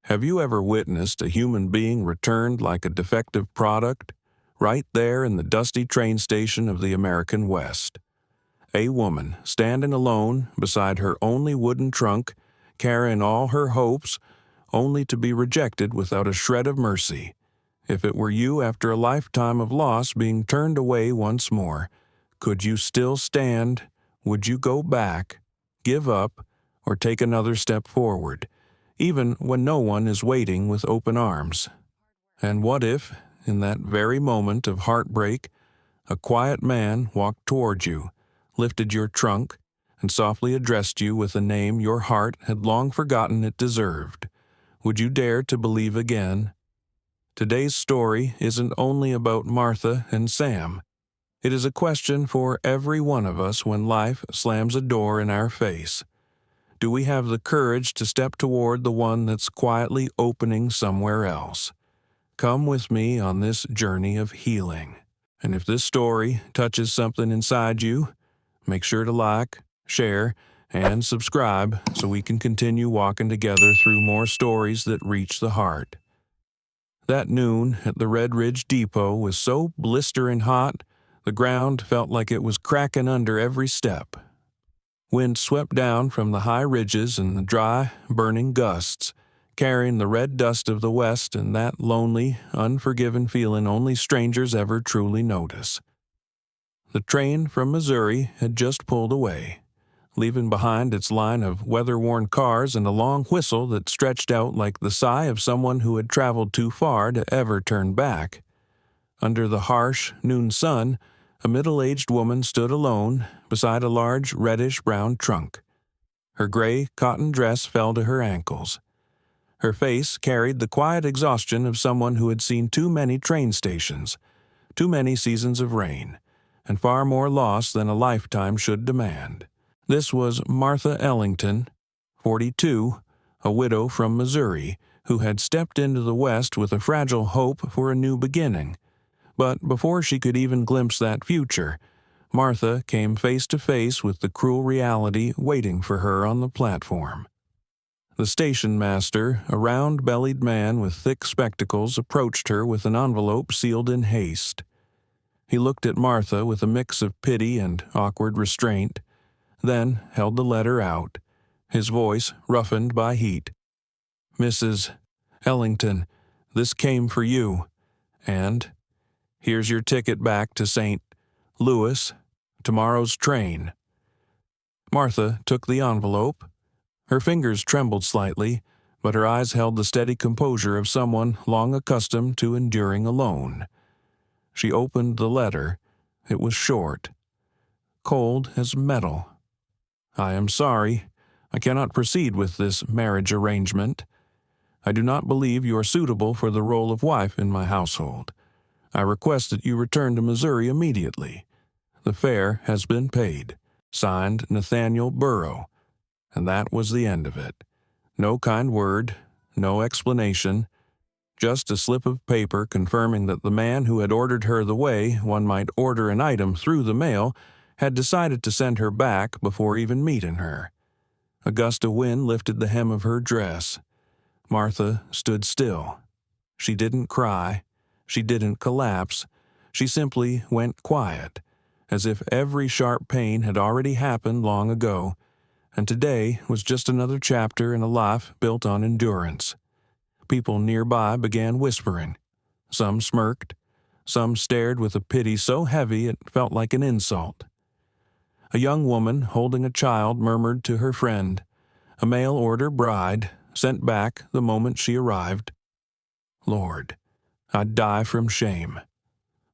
Have you ever witnessed a human being returned like a defective product? Right there in the dusty train station of the American West. A woman standing alone beside her only wooden trunk, carrying all her hopes, only to be rejected without a shred of mercy. If it were you after a lifetime of loss being turned away once more, could you still stand? Would you go back, give up, or take another step forward, even when no one is waiting with open arms? And what if, in that very moment of heartbreak, a quiet man walked toward you, lifted your trunk, and softly addressed you with a name your heart had long forgotten it deserved? Would you dare to believe again? Today's story isn't only about Martha and Sam. It is a question for every one of us when life slams a door in our face. Do we have the courage to step toward the one that's quietly opening somewhere else? Come with me on this journey of healing. And if this story touches something inside you, make sure to like, share, and subscribe so we can continue walking together through more stories that reach the heart. That noon at the Red Ridge Depot was so blistering hot, the ground felt like it was cracking under every step. Wind swept down from the high ridges and the dry, burning gusts, carrying the red dust of the west and that lonely, unforgiving feeling only strangers ever truly notice. The train from Missouri had just pulled away, leaving behind its line of weather-worn cars and a long whistle that stretched out like the sigh of someone who had traveled too far to ever turn back. Under the harsh noon sun, a middle-aged woman stood alone beside a large reddish-brown trunk. Her gray cotton dress fell to her ankles. Her face carried the quiet exhaustion of someone who had seen too many train stations, too many seasons of rain, and far more loss than a lifetime should demand. This was Martha Ellington, 42, a widow from Missouri, who had stepped into the West with a fragile hope for a new beginning. But before she could even glimpse that future, Martha came face to face with the cruel reality waiting for her on the platform. The station master, a round-bellied man with thick spectacles, approached her with an envelope sealed in haste. He looked at Martha with a mix of pity and awkward restraint, then held the letter out, his voice roughened by heat. "Mrs. Ellington, this came for you, and here's your ticket back to St. Louis, tomorrow's train." Martha took the envelope. Her fingers trembled slightly, but her eyes held the steady composure of someone long accustomed to enduring alone. She opened the letter. It was short, cold as metal. "I am sorry. I cannot proceed with this marriage arrangement. I do not believe you are suitable for the role of wife in my household. I request that you return to Missouri immediately. The fare has been paid. Signed, Nathaniel Burrow." And that was the end of it. No kind word, no explanation, just a slip of paper confirming that the man who had ordered her the way one might order an item through the mail had decided to send her back before even meeting her. A gust of wind lifted the hem of her dress. Martha stood still. She didn't cry. She didn't collapse. She simply went quiet, as if every sharp pain had already happened long ago, and today was just another chapter in a life built on endurance. People nearby began whispering. Some smirked. Some stared with a pity so heavy it felt like an insult. A young woman holding a child murmured to her friend, a mail-order bride, sent back the moment she arrived, "Lord, I'd die from shame."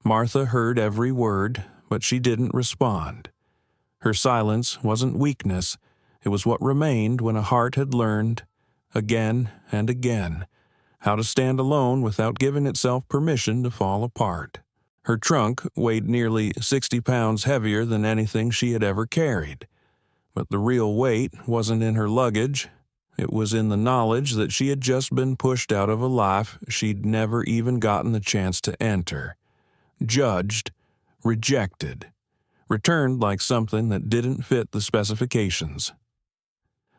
Martha heard every word, but she didn't respond. Her silence wasn't weakness. It was what remained when a heart had learned, again and again, how to stand alone without giving itself permission to fall apart. Her trunk weighed nearly 60 pounds heavier than anything she had ever carried. But the real weight wasn't in her luggage. It was in the knowledge that she had just been pushed out of a life she'd never even gotten the chance to enter. Judged, rejected, returned like something that didn't fit the specifications.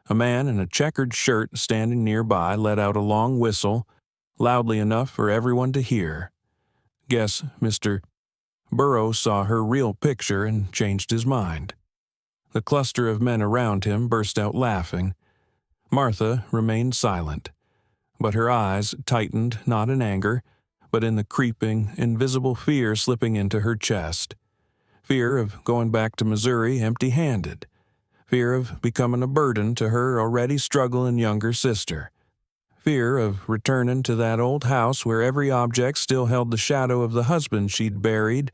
A man in a checkered shirt standing nearby let out a long whistle, loudly enough for everyone to hear. Guess Mr. Burroughs saw her real picture and changed his mind. The cluster of men around him burst out laughing. Martha remained silent, but her eyes tightened not in anger, but in the creeping, invisible fear slipping into her chest. Fear of going back to Missouri empty-handed. Fear of becoming a burden to her already struggling younger sister. Fear of returning to that old house where every object still held the shadow of the husband she'd buried.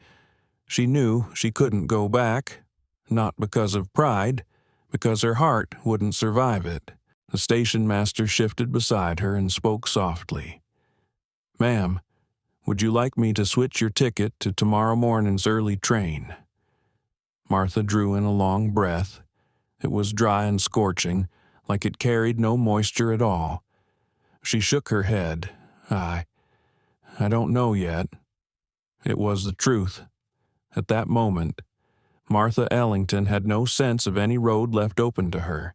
She knew she couldn't go back, not because of pride, because her heart wouldn't survive it. The station master shifted beside her and spoke softly. "Ma'am, would you like me to switch your ticket to tomorrow morning's early train?" Martha drew in a long breath. It was dry and scorching, like it carried no moisture at all. She shook her head. I don't know yet." It was the truth. At that moment, Martha Ellington had no sense of any road left open to her.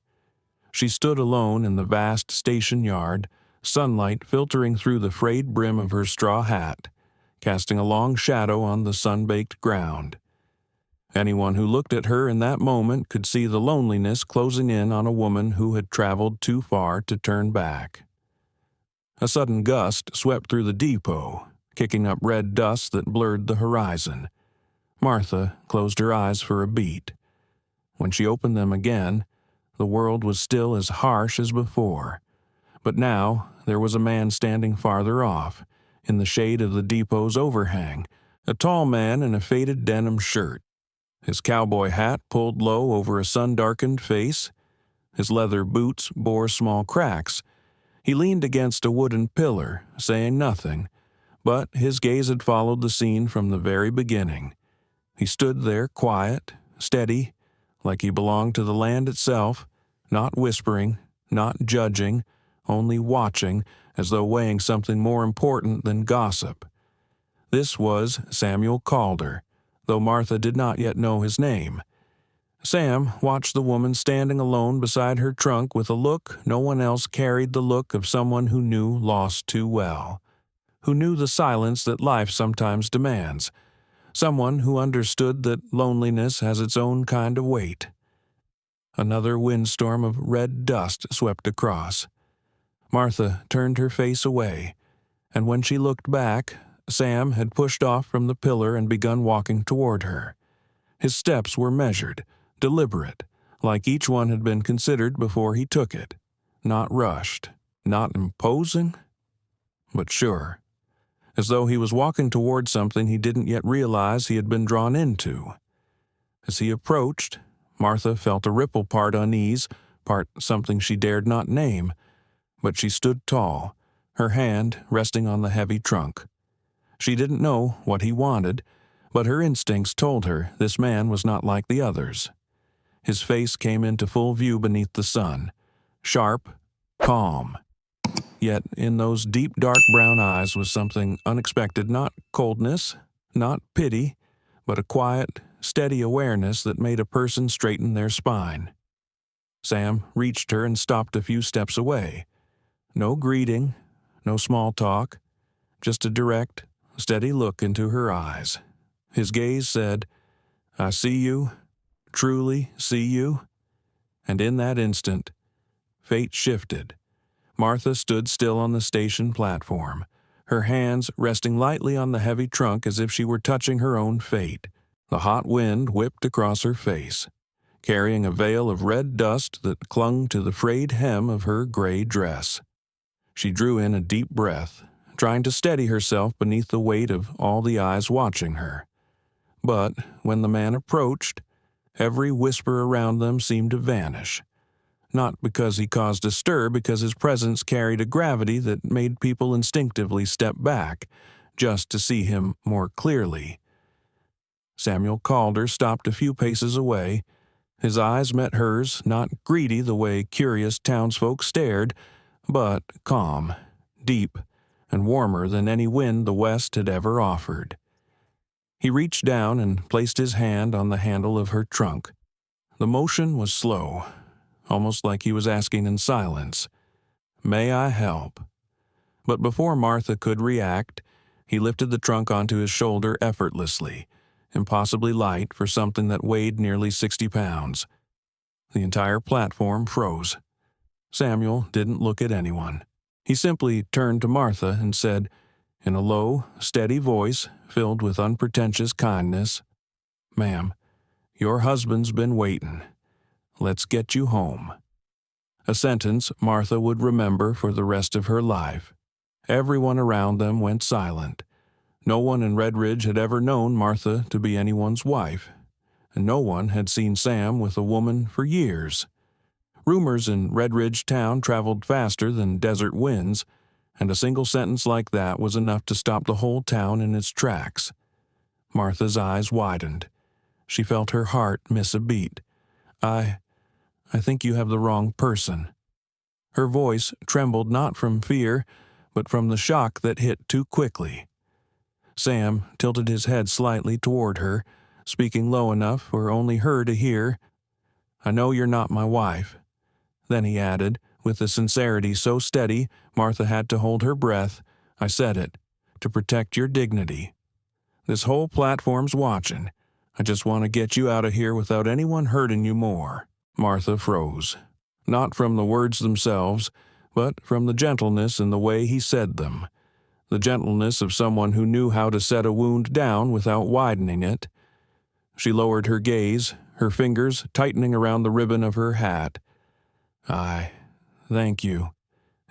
She stood alone in the vast station yard, sunlight filtering through the frayed brim of her straw hat, casting a long shadow on the sun-baked ground. Anyone who looked at her in that moment could see the loneliness closing in on a woman who had traveled too far to turn back. A sudden gust swept through the depot, kicking up red dust that blurred the horizon. Martha closed her eyes for a beat. When she opened them again, the world was still as harsh as before. But now there was a man standing farther off, in the shade of the depot's overhang, a tall man in a faded denim shirt. His cowboy hat pulled low over a sun-darkened face. His leather boots bore small cracks. He leaned against a wooden pillar, saying nothing, but his gaze had followed the scene from the very beginning. He stood there quiet, steady, like he belonged to the land itself, not whispering, not judging, only watching, as though weighing something more important than gossip. This was Samuel Calder, though Martha did not yet know his name. Sam watched the woman standing alone beside her trunk with a look no one else carried, the look of someone who knew loss too well, who knew the silence that life sometimes demands, someone who understood that loneliness has its own kind of weight. Another windstorm of red dust swept across. Martha turned her face away, and when she looked back, Sam had pushed off from the pillar and begun walking toward her. His steps were measured, deliberate, like each one had been considered before he took it. Not rushed, not imposing, but sure. As though he was walking toward something he didn't yet realize he had been drawn into. As he approached, Martha felt a ripple, part unease, part something she dared not name, but she stood tall, her hand resting on the heavy trunk. She didn't know what he wanted, but her instincts told her this man was not like the others. His face came into full view beneath the sun, sharp, calm. Yet in those deep dark brown eyes was something unexpected, not coldness, not pity, but a quiet, steady awareness that made a person straighten their spine. Sam reached her and stopped a few steps away. No greeting, no small talk, just a direct, steady look into her eyes. His gaze said, "I see you, truly see you." And in that instant, fate shifted. Martha stood still on the station platform, her hands resting lightly on the heavy trunk as if she were touching her own fate. The hot wind whipped across her face, carrying a veil of red dust that clung to the frayed hem of her gray dress. She drew in a deep breath, trying to steady herself beneath the weight of all the eyes watching her. But when the man approached, every whisper around them seemed to vanish. Not because he caused a stir, because his presence carried a gravity that made people instinctively step back, just to see him more clearly. Samuel Calder stopped a few paces away. His eyes met hers, not greedy the way curious townsfolk stared, but calm, deep, and warmer than any wind the West had ever offered. He reached down and placed his hand on the handle of her trunk. The motion was slow, almost like he was asking in silence, "May I help?" But before Martha could react, he lifted the trunk onto his shoulder effortlessly, impossibly light for something that weighed nearly 60 pounds. The entire platform froze. Samuel didn't look at anyone. He simply turned to Martha and said, in a low, steady voice filled with unpretentious kindness, "Ma'am, your husband's been waiting. Let's get you home." A sentence Martha would remember for the rest of her life. Everyone around them went silent. No one in Red Ridge had ever known Martha to be anyone's wife, and no one had seen Sam with a woman for years. Rumors in Red Ridge town traveled faster than desert winds, and a single sentence like that was enough to stop the whole town in its tracks. Martha's eyes widened. She felt her heart miss a beat. I think you have the wrong person." Her voice trembled not from fear, but from the shock that hit too quickly. Sam tilted his head slightly toward her, speaking low enough for only her to hear, "I know you're not my wife." Then he added, with a sincerity so steady Martha had to hold her breath, "I said it, to protect your dignity. This whole platform's watching. I just want to get you out of here without anyone hurting you more." Martha froze, not from the words themselves, but from the gentleness in the way he said them. The gentleness of someone who knew how to set a wound down without widening it. She lowered her gaze, her fingers tightening around the ribbon of her hat. Thank you."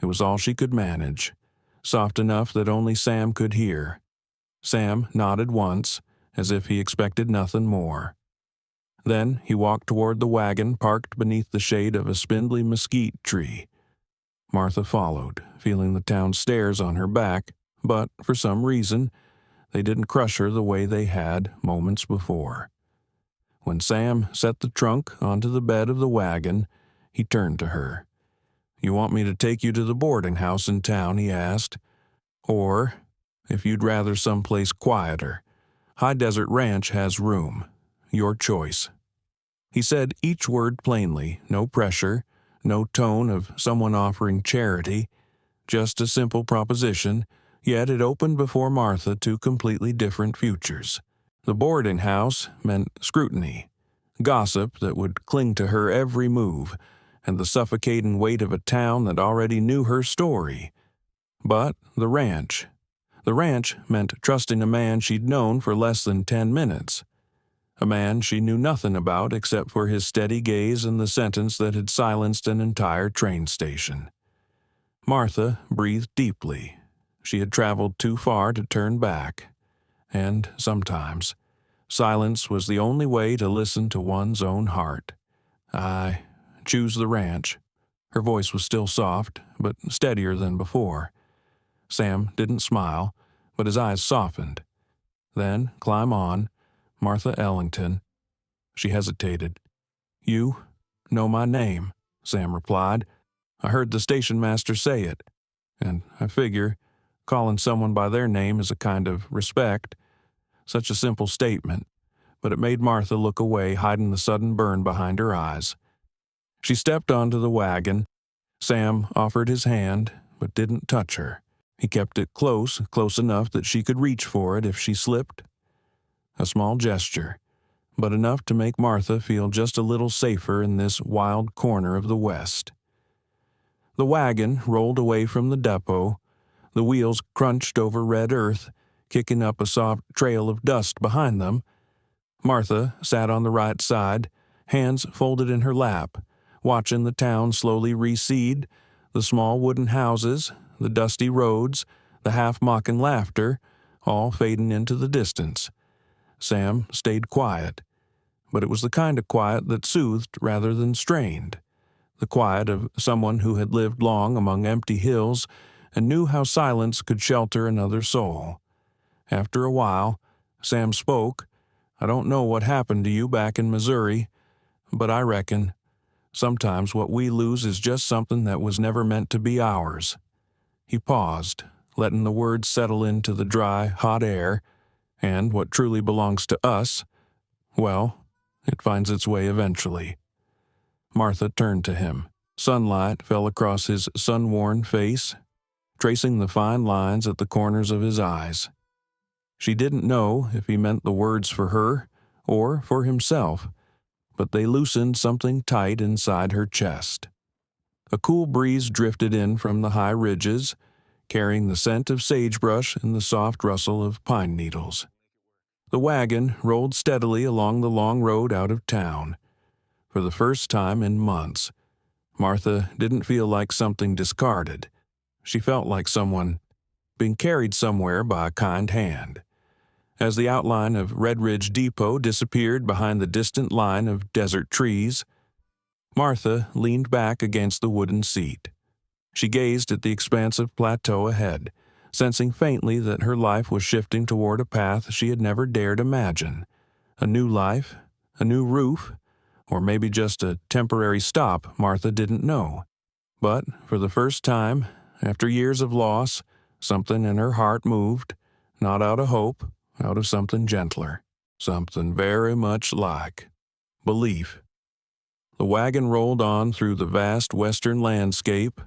It was all she could manage, soft enough that only Sam could hear. Sam nodded once, as if he expected nothing more. Then he walked toward the wagon parked beneath the shade of a spindly mesquite tree. Martha followed, feeling the town stares on her back, but for some reason, they didn't crush her the way they had moments before. When Sam set the trunk onto the bed of the wagon, he turned to her. "You want me to take you to the boarding house in town?" he asked. "Or, if you'd rather someplace quieter, High Desert Ranch has room. Your choice." He said each word plainly, no pressure, no tone of someone offering charity, just a simple proposition, yet it opened before Martha two completely different futures. The boarding house meant scrutiny, gossip that would cling to her every move, and the suffocating weight of a town that already knew her story. But the ranch meant trusting a man she'd known for less than 10 minutes. A man she knew nothing about except for his steady gaze and the sentence that had silenced an entire train station. Martha breathed deeply. She had traveled too far to turn back. And sometimes, silence was the only way to listen to one's own heart. "I choose the ranch." Her voice was still soft, but steadier than before. Sam didn't smile, but his eyes softened. "Then climb on, Martha Ellington." She hesitated. "You know my name," Sam replied. "I heard the station master say it, and I figure calling someone by their name is a kind of respect." Such a simple statement, but it made Martha look away, hiding the sudden burn behind her eyes. She stepped onto the wagon. Sam offered his hand, but didn't touch her. He kept it close enough that she could reach for it if she slipped. A small gesture, but enough to make Martha feel just a little safer in this wild corner of the West. The wagon rolled away from the depot. The wheels crunched over red earth, kicking up a soft trail of dust behind them. Martha sat on the right side, hands folded in her lap, watching the town slowly recede, the small wooden houses, the dusty roads, the half-mocking laughter, all fading into the distance. Sam stayed quiet, but it was the kind of quiet that soothed rather than strained, the quiet of someone who had lived long among empty hills and knew how silence could shelter another soul. After a while, Sam spoke. "I don't know what happened to you back in Missouri, but I reckon sometimes what we lose is just something that was never meant to be ours." He paused, letting the words settle into the dry, hot air, and what truly belongs to us, well, it finds its way eventually. Martha turned to him. Sunlight fell across his sun-worn face, tracing the fine lines at the corners of his eyes. She didn't know if he meant the words for her or for himself, but they loosened something tight inside her chest. A cool breeze drifted in from the high ridges, carrying the scent of sagebrush and the soft rustle of pine needles. The wagon rolled steadily along the long road out of town. For the first time in months, Martha didn't feel like something discarded. She felt like someone being carried somewhere by a kind hand. As the outline of Red Ridge Depot disappeared behind the distant line of desert trees, Martha leaned back against the wooden seat. She gazed at the expansive plateau ahead, sensing faintly that her life was shifting toward a path she had never dared imagine. A new life, a new roof, or maybe just a temporary stop Martha didn't know. But for the first time, after years of loss, something in her heart moved, not out of hope, out of something gentler, something very much like belief. The wagon rolled on through the vast western landscape.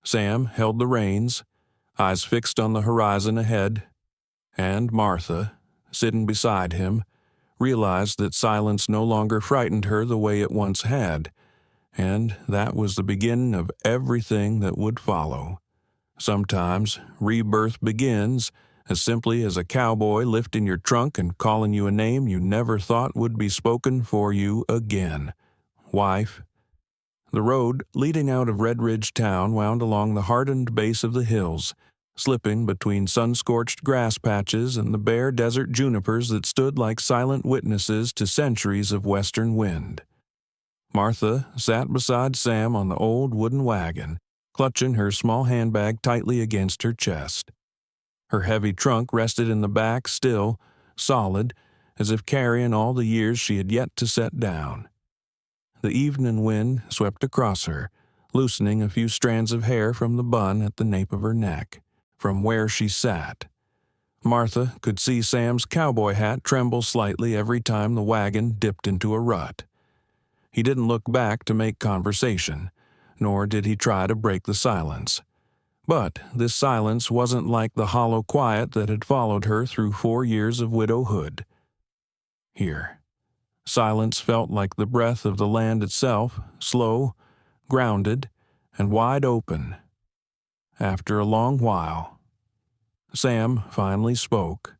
Sam held the reins, eyes fixed on the horizon ahead, and Martha, sitting beside him, realized that silence no longer frightened her the way it once had, and that was the beginning of everything that would follow. Sometimes rebirth begins as simply as a cowboy lifting your trunk and calling you a name you never thought would be spoken for you again. Wife. The road leading out of Red Ridge town wound along the hardened base of the hills, slipping between sun-scorched grass patches and the bare desert junipers that stood like silent witnesses to centuries of western wind. Martha sat beside Sam on the old wooden wagon, clutching her small handbag tightly against her chest. Her heavy trunk rested in the back still, solid, as if carrying all the years she had yet to set down. The evening wind swept across her, loosening a few strands of hair from the bun at the nape of her neck. From where she sat, Martha could see Sam's cowboy hat tremble slightly every time the wagon dipped into a rut. He didn't look back to make conversation, nor did he try to break the silence. But this silence wasn't like the hollow quiet that had followed her through 4 years of widowhood. Here, silence felt like the breath of the land itself, slow, grounded, and wide open. After a long while, Sam finally spoke.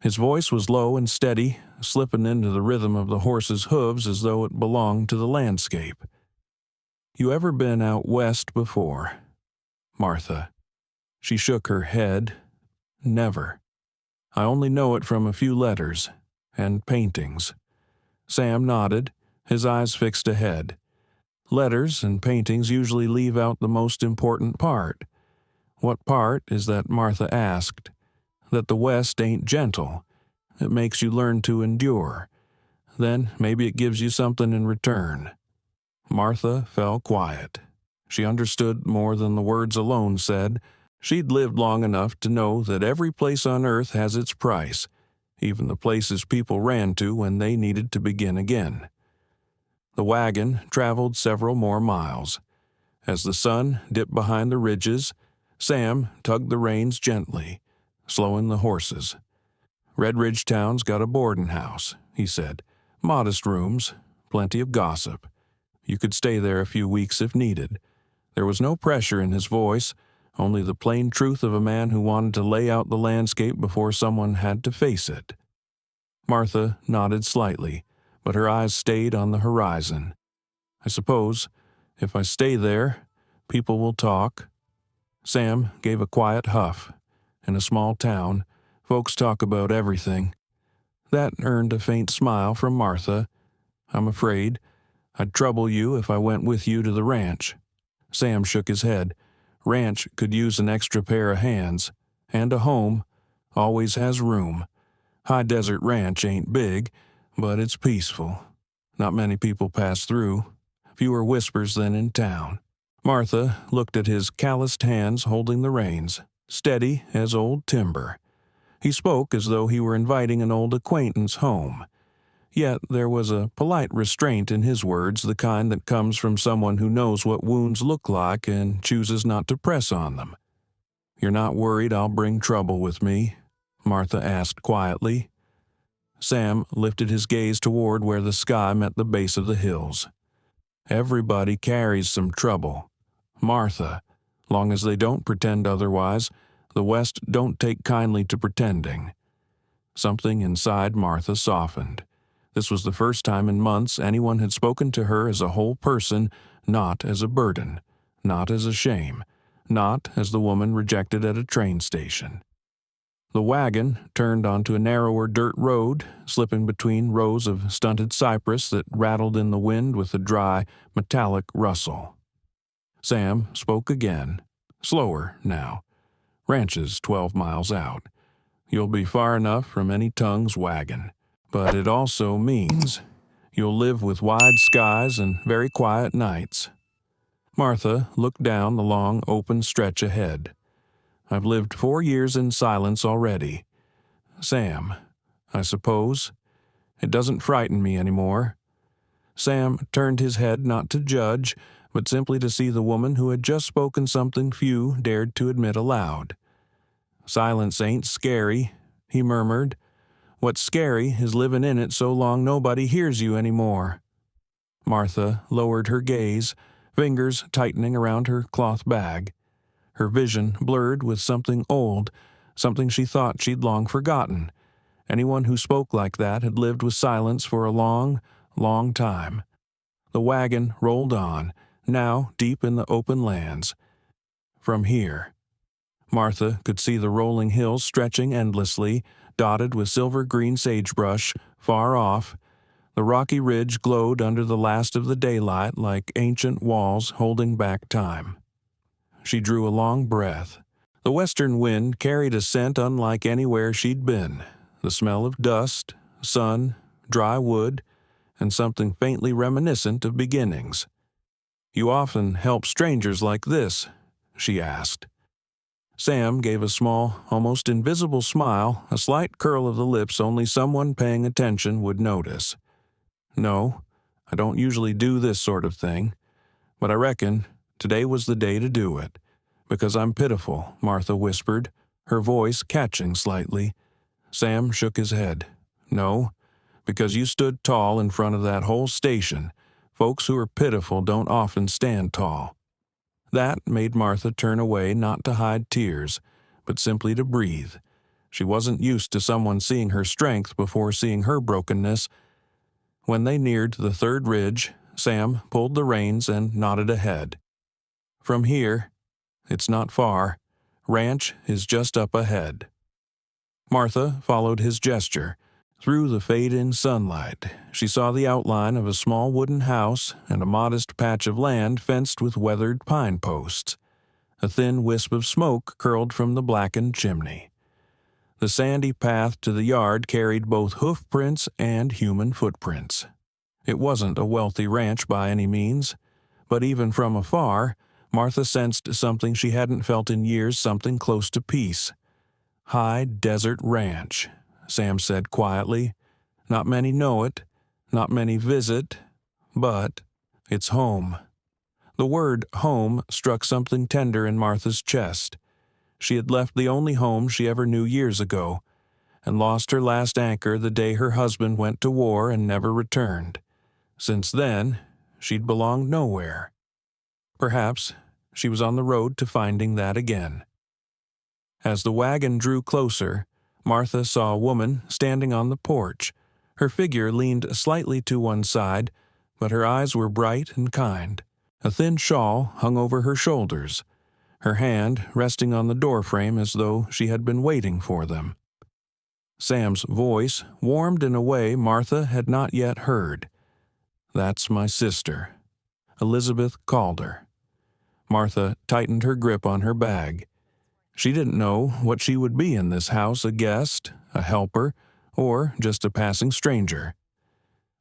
His voice was low and steady, slipping into the rhythm of the horse's hooves as though it belonged to the landscape. "You ever been out west before, Martha?" She shook her head. "Never. I only know it from a few letters and paintings." Sam nodded, his eyes fixed ahead. Letters and paintings usually leave out the most important part. What part is that Martha asked? That the West ain't gentle. It makes you learn to endure. Then maybe it gives you something in return. Martha fell quiet. She understood more than the words alone said. She'd lived long enough to know that every place on earth has its price, even the places people ran to when they needed to begin again. The wagon traveled several more miles. As the sun dipped behind the ridges, Sam tugged the reins gently, slowing the horses. "Red Ridge town's got a boarding house," he said. "Modest rooms, plenty of gossip. You could stay there a few weeks if needed." There was no pressure in his voice, only the plain truth of a man who wanted to lay out the landscape before someone had to face it. Martha nodded slightly, but her eyes stayed on the horizon. "I suppose, if I stay there, people will talk." Sam gave a quiet huff. In a small town, folks talk about everything. That earned a faint smile from Martha. "I'm afraid I'd trouble you if I went with you to the ranch." Sam shook his head. "Ranch could use an extra pair of hands. And a home always has room. High Desert Ranch ain't big, but it's peaceful. Not many people pass through. Fewer whispers than in town." Martha looked at his calloused hands holding the reins, steady as old timber. He spoke as though he were inviting an old acquaintance home. Yet there was a polite restraint in his words, the kind that comes from someone who knows what wounds look like and chooses not to press on them. "You're not worried I'll bring trouble with me?" Martha asked quietly. Sam lifted his gaze toward where the sky met the base of the hills. "Everybody carries some trouble. Martha, long as they don't pretend otherwise, the West don't take kindly to pretending." Something inside Martha softened. This was the first time in months anyone had spoken to her as a whole person, not as a burden, not as a shame, not as the woman rejected at a train station. The wagon turned onto a narrower dirt road, slipping between rows of stunted cypress that rattled in the wind with a dry, metallic rustle. Sam spoke again, slower now. "Ranch's 12 miles out. You'll be far enough from any tongue's wagon. But it also means you'll live with wide skies and very quiet nights." Martha looked down the long, open stretch ahead. "I've lived 4 years in silence already. Sam, I suppose. It doesn't frighten me anymore." Sam turned his head not to judge, but simply to see the woman who had just spoken something few dared to admit aloud. "Silence ain't scary," he murmured. "What's scary is living in it so long nobody hears you anymore." Martha lowered her gaze, fingers tightening around her cloth bag. Her vision blurred with something old, something she thought she'd long forgotten. Anyone who spoke like that had lived with silence for a long, long time. The wagon rolled on, now deep in the open lands. From here, Martha could see the rolling hills stretching endlessly, dotted with silver-green sagebrush. Far off, the rocky ridge glowed under the last of the daylight like ancient walls holding back time. She drew a long breath. The western wind carried a scent unlike anywhere she'd been, the smell of dust, sun, dry wood, and something faintly reminiscent of beginnings. "You often help strangers like this?" she asked. Sam gave a small, almost invisible smile, a slight curl of the lips only someone paying attention would notice. "No, I don't usually do this sort of thing, but I reckon today was the day to do it. Because I'm pitiful," Martha whispered, her voice catching slightly. Sam shook his head. "No, because you stood tall in front of that whole station. Folks who are pitiful don't often stand tall." That made Martha turn away not to hide tears, but simply to breathe. She wasn't used to someone seeing her strength before seeing her brokenness. When they neared the third ridge, Sam pulled the reins and nodded ahead. "From here, it's not far. Ranch is just up ahead." Martha followed his gesture. Through the fading sunlight, she saw the outline of a small wooden house and a modest patch of land fenced with weathered pine posts. A thin wisp of smoke curled from the blackened chimney. The sandy path to the yard carried both hoof prints and human footprints. It wasn't a wealthy ranch by any means, but even from afar, Martha sensed something she hadn't felt in years, something close to peace. "High Desert Ranch," Sam said quietly. "Not many know it, not many visit, but it's home." The word home struck something tender in Martha's chest. She had left the only home she ever knew years ago, and lost her last anchor the day her husband went to war and never returned. Since then, she'd belonged nowhere. Perhaps she was on the road to finding that again. As the wagon drew closer, Martha saw a woman standing on the porch. Her figure leaned slightly to one side, but her eyes were bright and kind. A thin shawl hung over her shoulders, her hand resting on the doorframe as though she had been waiting for them. Sam's voice warmed in a way Martha had not yet heard. "That's my sister, Elizabeth Calder." Martha tightened her grip on her bag. She didn't know what she would be in this house, a guest, a helper, or just a passing stranger.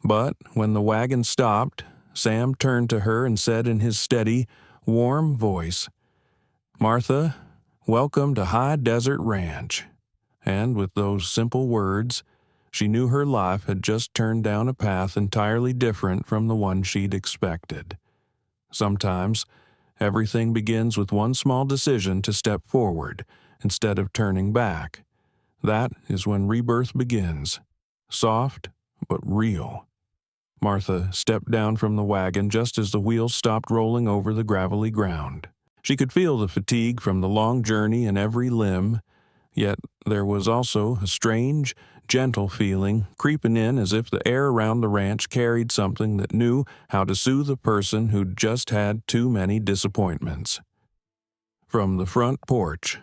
But when the wagon stopped, Sam turned to her and said in his steady, warm voice, "Martha, welcome to High Desert Ranch." And with those simple words, She knew her life had just turned down a path entirely different from the one she'd expected. Sometimes, everything begins with one small decision to step forward instead of turning back. That is when rebirth begins. Soft, but real. Martha stepped down from the wagon just as the wheels stopped rolling over the gravelly ground. She could feel the fatigue from the long journey in every limb, yet there was also a strange, gentle feeling creeping in as if the air around the ranch carried something that knew how to soothe a person who'd just had too many disappointments. From the front porch,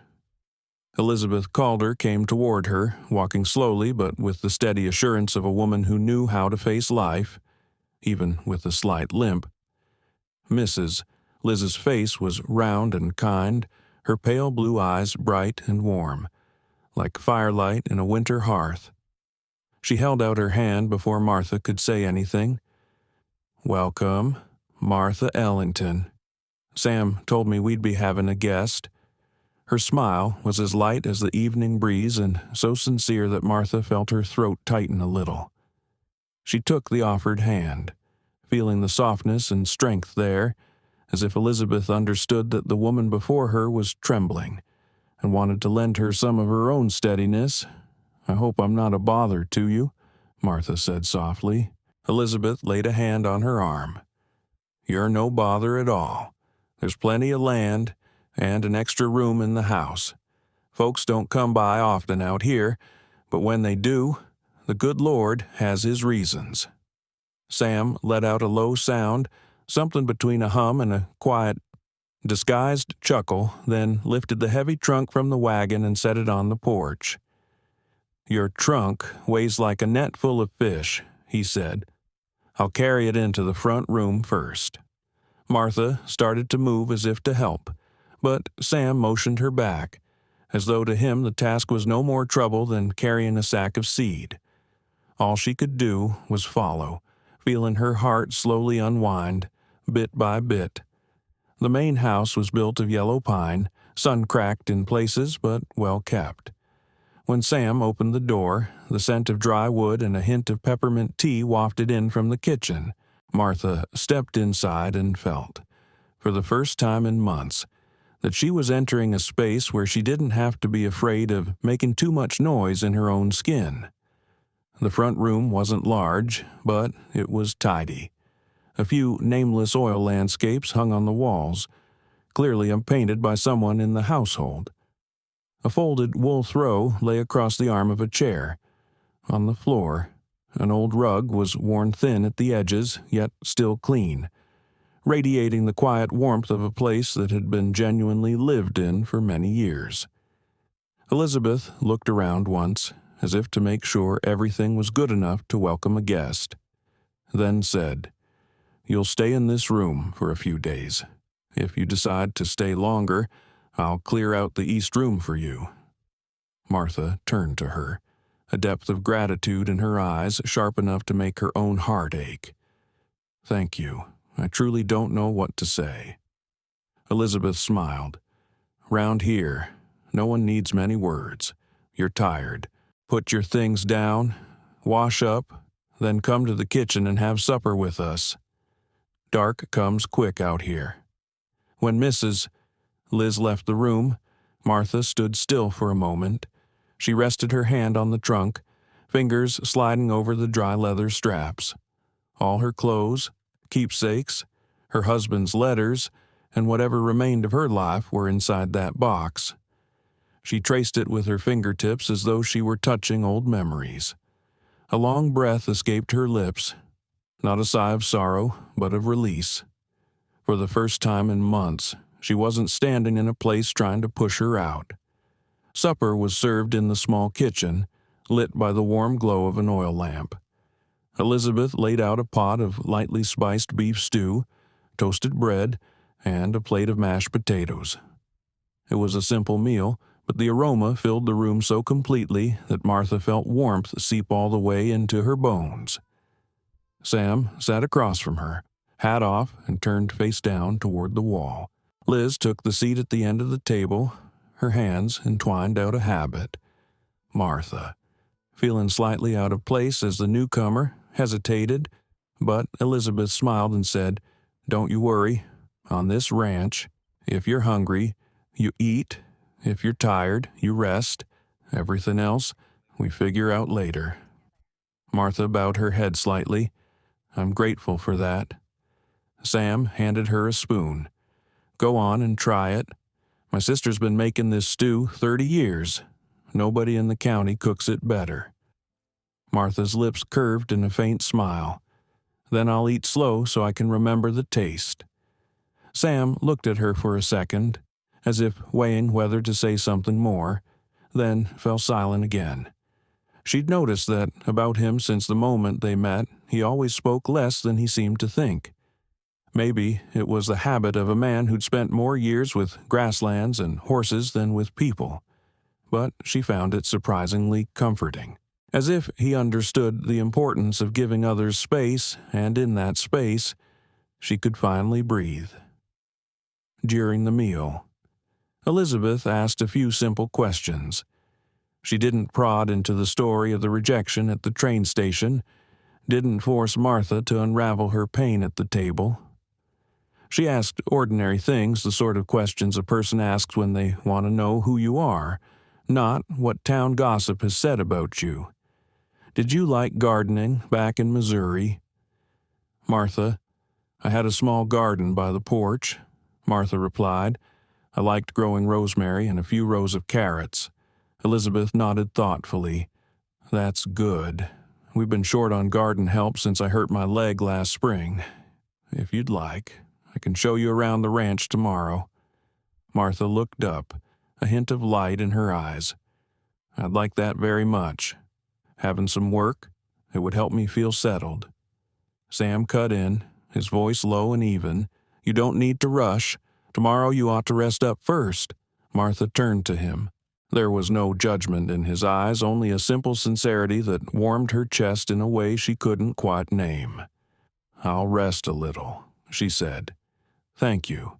Elizabeth Calder came toward her, walking slowly but with the steady assurance of a woman who knew how to face life, even with a slight limp. Liz's face was round and kind, her pale blue eyes bright and warm, like firelight in a winter hearth. She held out her hand before Martha could say anything. "Welcome, Martha Ellington. Sam told me we'd be having a guest." Her smile was as light as the evening breeze and so sincere that Martha felt her throat tighten a little. She took the offered hand, feeling the softness and strength there, as if Elizabeth understood that the woman before her was trembling and wanted to lend her some of her own steadiness. "I hope I'm not a bother to you," Martha said softly. Elizabeth laid a hand on her arm. "You're no bother at all. There's plenty of land and an extra room in the house. Folks don't come by often out here, but when they do, the good Lord has his reasons." Sam let out a low sound, something between a hum and a quiet, disguised chuckle, then lifted the heavy trunk from the wagon and set it on the porch. "Your trunk weighs like a net full of fish," he said. "I'll carry it into the front room first." Martha started to move as if to help, but Sam motioned her back, as though to him the task was no more trouble than carrying a sack of seed. All she could do was follow, feeling her heart slowly unwind, bit by bit. The main house was built of yellow pine, sun-cracked in places but well kept. When Sam opened the door, the scent of dry wood and a hint of peppermint tea wafted in from the kitchen. Martha stepped inside and felt, for the first time in months, that she was entering a space where she didn't have to be afraid of making too much noise in her own skin. The front room wasn't large, but it was tidy. A few nameless oil landscapes hung on the walls, clearly unpainted by someone in the household. A folded wool throw lay across the arm of a chair. On the floor, an old rug was worn thin at the edges, yet still clean, radiating the quiet warmth of a place that had been genuinely lived in for many years. Elizabeth looked around once, as if to make sure everything was good enough to welcome a guest, then said, "You'll stay in this room for a few days. If you decide to stay longer, I'll clear out the east room for you." Martha turned to her, a depth of gratitude in her eyes sharp enough to make her own heart ache. "Thank you. I truly don't know what to say." Elizabeth smiled. "Round here, no one needs many words. You're tired. Put your things down, wash up, then come to the kitchen and have supper with us. Dark comes quick out here." When Liz left the room, Martha stood still for a moment. She rested her hand on the trunk, fingers sliding over the dry leather straps. All her clothes, keepsakes, her husband's letters, and whatever remained of her life were inside that box. She traced it with her fingertips as though she were touching old memories. A long breath escaped her lips, not a sigh of sorrow, but of release. For the first time in months, she wasn't standing in a place trying to push her out. Supper was served in the small kitchen, lit by the warm glow of an oil lamp. Elizabeth laid out a pot of lightly spiced beef stew, toasted bread, and a plate of mashed potatoes. It was a simple meal, but the aroma filled the room so completely that Martha felt warmth seep all the way into her bones. Sam sat across from her, hat off and turned face down toward the wall. Liz took the seat at the end of the table, her hands entwined out of habit. Martha, feeling slightly out of place as the newcomer hesitated, but Elizabeth smiled and said, "Don't you worry. On this ranch, if you're hungry, you eat. If you're tired, you rest. Everything else, we figure out later." Martha bowed her head slightly. "I'm grateful for that." Sam handed her a spoon. "Go on and try it. My sister's been making this stew 30 years. Nobody in the county cooks it better." Martha's lips curved in a faint smile. "Then I'll eat slow so I can remember the taste." Sam looked at her for a second, as if weighing whether to say something more, then fell silent again. She'd noticed that about him since the moment they met, he always spoke less than he seemed to think. Maybe it was the habit of a man who'd spent more years with grasslands and horses than with people, but she found it surprisingly comforting, as if he understood the importance of giving others space, and in that space, she could finally breathe. During the meal, Elizabeth asked a few simple questions. She didn't prod into the story of the rejection at the train station, didn't force Martha to unravel her pain at the table. She asked ordinary things, the sort of questions a person asks when they want to know who you are, not what town gossip has said about you. "Did you like gardening back in Missouri?" "Martha, I had a small garden by the porch," Martha replied. "I liked growing rosemary and a few rows of carrots." Elizabeth nodded thoughtfully. "That's good. We've been short on garden help since I hurt my leg last spring. If you'd like, I can show you around the ranch tomorrow." Martha looked up, a hint of light in her eyes. "I'd like that very much. Having some work, it would help me feel settled." Sam cut in, his voice low and even. "You don't need to rush. Tomorrow you ought to rest up first." Martha turned to him. There was no judgment in his eyes, only a simple sincerity that warmed her chest in a way she couldn't quite name. "I'll rest a little," she said. "Thank you,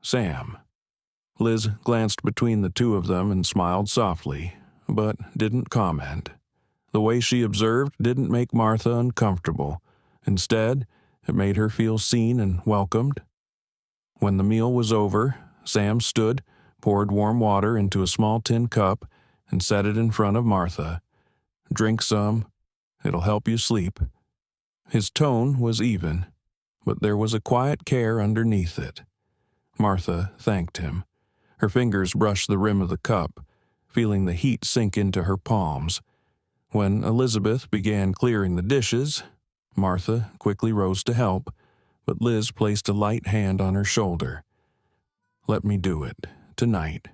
Sam." Liz glanced between the two of them and smiled softly, but didn't comment. The way she observed didn't make Martha uncomfortable. Instead, it made her feel seen and welcomed. When the meal was over, Sam stood, poured warm water into a small tin cup, and set it in front of Martha. "Drink some. It'll help you sleep." His tone was even, but there was a quiet care underneath it. Martha thanked him. Her fingers brushed the rim of the cup, feeling the heat sink into her palms. When Elizabeth began clearing the dishes, Martha quickly rose to help, but Liz placed a light hand on her shoulder. "Let me do it, tonight.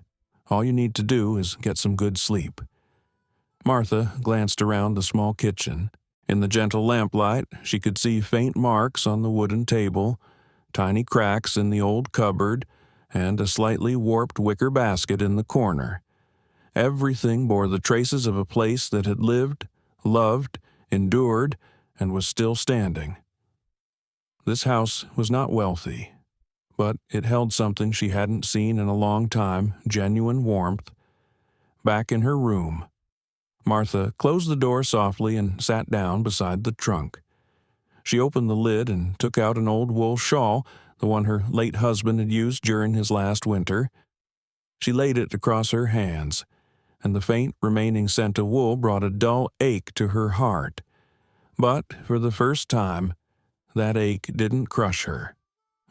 All you need to do is get some good sleep." Martha glanced around the small kitchen. In the gentle lamplight, she could see faint marks on the wooden table, tiny cracks in the old cupboard, and a slightly warped wicker basket in the corner. Everything bore the traces of a place that had lived, loved, endured, and was still standing. This house was not wealthy, but it held something she hadn't seen in a long time, genuine warmth. Back in her room, Martha closed the door softly and sat down beside the trunk. She opened the lid and took out an old wool shawl, the one her late husband had used during his last winter. She laid it across her hands, and the faint remaining scent of wool brought a dull ache to her heart. But for the first time, that ache didn't crush her.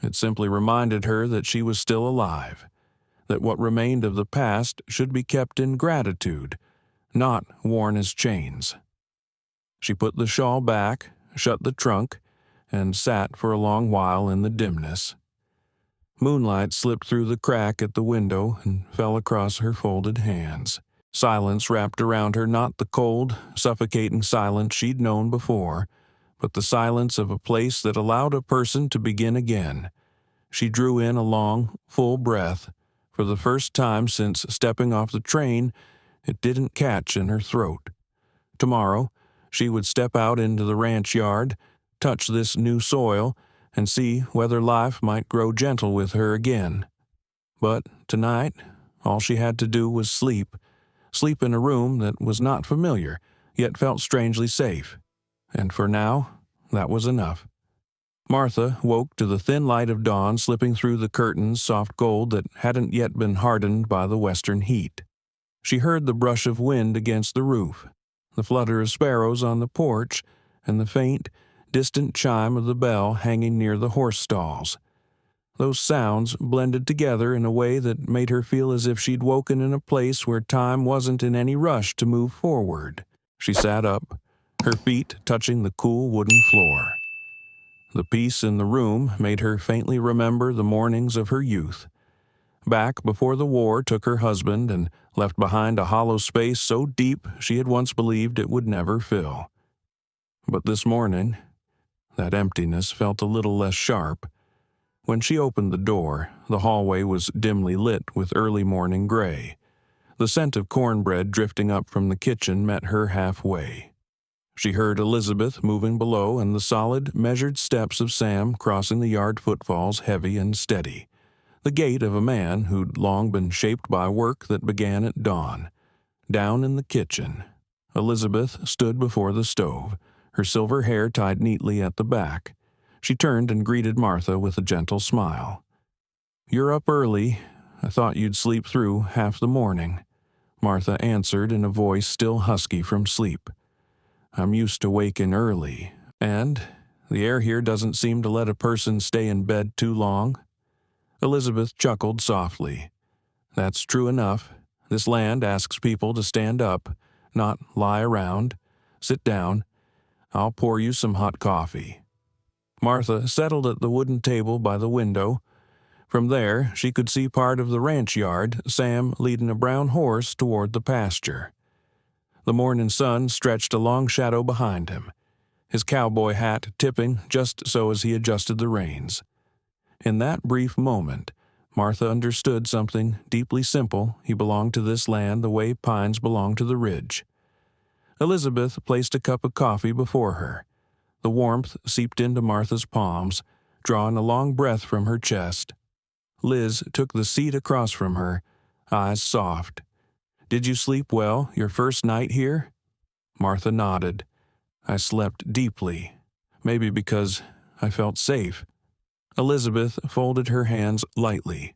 It simply reminded her that she was still alive, that what remained of the past should be kept in gratitude, not worn as chains. She put the shawl back, shut the trunk, and sat for a long while in the dimness. Moonlight slipped through the crack at the window and fell across her folded hands. Silence wrapped around her, not the cold, suffocating silence she'd known before, but the silence of a place that allowed a person to begin again. She drew in a long, full breath. For the first time since stepping off the train, it didn't catch in her throat. Tomorrow, she would step out into the ranch yard, touch this new soil, and see whether life might grow gentle with her again. But tonight, all she had to do was sleep in a room that was not familiar, yet felt strangely safe. And for now, that was enough. Martha woke to the thin light of dawn slipping through the curtains, soft gold that hadn't yet been hardened by the western heat. She heard the brush of wind against the roof, the flutter of sparrows on the porch, and the faint, distant chime of the bell hanging near the horse stalls. Those sounds blended together in a way that made her feel as if she'd woken in a place where time wasn't in any rush to move forward. She sat up, her feet touching the cool wooden floor. The peace in the room made her faintly remember the mornings of her youth. Back before the war took her husband and left behind a hollow space so deep she had once believed it would never fill. But this morning, that emptiness felt a little less sharp. When she opened the door, the hallway was dimly lit with early morning gray. The scent of cornbread drifting up from the kitchen met her halfway. She heard Elizabeth moving below and the solid, measured steps of Sam crossing the yard footfalls heavy and steady. The gait of a man who'd long been shaped by work that began at dawn. Down in the kitchen, Elizabeth stood before the stove, her silver hair tied neatly at the back. She turned and greeted Martha with a gentle smile. "You're up early. I thought you'd sleep through half the morning," Martha answered in a voice still husky from sleep. "I'm used to waking early, and the air here doesn't seem to let a person stay in bed too long." Elizabeth chuckled softly. "That's true enough. This land asks people to stand up, not lie around. Sit down. I'll pour you some hot coffee." Martha settled at the wooden table by the window. From there, she could see part of the ranch yard, Sam leading a brown horse toward the pasture. The morning sun stretched a long shadow behind him, his cowboy hat tipping just so as he adjusted the reins. In that brief moment, Martha understood something deeply simple. He belonged to this land the way pines belong to the ridge. Elizabeth placed a cup of coffee before her. The warmth seeped into Martha's palms, drawing a long breath from her chest. Liz took the seat across from her, eyes soft. "Did you sleep well your first night here?" Martha nodded. "I slept deeply, maybe because I felt safe." Elizabeth folded her hands lightly.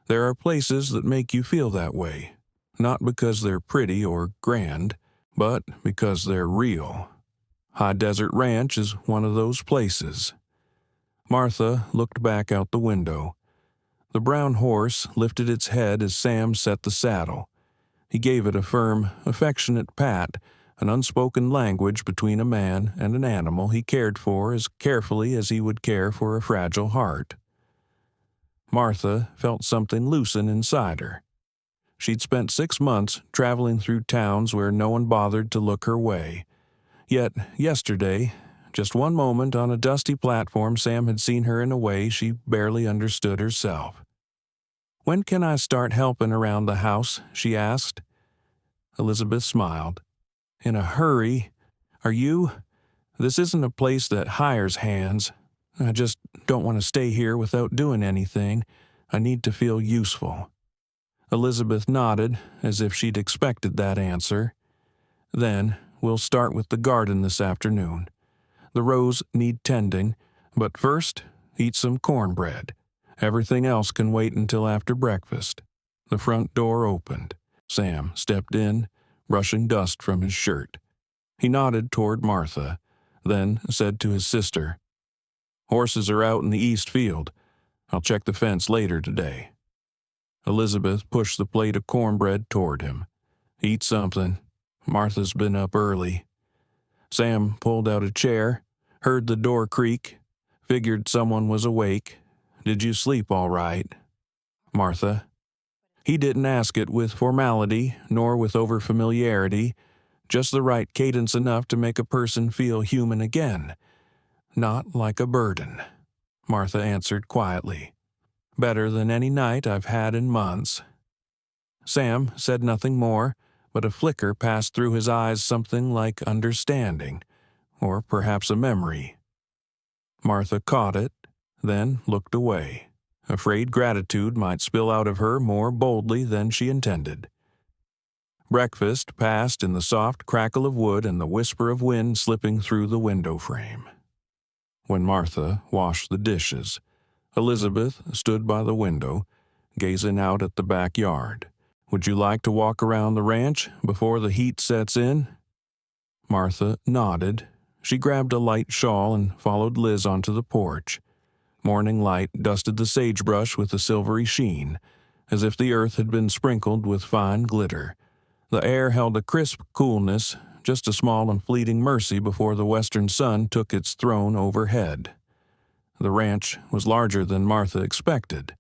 "There are places that make you feel that way, not because they're pretty or grand, but because they're real. High Desert Ranch is one of those places." Martha looked back out the window. The brown horse lifted its head as Sam set the saddle. He gave it a firm, affectionate pat, an unspoken language between a man and an animal he cared for as carefully as he would care for a fragile heart. Martha felt something loosen inside her. She'd spent 6 months traveling through towns where no one bothered to look her way. Yet yesterday, just one moment on a dusty platform, Sam had seen her in a way she barely understood herself. "When can I start helping around the house?" she asked. Elizabeth smiled. "In a hurry? Are you? This isn't a place that hires hands. I just don't want to stay here without doing anything. I need to feel useful." Elizabeth nodded, as if she'd expected that answer. "Then we'll start with the garden this afternoon. The rows need tending, but first, eat some cornbread. Everything else can wait until after breakfast." The front door opened. Sam stepped in, brushing dust from his shirt. He nodded toward Martha, then said to his sister, "Horses are out in the east field. I'll check the fence later today." Elizabeth pushed the plate of cornbread toward him. "Eat something. Martha's been up early." Sam pulled out a chair, heard the door creak, figured someone was awake. "Did you sleep all right, Martha?" He didn't ask it with formality, nor with overfamiliarity, just the right cadence enough to make a person feel human again. "Not like a burden," Martha answered quietly. "Better than any night I've had in months." Sam said nothing more, but a flicker passed through his eyes, something like understanding, or perhaps a memory. Martha caught it, then looked away, afraid gratitude might spill out of her more boldly than she intended. Breakfast passed in the soft crackle of wood and the whisper of wind slipping through the window frame. When Martha washed the dishes, Elizabeth stood by the window, gazing out at the backyard. "Would you like to walk around the ranch before the heat sets in?" Martha nodded. She grabbed a light shawl and followed Liz onto the porch. Morning light dusted the sagebrush with a silvery sheen, as if the earth had been sprinkled with fine glitter. The air held a crisp coolness, just a small and fleeting mercy before the western sun took its throne overhead. The ranch was larger than Martha expected.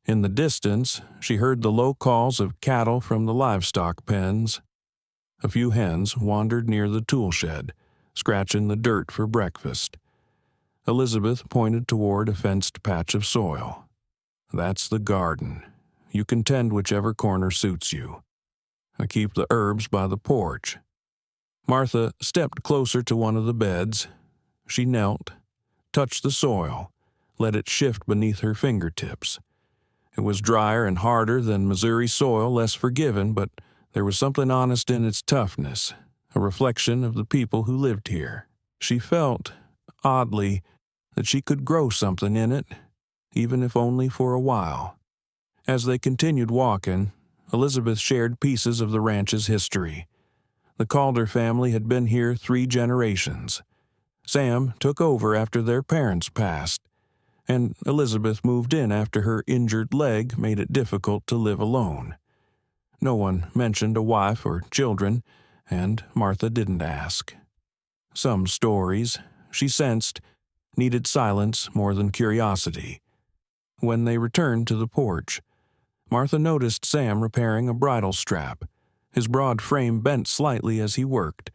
In the distance, she heard the low calls of cattle from the livestock pens. A few hens wandered near the tool shed, scratching the dirt for breakfast. Elizabeth pointed toward a fenced patch of soil. "That's the garden. You can tend whichever corner suits you. I keep the herbs by the porch." Martha stepped closer to one of the beds. She knelt, touched the soil, let it shift beneath her fingertips. It was drier and harder than Missouri soil, less forgiving, but there was something honest in its toughness, a reflection of the people who lived here. She felt, oddly, that she could grow something in it, even if only for a while. As they continued walking, Elizabeth shared pieces of the ranch's history. The Calder family had been here 3 generations. Sam took over after their parents passed, and Elizabeth moved in after her injured leg made it difficult to live alone. No one mentioned a wife or children, and Martha didn't ask. Some stories, she sensed, needed silence more than curiosity. When they returned to the porch, Martha noticed Sam repairing a bridle strap. His broad frame bent slightly as he worked,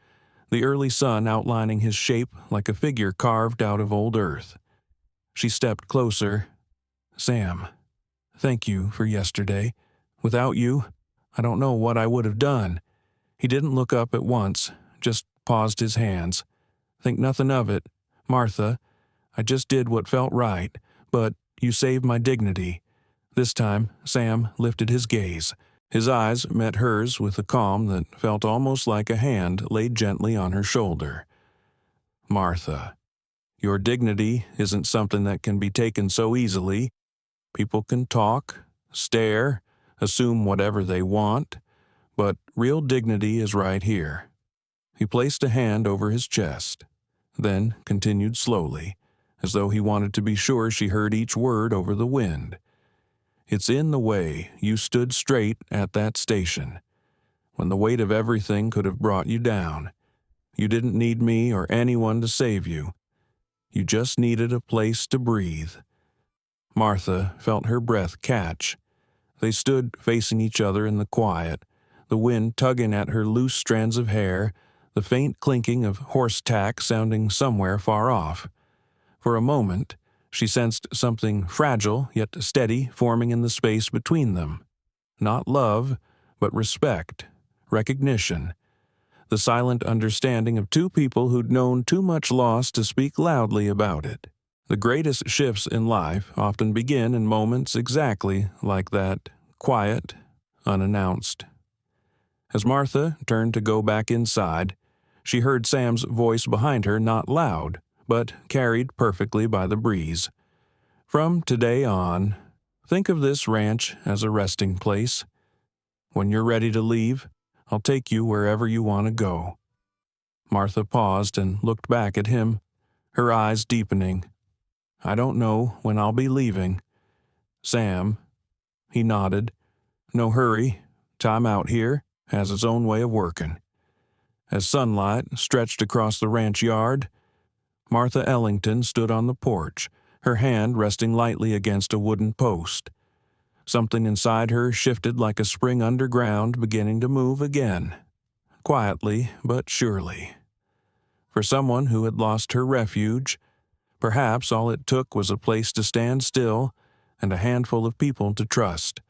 the early sun outlining his shape like a figure carved out of old earth. She stepped closer. "Sam, thank you for yesterday. Without you, I don't know what I would have done." He didn't look up at once, just paused his hands. "Think nothing of it, Martha. I just did what felt right, but you saved my dignity." This time, Sam lifted his gaze. His eyes met hers with a calm that felt almost like a hand laid gently on her shoulder. "Martha, your dignity isn't something that can be taken so easily. People can talk, stare, assume whatever they want, but real dignity is right here." He placed a hand over his chest, then continued slowly, as though he wanted to be sure she heard each word over the wind. "It's in the way you stood straight at that station, when the weight of everything could have brought you down. You didn't need me or anyone to save you. You just needed a place to breathe." Martha felt her breath catch. They stood facing each other in the quiet, the wind tugging at her loose strands of hair, the faint clinking of horse tack sounding somewhere far off. For a moment, she sensed something fragile yet steady forming in the space between them. Not love, but respect, recognition, the silent understanding of 2 people who'd known too much loss to speak loudly about it. The greatest shifts in life often begin in moments exactly like that, quiet, unannounced. As Martha turned to go back inside, she heard Sam's voice behind her, not loud, but carried perfectly by the breeze. "From today on, think of this ranch as a resting place. When you're ready to leave, I'll take you wherever you want to go." Martha paused and looked back at him, her eyes deepening. "I don't know when I'll be leaving." "Sam," he nodded. "No hurry. Time out here has its own way of working." As sunlight stretched across the ranch yard, Martha Ellington stood on the porch, her hand resting lightly against a wooden post. Something inside her shifted like a spring underground, beginning to move again, quietly but surely. For someone who had lost her refuge, perhaps all it took was a place to stand still and a handful of people to trust,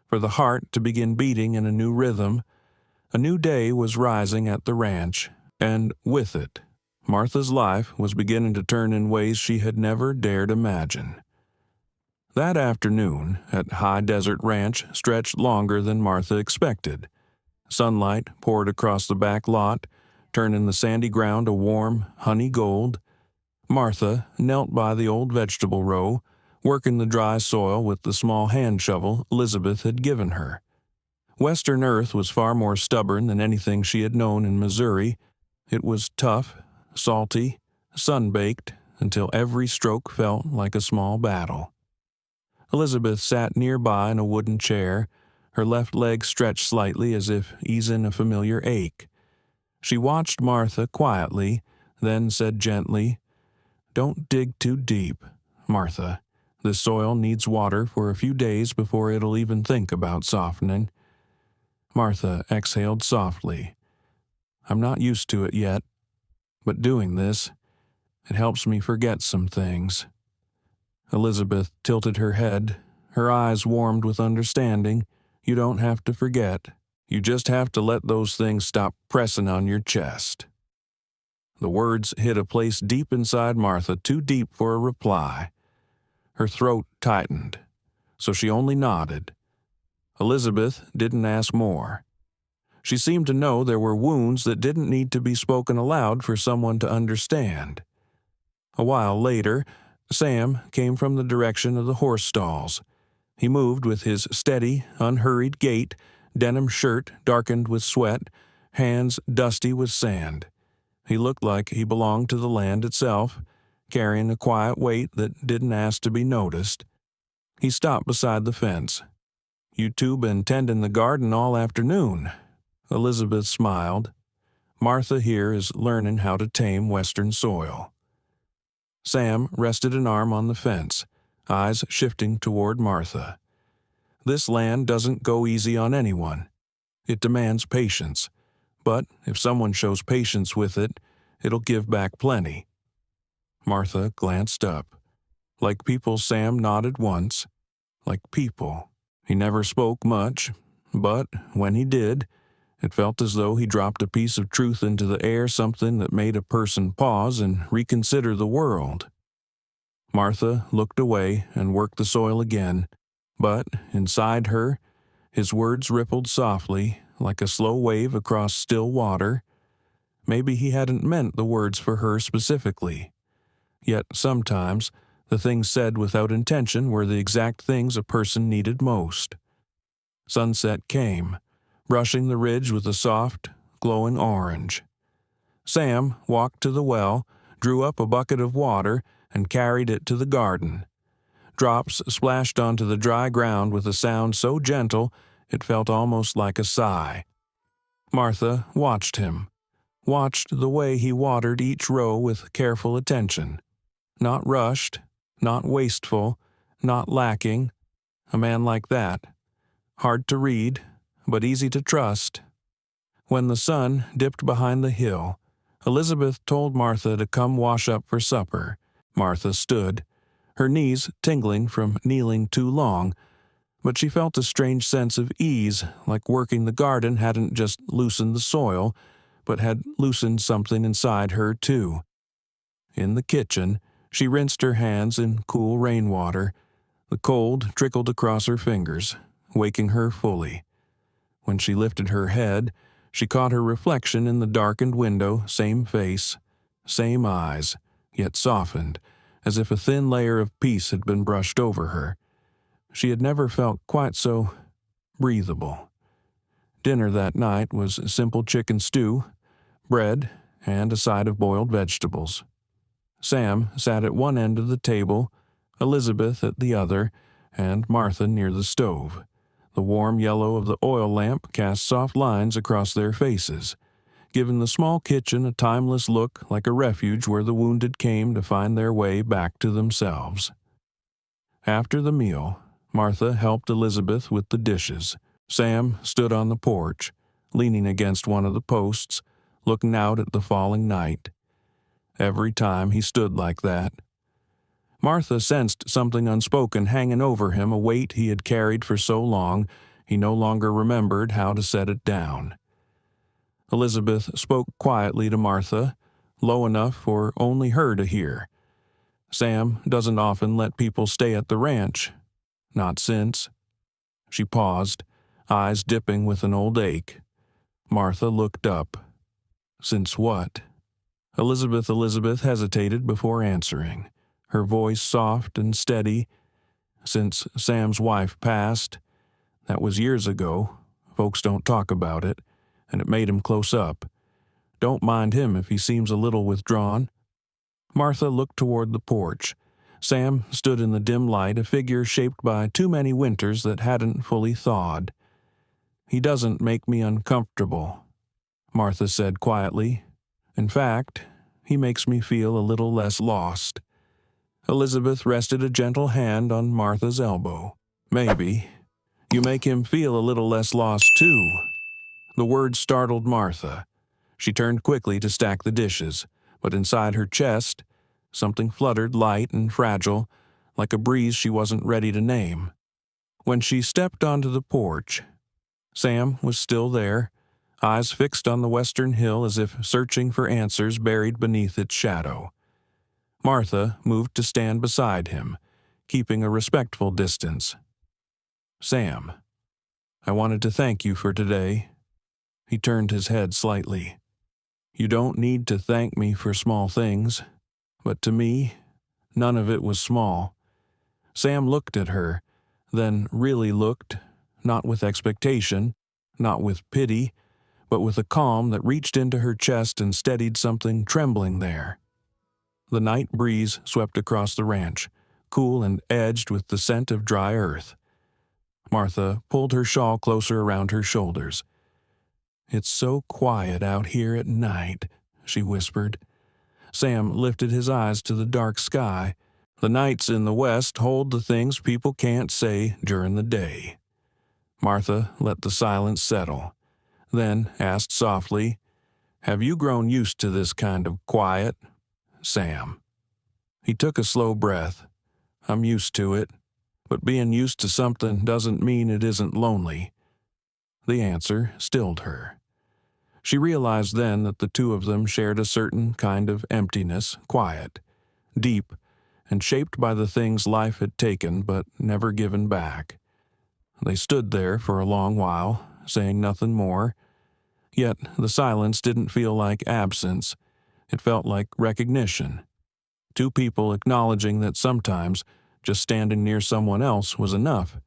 for the heart to begin beating in a new rhythm. A new day was rising at the ranch, and with it, Martha's life was beginning to turn in ways she had never dared imagine. That afternoon at High Desert Ranch stretched longer than Martha expected. Sunlight poured across the back lot, turning the sandy ground a warm, honey gold. Martha knelt by the old vegetable row, working the dry soil with the small hand shovel Elizabeth had given her. Western earth was far more stubborn than anything she had known in Missouri. It was tough, salty, sun-baked, until every stroke felt like a small battle. Elizabeth sat nearby in a wooden chair, her left leg stretched slightly as if easing a familiar ache. She watched Martha quietly, then said gently, "Don't dig too deep, Martha. This soil needs water for a few days before it'll even think about softening." Martha exhaled softly. "I'm not used to it yet, but doing this, it helps me forget some things." Elizabeth tilted her head, her eyes warmed with understanding. "You don't have to forget. You just have to let those things stop pressing on your chest." The words hit a place deep inside Martha, too deep for a reply. Her throat tightened, so she only nodded. Elizabeth didn't ask more. She seemed to know there were wounds that didn't need to be spoken aloud for someone to understand. A while later, Sam came from the direction of the horse stalls. He moved with his steady, unhurried gait, denim shirt darkened with sweat, hands dusty with sand. He looked like he belonged to the land itself, carrying a quiet weight that didn't ask to be noticed. He stopped beside the fence. "You two been tending the garden all afternoon." Elizabeth smiled. "Martha here is learning how to tame Western soil." Sam rested an arm on the fence, eyes shifting toward Martha. "This land doesn't go easy on anyone. It demands patience, but if someone shows patience with it, it'll give back plenty." Martha glanced up. Like people, Sam nodded once. Like people. He never spoke much, but when he did, it felt as though he dropped a piece of truth into the air, something that made a person pause and reconsider the world. Martha looked away and worked the soil again, but inside her, his words rippled softly, like a slow wave across still water. Maybe he hadn't meant the words for her specifically. Yet sometimes, the things said without intention were the exact things a person needed most. Sunset came, brushing the ridge with a soft, glowing orange. Sam walked to the well, drew up a bucket of water, and carried it to the garden. Drops splashed onto the dry ground with a sound so gentle it felt almost like a sigh. Martha watched him, watched the way he watered each row with careful attention. Not rushed, not wasteful, not lacking. A man like that. Hard to read, but easy to trust. When the sun dipped behind the hill, Elizabeth told Martha to come wash up for supper. Martha stood, her knees tingling from kneeling too long, but she felt a strange sense of ease, like working the garden hadn't just loosened the soil, but had loosened something inside her too. In the kitchen, she rinsed her hands in cool rainwater. The cold trickled across her fingers, waking her fully. When she lifted her head, she caught her reflection in the darkened window, same face, same eyes, yet softened, as if a thin layer of peace had been brushed over her. She had never felt quite so breathable. Dinner that night was simple chicken stew, bread, and a side of boiled vegetables. Sam sat at one end of the table, Elizabeth at the other, and Martha near the stove. The warm yellow of the oil lamp cast soft lines across their faces, giving the small kitchen a timeless look like a refuge where the wounded came to find their way back to themselves. After the meal, Martha helped Elizabeth with the dishes. Sam stood on the porch, leaning against one of the posts, looking out at the falling night. Every time he stood like that, Martha sensed something unspoken hanging over him, a weight he had carried for so long he no longer remembered how to set it down. Elizabeth spoke quietly to Martha, low enough for only her to hear. "Sam doesn't often let people stay at the ranch. Not since." She paused, eyes dipping with an old ache. Martha looked up. Since what? Elizabeth hesitated before answering, her voice soft and steady. Since Sam's wife passed. That was years ago. Folks don't talk about it, and it made him close up. Don't mind him if he seems a little withdrawn. Martha looked toward the porch. Sam stood in the dim light, a figure shaped by too many winters that hadn't fully thawed. He doesn't make me uncomfortable, Martha said quietly. In fact, he makes me feel a little less lost. Elizabeth rested a gentle hand on Martha's elbow. Maybe. You make him feel a little less lost, too. The word startled Martha. She turned quickly to stack the dishes, but inside her chest, something fluttered light and fragile, like a breeze she wasn't ready to name. When she stepped onto the porch, Sam was still there, eyes fixed on the western hill as if searching for answers buried beneath its shadow. Martha moved to stand beside him, keeping a respectful distance. Sam, I wanted to thank you for today. He turned his head slightly. You don't need to thank me for small things, but to me, none of it was small. Sam looked at her, then really looked, not with expectation, not with pity, but with a calm that reached into her chest and steadied something trembling there. The night breeze swept across the ranch, cool and edged with the scent of dry earth. Martha pulled her shawl closer around her shoulders. It's so quiet out here at night, she whispered. Sam lifted his eyes to the dark sky. The nights in the west hold the things people can't say during the day. Martha let the silence settle, then asked softly, Have you grown used to this kind of quiet, Sam? He took a slow breath. I'm used to it, but being used to something doesn't mean it isn't lonely. The answer stilled her. She realized then that the two of them shared a certain kind of emptiness, quiet, deep, and shaped by the things life had taken but never given back. They stood there for a long while, saying nothing more. Yet the silence didn't feel like absence. It felt like recognition. Two people acknowledging that sometimes just standing near someone else was enough.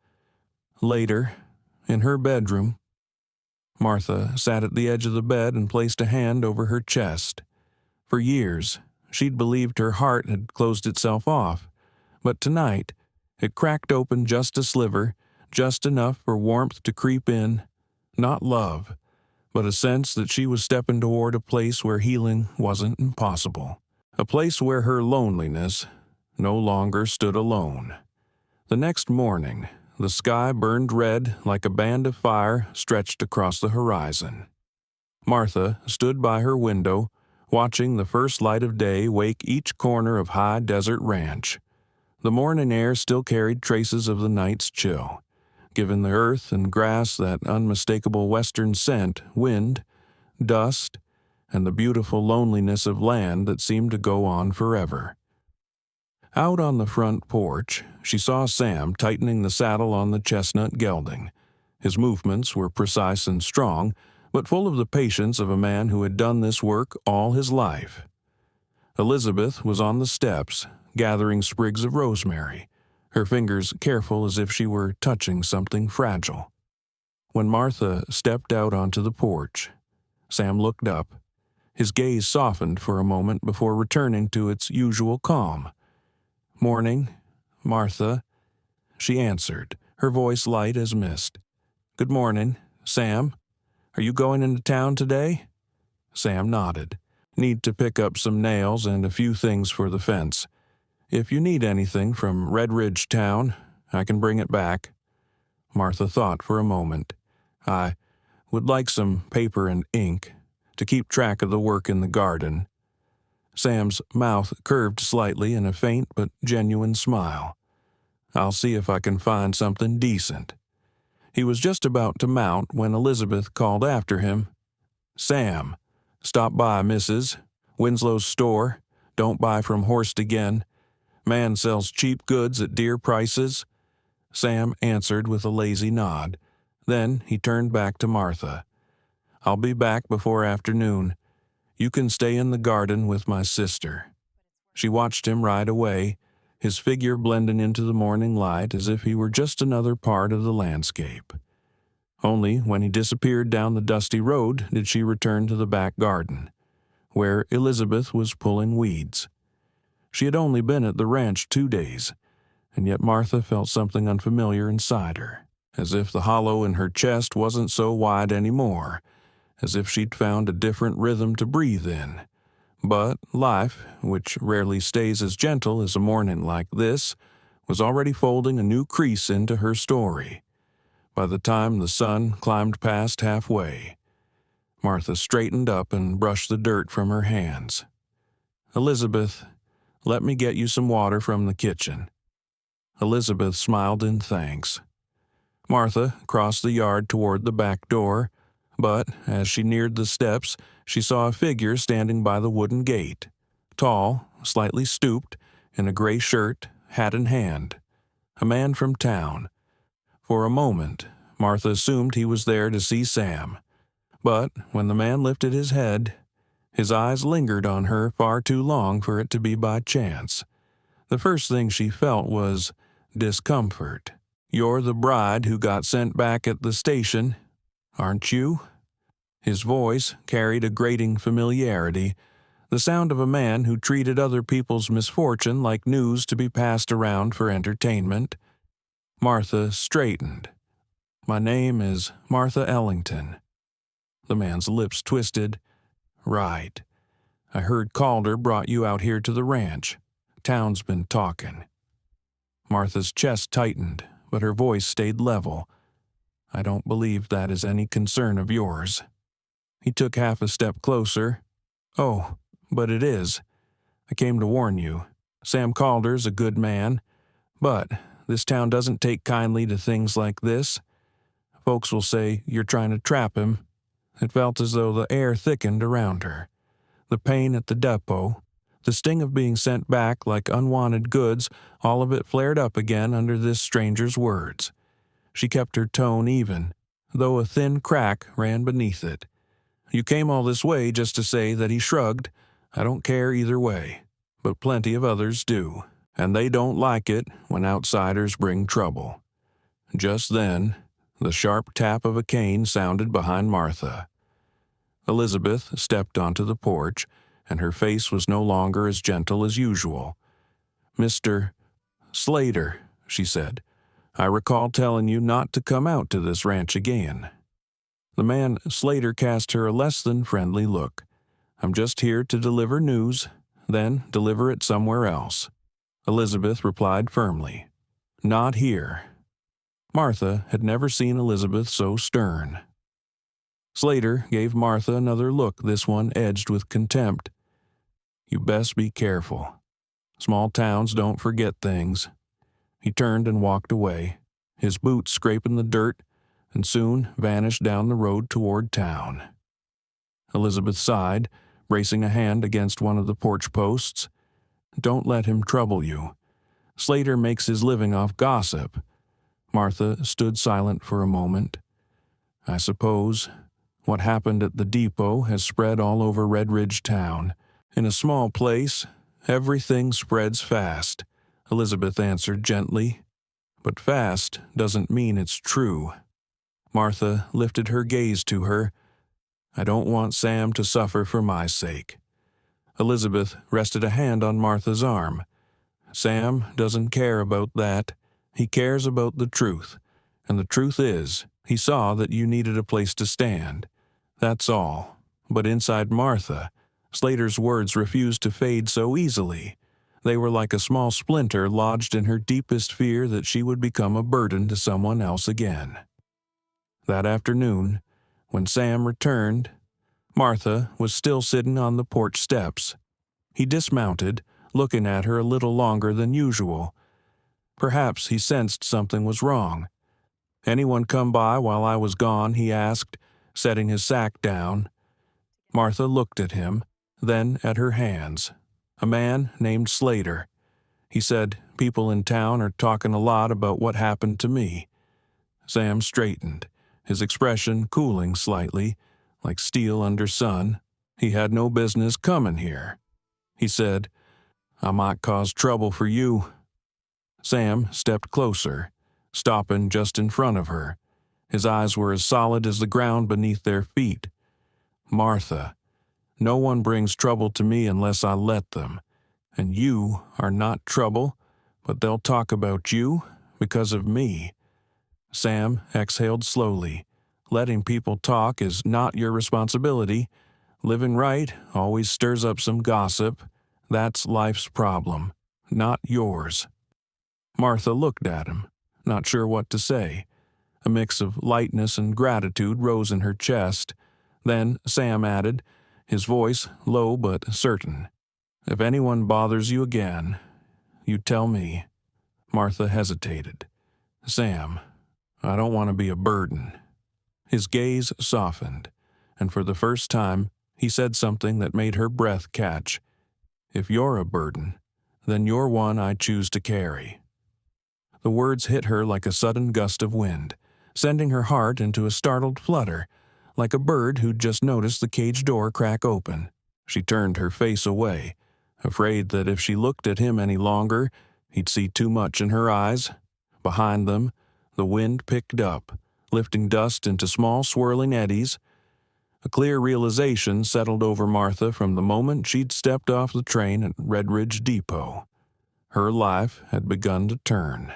Later, in her bedroom, Martha sat at the edge of the bed and placed a hand over her chest. For years, she'd believed her heart had closed itself off, but tonight, it cracked open just a sliver, just enough for warmth to creep in, not love, but a sense that she was stepping toward a place where healing wasn't impossible, a place where her loneliness no longer stood alone. The next morning, the sky burned red like a band of fire stretched across the horizon. Martha stood by her window, watching the first light of day wake each corner of High Desert Ranch. The morning air still carried traces of the night's chill, giving the earth and grass that unmistakable western scent, wind, dust, and the beautiful loneliness of land that seemed to go on forever. Out on the front porch, she saw Sam tightening the saddle on the chestnut gelding. His movements were precise and strong, but full of the patience of a man who had done this work all his life. Elizabeth was on the steps, gathering sprigs of rosemary, her fingers careful as if she were touching something fragile. When Martha stepped out onto the porch, Sam looked up. His gaze softened for a moment before returning to its usual calm. Morning, Martha, she answered, her voice light as mist. Good morning, Sam. Are you going into town today? Sam nodded. Need to pick up some nails and a few things for the fence. If you need anything from Red Ridge Town, I can bring it back. Martha thought for a moment. I would like some paper and ink to keep track of the work in the garden. Sam's mouth curved slightly in a faint but genuine smile. I'll see if I can find something decent. He was just about to mount when Elizabeth called after him. Sam, stop by, Mrs. Winslow's store. Don't buy from Horst again. Man sells cheap goods at dear prices. Sam answered with a lazy nod. Then he turned back to Martha. I'll be back before afternoon. You can stay in the garden with my sister." She watched him ride away, his figure blending into the morning light as if he were just another part of the landscape. Only when he disappeared down the dusty road did she return to the back garden, where Elizabeth was pulling weeds. She had only been at the ranch 2 days, and yet Martha felt something unfamiliar inside her, as if the hollow in her chest wasn't so wide anymore, as if she'd found a different rhythm to breathe in. But life, which rarely stays as gentle as a morning like this, was already folding a new crease into her story. By the time the sun climbed past halfway, Martha straightened up and brushed the dirt from her hands. "Elizabeth, let me get you some water from the kitchen." Elizabeth smiled in thanks. Martha crossed the yard toward the back door, but as she neared the steps, she saw a figure standing by the wooden gate, tall, slightly stooped, in a gray shirt, hat in hand. A man from town. For a moment, Martha assumed he was there to see Sam, but when the man lifted his head, his eyes lingered on her far too long for it to be by chance. The first thing she felt was discomfort. "You're the bride who got sent back at the station, aren't you?" His voice carried a grating familiarity, the sound of a man who treated other people's misfortune like news to be passed around for entertainment. Martha straightened. "My name is Martha Ellington." The man's lips twisted. "Right. I heard Calder brought you out here to the ranch. Town's been talking." Martha's chest tightened, but her voice stayed level. "I don't believe that is any concern of yours." He took half a step closer. "Oh, but it is. I came to warn you. Sam Calder's a good man, but this town doesn't take kindly to things like this. Folks will say you're trying to trap him." It felt as though the air thickened around her. The pain at the depot, the sting of being sent back like unwanted goods, all of it flared up again under this stranger's words. She kept her tone even, though a thin crack ran beneath it. "You came all this way just to say that he shrugged. I don't care either way, but plenty of others do, and they don't like it when outsiders bring trouble." Just then, the sharp tap of a cane sounded behind Martha. Elizabeth stepped onto the porch, and her face was no longer as gentle as usual. "Mr. Slater," she said, "I recall telling you not to come out to this ranch again." The man Slater cast her a less than friendly look. "I'm just here to deliver news, then deliver it somewhere else." Elizabeth replied firmly, "Not here." Martha had never seen Elizabeth so stern. Slater gave Martha another look, this one edged with contempt. "You best be careful. Small towns don't forget things." He turned and walked away, his boots scraping the dirt, and soon vanished down the road toward town. Elizabeth sighed, bracing a hand against one of the porch posts. "Don't let him trouble you. Slater makes his living off gossip." Martha stood silent for a moment. "I suppose what happened at the depot has spread all over Red Ridge town. In a small place, everything spreads fast," Elizabeth answered gently. "But fast doesn't mean it's true." Martha lifted her gaze to her. "I don't want Sam to suffer for my sake." Elizabeth rested a hand on Martha's arm. "Sam doesn't care about that. He cares about the truth. And the truth is, he saw that you needed a place to stand. That's all." But inside Martha, Slater's words refused to fade so easily. They were like a small splinter lodged in her deepest fear that she would become a burden to someone else again. That afternoon, when Sam returned, Martha was still sitting on the porch steps. He dismounted, looking at her a little longer than usual. Perhaps he sensed something was wrong. "Anyone come by while I was gone?" he asked, setting his sack down. Martha looked at him, then at her hands. "A man named Slater. He said people in town are talking a lot about what happened to me." Sam straightened, his expression cooling slightly, like steel under sun. He had no business coming here. He said, "I might cause trouble for you." Sam stepped closer, stopping just in front of her. His eyes were as solid as the ground beneath their feet. "Martha, no one brings trouble to me unless I let them. And you are not trouble, but they'll talk about you because of me." Sam exhaled slowly. "Letting people talk is not your responsibility. Living right always stirs up some gossip. That's life's problem, not yours." Martha looked at him, not sure what to say. A mix of lightness and gratitude rose in her chest. Then Sam added, his voice low but certain, "If anyone bothers you again, you tell me." Martha hesitated. "Sam, I don't want to be a burden." His gaze softened, and for the first time, he said something that made her breath catch. "If you're a burden, then you're one I choose to carry." The words hit her like a sudden gust of wind, sending her heart into a startled flutter, like a bird who'd just noticed the cage door crack open. She turned her face away, afraid that if she looked at him any longer, he'd see too much in her eyes. Behind them, the wind picked up, lifting dust into small swirling eddies. A clear realization settled over Martha from the moment she'd stepped off the train at Red Ridge Depot. Her life had begun to turn.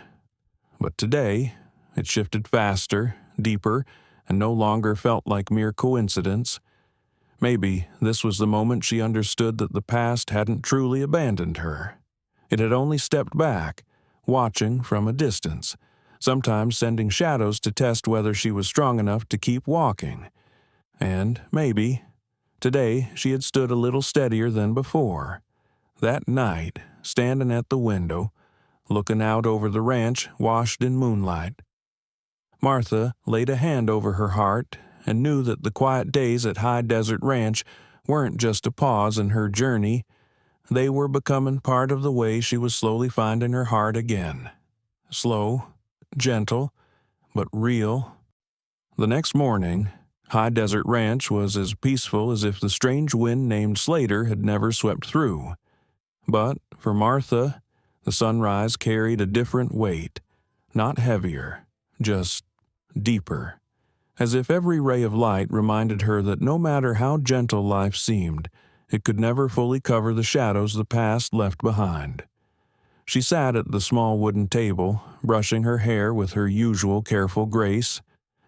But today, it shifted faster, deeper, and no longer felt like mere coincidence. Maybe this was the moment she understood that the past hadn't truly abandoned her. It had only stepped back, watching from a distance, sometimes sending shadows to test whether she was strong enough to keep walking. And maybe, today she had stood a little steadier than before. That night, standing at the window, looking out over the ranch washed in moonlight. Martha laid a hand over her heart and knew that the quiet days at High Desert Ranch weren't just a pause in her journey. They were becoming part of the way she was slowly finding her heart again. Slow, gentle, but real. The next morning, High Desert Ranch was as peaceful as if the strange wind named Slater had never swept through. But for Martha, the sunrise carried a different weight, not heavier, just deeper, as if every ray of light reminded her that no matter how gentle life seemed, it could never fully cover the shadows the past left behind. She sat at the small wooden table, brushing her hair with her usual careful grace.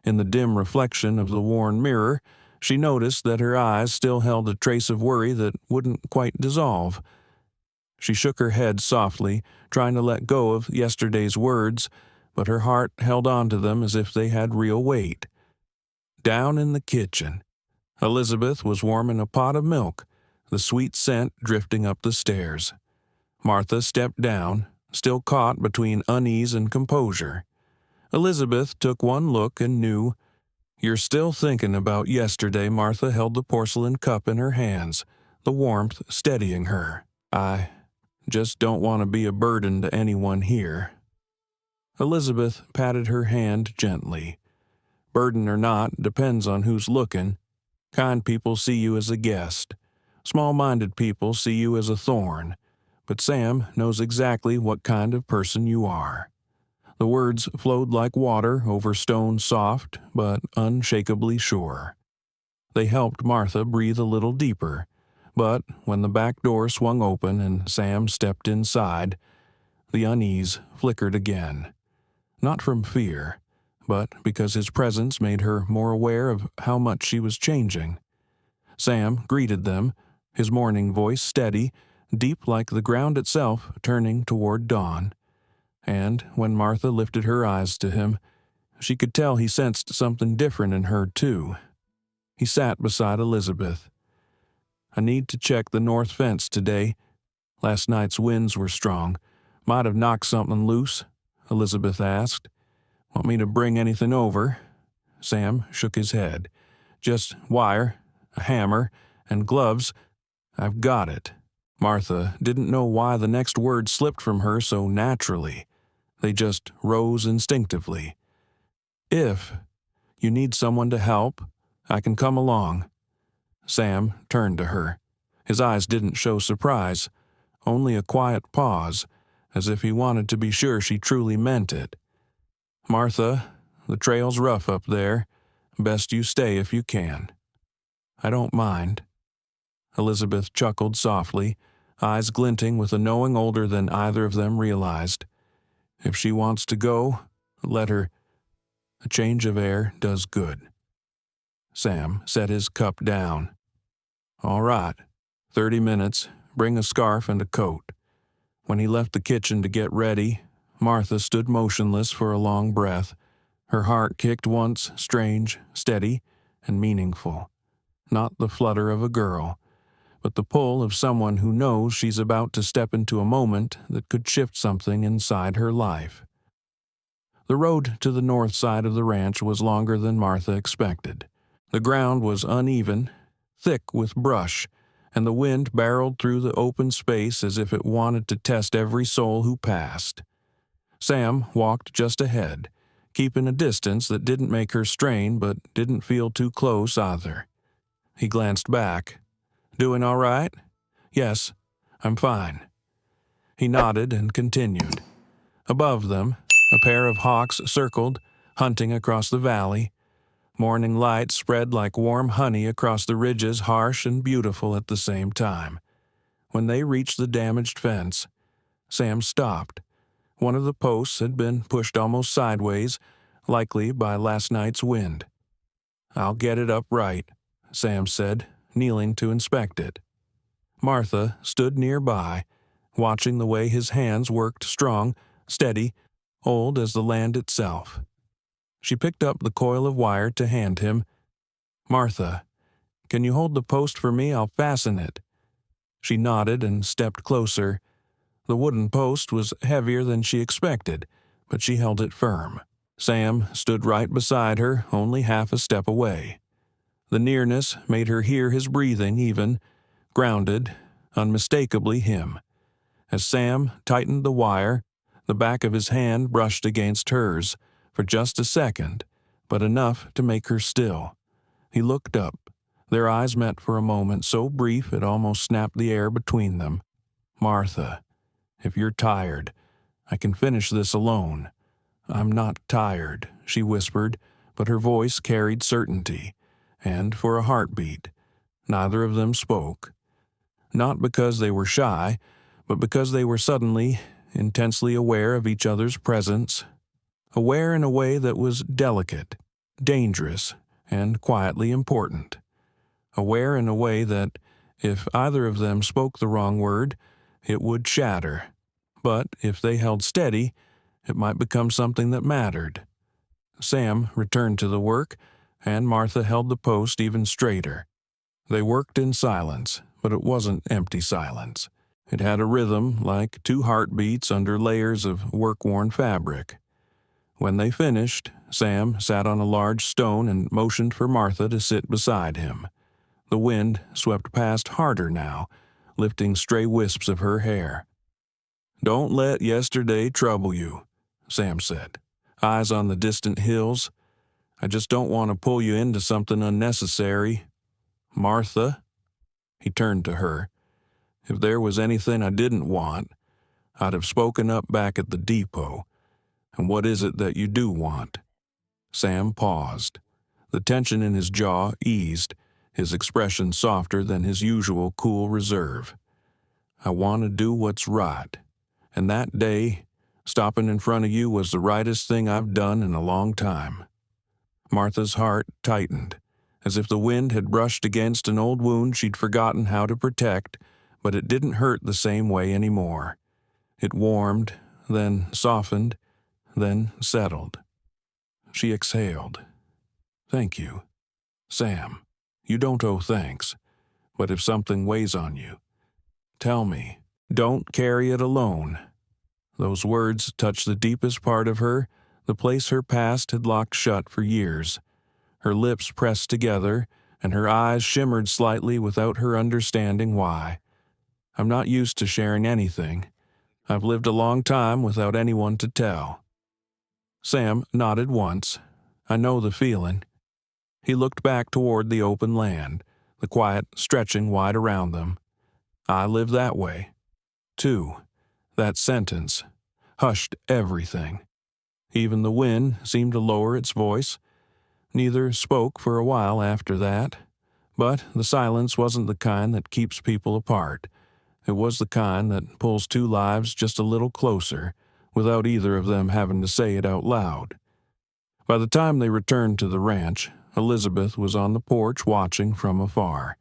In the dim reflection of the worn mirror, she noticed that her eyes still held a trace of worry that wouldn't quite dissolve. She shook her head softly, trying to let go of yesterday's words, but her heart held on to them as if they had real weight. Down in the kitchen, Elizabeth was warming a pot of milk, the sweet scent drifting up the stairs. Martha stepped down, still caught between unease and composure. Elizabeth took one look and knew. "You're still thinking about yesterday." Martha held the porcelain cup in her hands, the warmth steadying her. "I just don't want to be a burden to anyone here." Elizabeth patted her hand gently. "Burden or not depends on who's looking. Kind people see you as a guest. Small-minded people see you as a thorn. But Sam knows exactly what kind of person you are." The words flowed like water over stone, soft but unshakably sure. They helped Martha breathe a little deeper. But when the back door swung open and Sam stepped inside, the unease flickered again. Not from fear, but because his presence made her more aware of how much she was changing. Sam greeted them, his morning voice steady, deep like the ground itself, turning toward dawn. And when Martha lifted her eyes to him, she could tell he sensed something different in her, too. He sat beside Elizabeth. "I need to check the north fence today. Last night's winds were strong. Might have knocked something loose," Elizabeth asked. "Want me to bring anything over?" Sam shook his head. "Just wire, a hammer, and gloves. I've got it." Martha didn't know why the next words slipped from her so naturally. They just rose instinctively. "If you need someone to help, I can come along." Sam turned to her. His eyes didn't show surprise, only a quiet pause, as if he wanted to be sure she truly meant it. "Martha, the trail's rough up there. Best you stay if you can." "I don't mind." Elizabeth chuckled softly, eyes glinting with a knowing older than either of them realized. If she wants to go, let her. A change of air does good. Sam set his cup down. "All right, 30 minutes, bring a scarf and a coat." When he left the kitchen to get ready, Martha stood motionless for a long breath. Her heart kicked once, strange, steady, and meaningful. Not the flutter of a girl, but the pull of someone who knows she's about to step into a moment that could shift something inside her life. The road to the north side of the ranch was longer than Martha expected. The ground was uneven, thick with brush, and the wind barreled through the open space as if it wanted to test every soul who passed. Sam walked just ahead, keeping a distance that didn't make her strain but didn't feel too close either. He glanced back. "Doing all right?" "Yes, I'm fine." He nodded and continued. Above them, a pair of hawks circled, hunting across the valley. Morning light spread like warm honey across the ridges, harsh and beautiful at the same time. When they reached the damaged fence, Sam stopped. One of the posts had been pushed almost sideways, likely by last night's wind. "I'll get it up right," Sam said, kneeling to inspect it. Martha stood nearby, watching the way his hands worked, strong, steady, old as the land itself. She picked up the coil of wire to hand him. "Martha, can you hold the post for me? I'll fasten it." She nodded and stepped closer. The wooden post was heavier than she expected, but she held it firm. Sam stood right beside her, only half a step away. The nearness made her hear his breathing even, grounded, unmistakably him. As Sam tightened the wire, the back of his hand brushed against hers, for just a second, but enough to make her still. He looked up. Their eyes met for a moment so brief it almost snapped the air between them. "Martha, if you're tired, I can finish this alone." "I'm not tired," she whispered, but her voice carried certainty, and for a heartbeat, neither of them spoke. Not because they were shy, but because they were suddenly, intensely aware of each other's presence. Aware in a way that was delicate, dangerous, and quietly important. Aware in a way that, if either of them spoke the wrong word, it would shatter. But if they held steady, it might become something that mattered. Sam returned to the work, and Martha held the post even straighter. They worked in silence, but it wasn't empty silence. It had a rhythm like two heartbeats under layers of work-worn fabric. When they finished, Sam sat on a large stone and motioned for Martha to sit beside him. The wind swept past harder now, lifting stray wisps of her hair. "Don't let yesterday trouble you," Sam said, eyes on the distant hills. "I just don't want to pull you into something unnecessary. Martha," he turned to her, "if there was anything I didn't want, I'd have spoken up back at the depot. And what is it that you do want?" Sam paused. The tension in his jaw eased, his expression softer than his usual cool reserve. "I want to do what's right. And that day, stopping in front of you was the rightest thing I've done in a long time." Martha's heart tightened, as if the wind had brushed against an old wound she'd forgotten how to protect, but it didn't hurt the same way anymore. It warmed, then softened, then settled. She exhaled. "Thank you. Sam, you don't owe thanks, but if something weighs on you, tell me. Don't carry it alone." Those words touched the deepest part of her, the place her past had locked shut for years. Her lips pressed together, and her eyes shimmered slightly without her understanding why. "I'm not used to sharing anything. I've lived a long time without anyone to tell." Sam nodded once. "I know the feeling." He looked back toward the open land, the quiet stretching wide around them. I live that way, too. That sentence hushed everything. Even the wind seemed to lower its voice. Neither spoke for a while after that, but the silence wasn't the kind that keeps people apart. It was the kind that pulls two lives just a little closer, without either of them having to say it out loud. By the time they returned to the ranch, Elizabeth was on the porch watching from afar.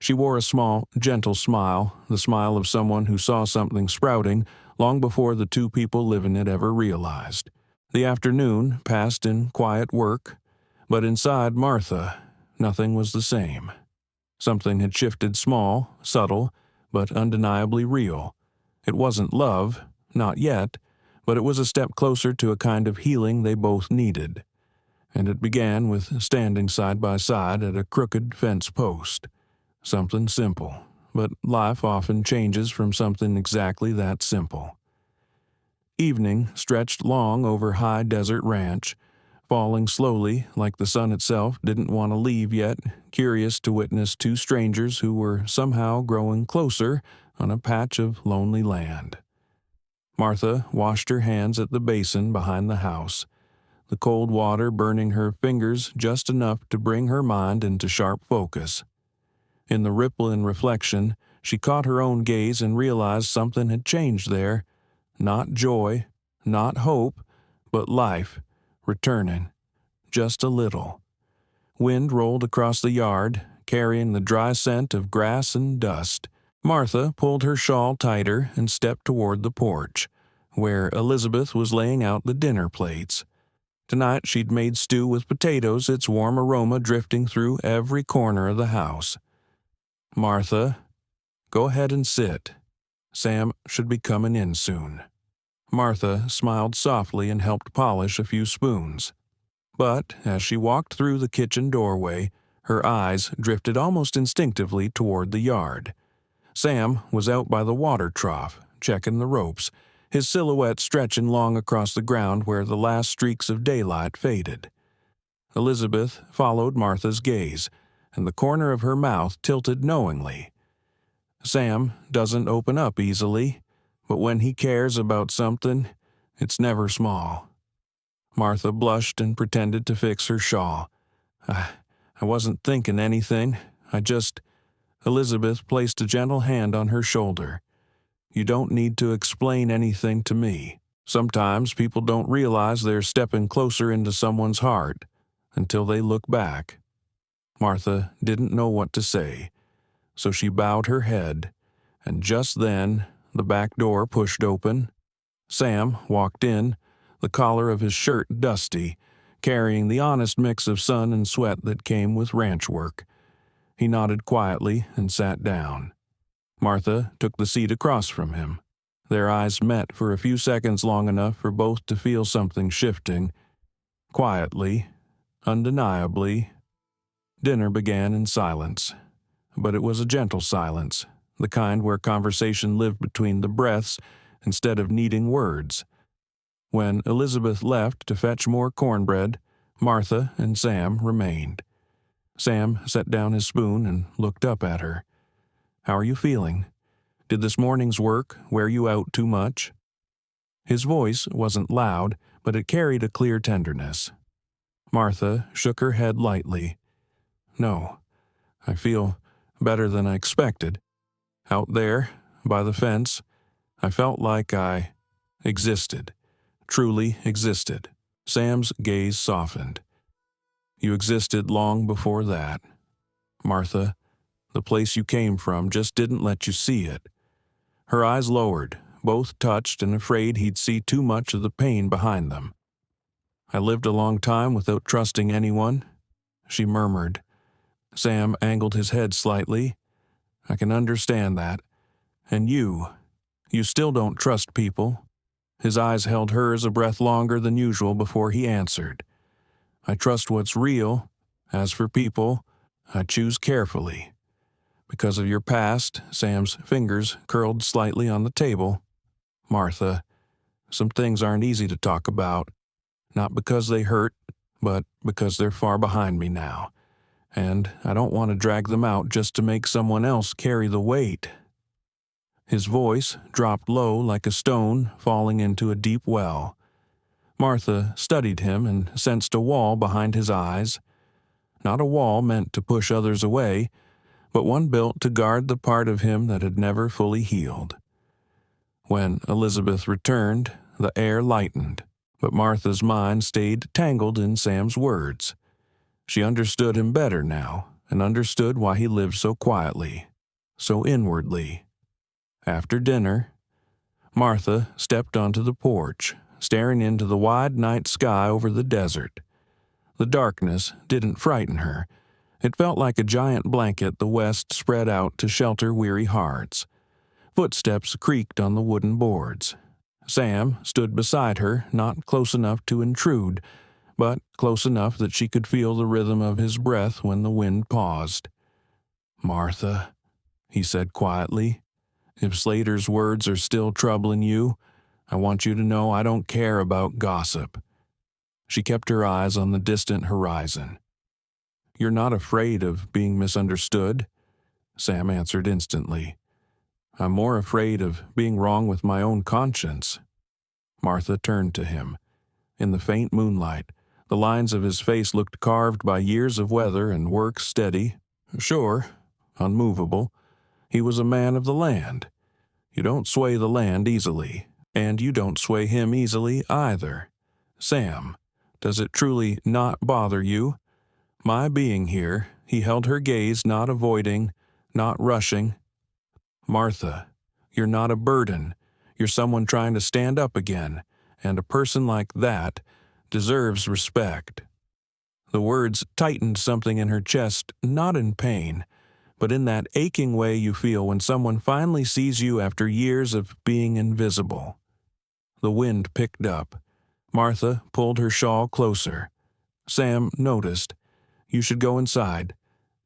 She wore a small, gentle smile, the smile of someone who saw something sprouting long before the two people living it ever realized. The afternoon passed in quiet work, but inside Martha, nothing was the same. Something had shifted, small, subtle, but undeniably real. It wasn't love, not yet, but it was a step closer to a kind of healing they both needed. And it began with standing side by side at a crooked fence post. Something simple, but life often changes from something exactly that simple. Evening stretched long over High Desert Ranch, falling slowly like the sun itself didn't want to leave yet, curious to witness two strangers who were somehow growing closer on a patch of lonely land. Martha washed her hands at the basin behind the house, the cold water burning her fingers just enough to bring her mind into sharp focus. In the ripple and reflection, she caught her own gaze and realized something had changed there. Not joy, not hope, but life, returning, just a little. Wind rolled across the yard, carrying the dry scent of grass and dust. Martha pulled her shawl tighter and stepped toward the porch, where Elizabeth was laying out the dinner plates. Tonight she'd made stew with potatoes, its warm aroma drifting through every corner of the house. "Martha, go ahead and sit. Sam should be coming in soon." Martha smiled softly and helped polish a few spoons. But as she walked through the kitchen doorway, her eyes drifted almost instinctively toward the yard. Sam was out by the water trough, checking the ropes, his silhouette stretching long across the ground where the last streaks of daylight faded. Elizabeth followed Martha's gaze, and the corner of her mouth tilted knowingly. Sam doesn't open up easily, but when he cares about something, it's never small. Martha blushed and pretended to fix her shawl. I wasn't thinking anything. Elizabeth placed a gentle hand on her shoulder. "You don't need to explain anything to me. Sometimes people don't realize they're stepping closer into someone's heart until they look back." Martha didn't know what to say, so she bowed her head, and just then the back door pushed open. Sam walked in, the collar of his shirt dusty, carrying the honest mix of sun and sweat that came with ranch work. He nodded quietly and sat down. Martha took the seat across from him. Their eyes met for a few seconds, long enough for both to feel something shifting. Quietly, undeniably, dinner began in silence. But it was a gentle silence, the kind where conversation lived between the breaths instead of needing words. When Elizabeth left to fetch more cornbread, Martha and Sam remained. Sam set down his spoon and looked up at her. "How are you feeling? Did this morning's work wear you out too much?" His voice wasn't loud, but it carried a clear tenderness. Martha shook her head lightly. "No, I feel better than I expected. Out there, by the fence, I felt like I existed, truly existed." Sam's gaze softened. "You existed long before that. Martha, the place you came from just didn't let you see it." Her eyes lowered, both touched and afraid he'd see too much of the pain behind them. "I lived a long time without trusting anyone," she murmured. Sam angled his head slightly. "I can understand that. And you still don't trust people." His eyes held hers a breath longer than usual before he answered. "I trust what's real. As for people, I choose carefully." "Because of your past," Sam's fingers curled slightly on the table. "Martha, some things aren't easy to talk about. Not because they hurt, but because they're far behind me now. and I don't want to drag them out just to make someone else carry the weight." His voice dropped low like a stone falling into a deep well. Martha studied him and sensed a wall behind his eyes. Not a wall meant to push others away, but one built to guard the part of him that had never fully healed. When Elizabeth returned, the air lightened, but Martha's mind stayed tangled in Sam's words. She understood him better now, and understood why he lived so quietly, so inwardly. After dinner, Martha stepped onto the porch, staring into the wide night sky over the desert. The darkness didn't frighten her. It felt like a giant blanket the west spread out to shelter weary hearts. Footsteps creaked on the wooden boards. Sam stood beside her, not close enough to intrude, but close enough that she could feel the rhythm of his breath when the wind paused. "Martha," he said quietly, "if Slater's words are still troubling you, I want you to know I don't care about gossip." She kept her eyes on the distant horizon. "You're not afraid of being misunderstood?" Sam answered instantly. "I'm more afraid of being wrong with my own conscience." Martha turned to him. In the faint moonlight, the lines of his face looked carved by years of weather and work steady. Sure, unmovable. He was a man of the land. You don't sway the land easily, and you don't sway him easily either. "Sam, does it truly not bother you? My being here," he held her gaze, not avoiding, not rushing. "Martha, you're not a burden. You're someone trying to stand up again, and a person like that deserves respect." The words tightened something in her chest, not in pain, but in that aching way you feel when someone finally sees you after years of being invisible. The wind picked up. Martha pulled her shawl closer. Sam noticed. "You should go inside.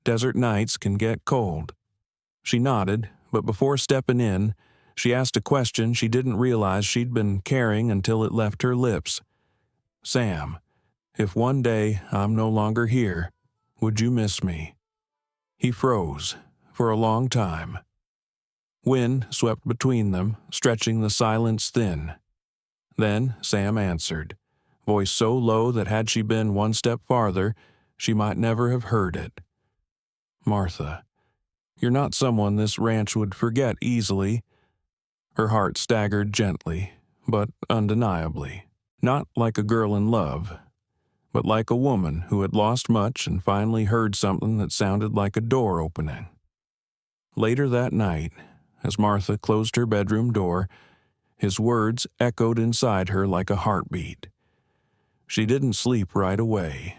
Desert nights can get cold." She nodded, but before stepping in, she asked a question she didn't realize she'd been carrying until it left her lips. "Sam, if one day I'm no longer here, would you miss me?" He froze for a long time. Wind swept between them, stretching the silence thin. Then Sam answered, voice so low that had she been one step farther, she might never have heard it. "Martha, you're not someone this ranch would forget easily." Her heart staggered gently, but undeniably. Not like a girl in love, but like a woman who had lost much and finally heard something that sounded like a door opening. Later that night, as Martha closed her bedroom door, his words echoed inside her like a heartbeat. She didn't sleep right away.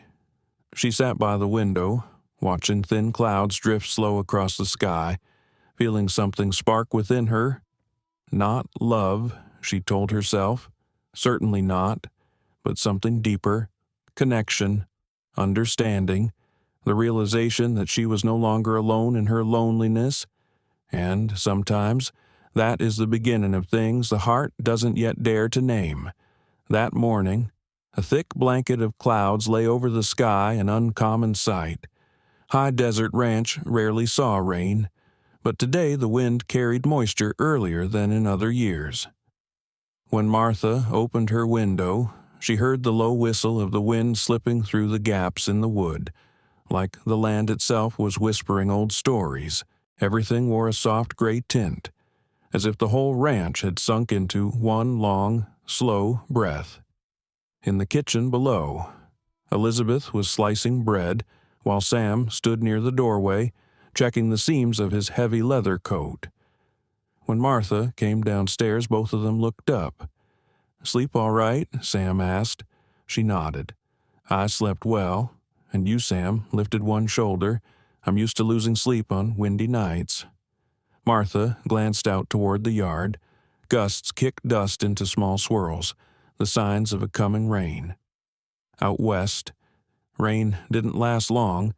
She sat by the window, watching thin clouds drift slow across the sky, feeling something spark within her. Not love, she told herself, certainly not, but something deeper, connection, understanding, the realization that she was no longer alone in her loneliness, and sometimes that is the beginning of things the heart doesn't yet dare to name. That morning, a thick blanket of clouds lay over the sky, an uncommon sight. High desert ranch rarely saw rain, but today the wind carried moisture earlier than in other years. When Martha opened her window, she heard the low whistle of the wind slipping through the gaps in the wood, like the land itself was whispering old stories. Everything wore a soft gray tint, as if the whole ranch had sunk into one long, slow breath. In the kitchen below, Elizabeth was slicing bread, while Sam stood near the doorway, checking the seams of his heavy leather coat. When Martha came downstairs, both of them looked up. "Sleep all right?" Sam asked. She nodded. "I slept well. And you, Sam," lifted one shoulder. "I'm used to losing sleep on windy nights." Martha glanced out toward the yard. Gusts kicked dust into small swirls, the signs of a coming rain. Out west, rain didn't last long,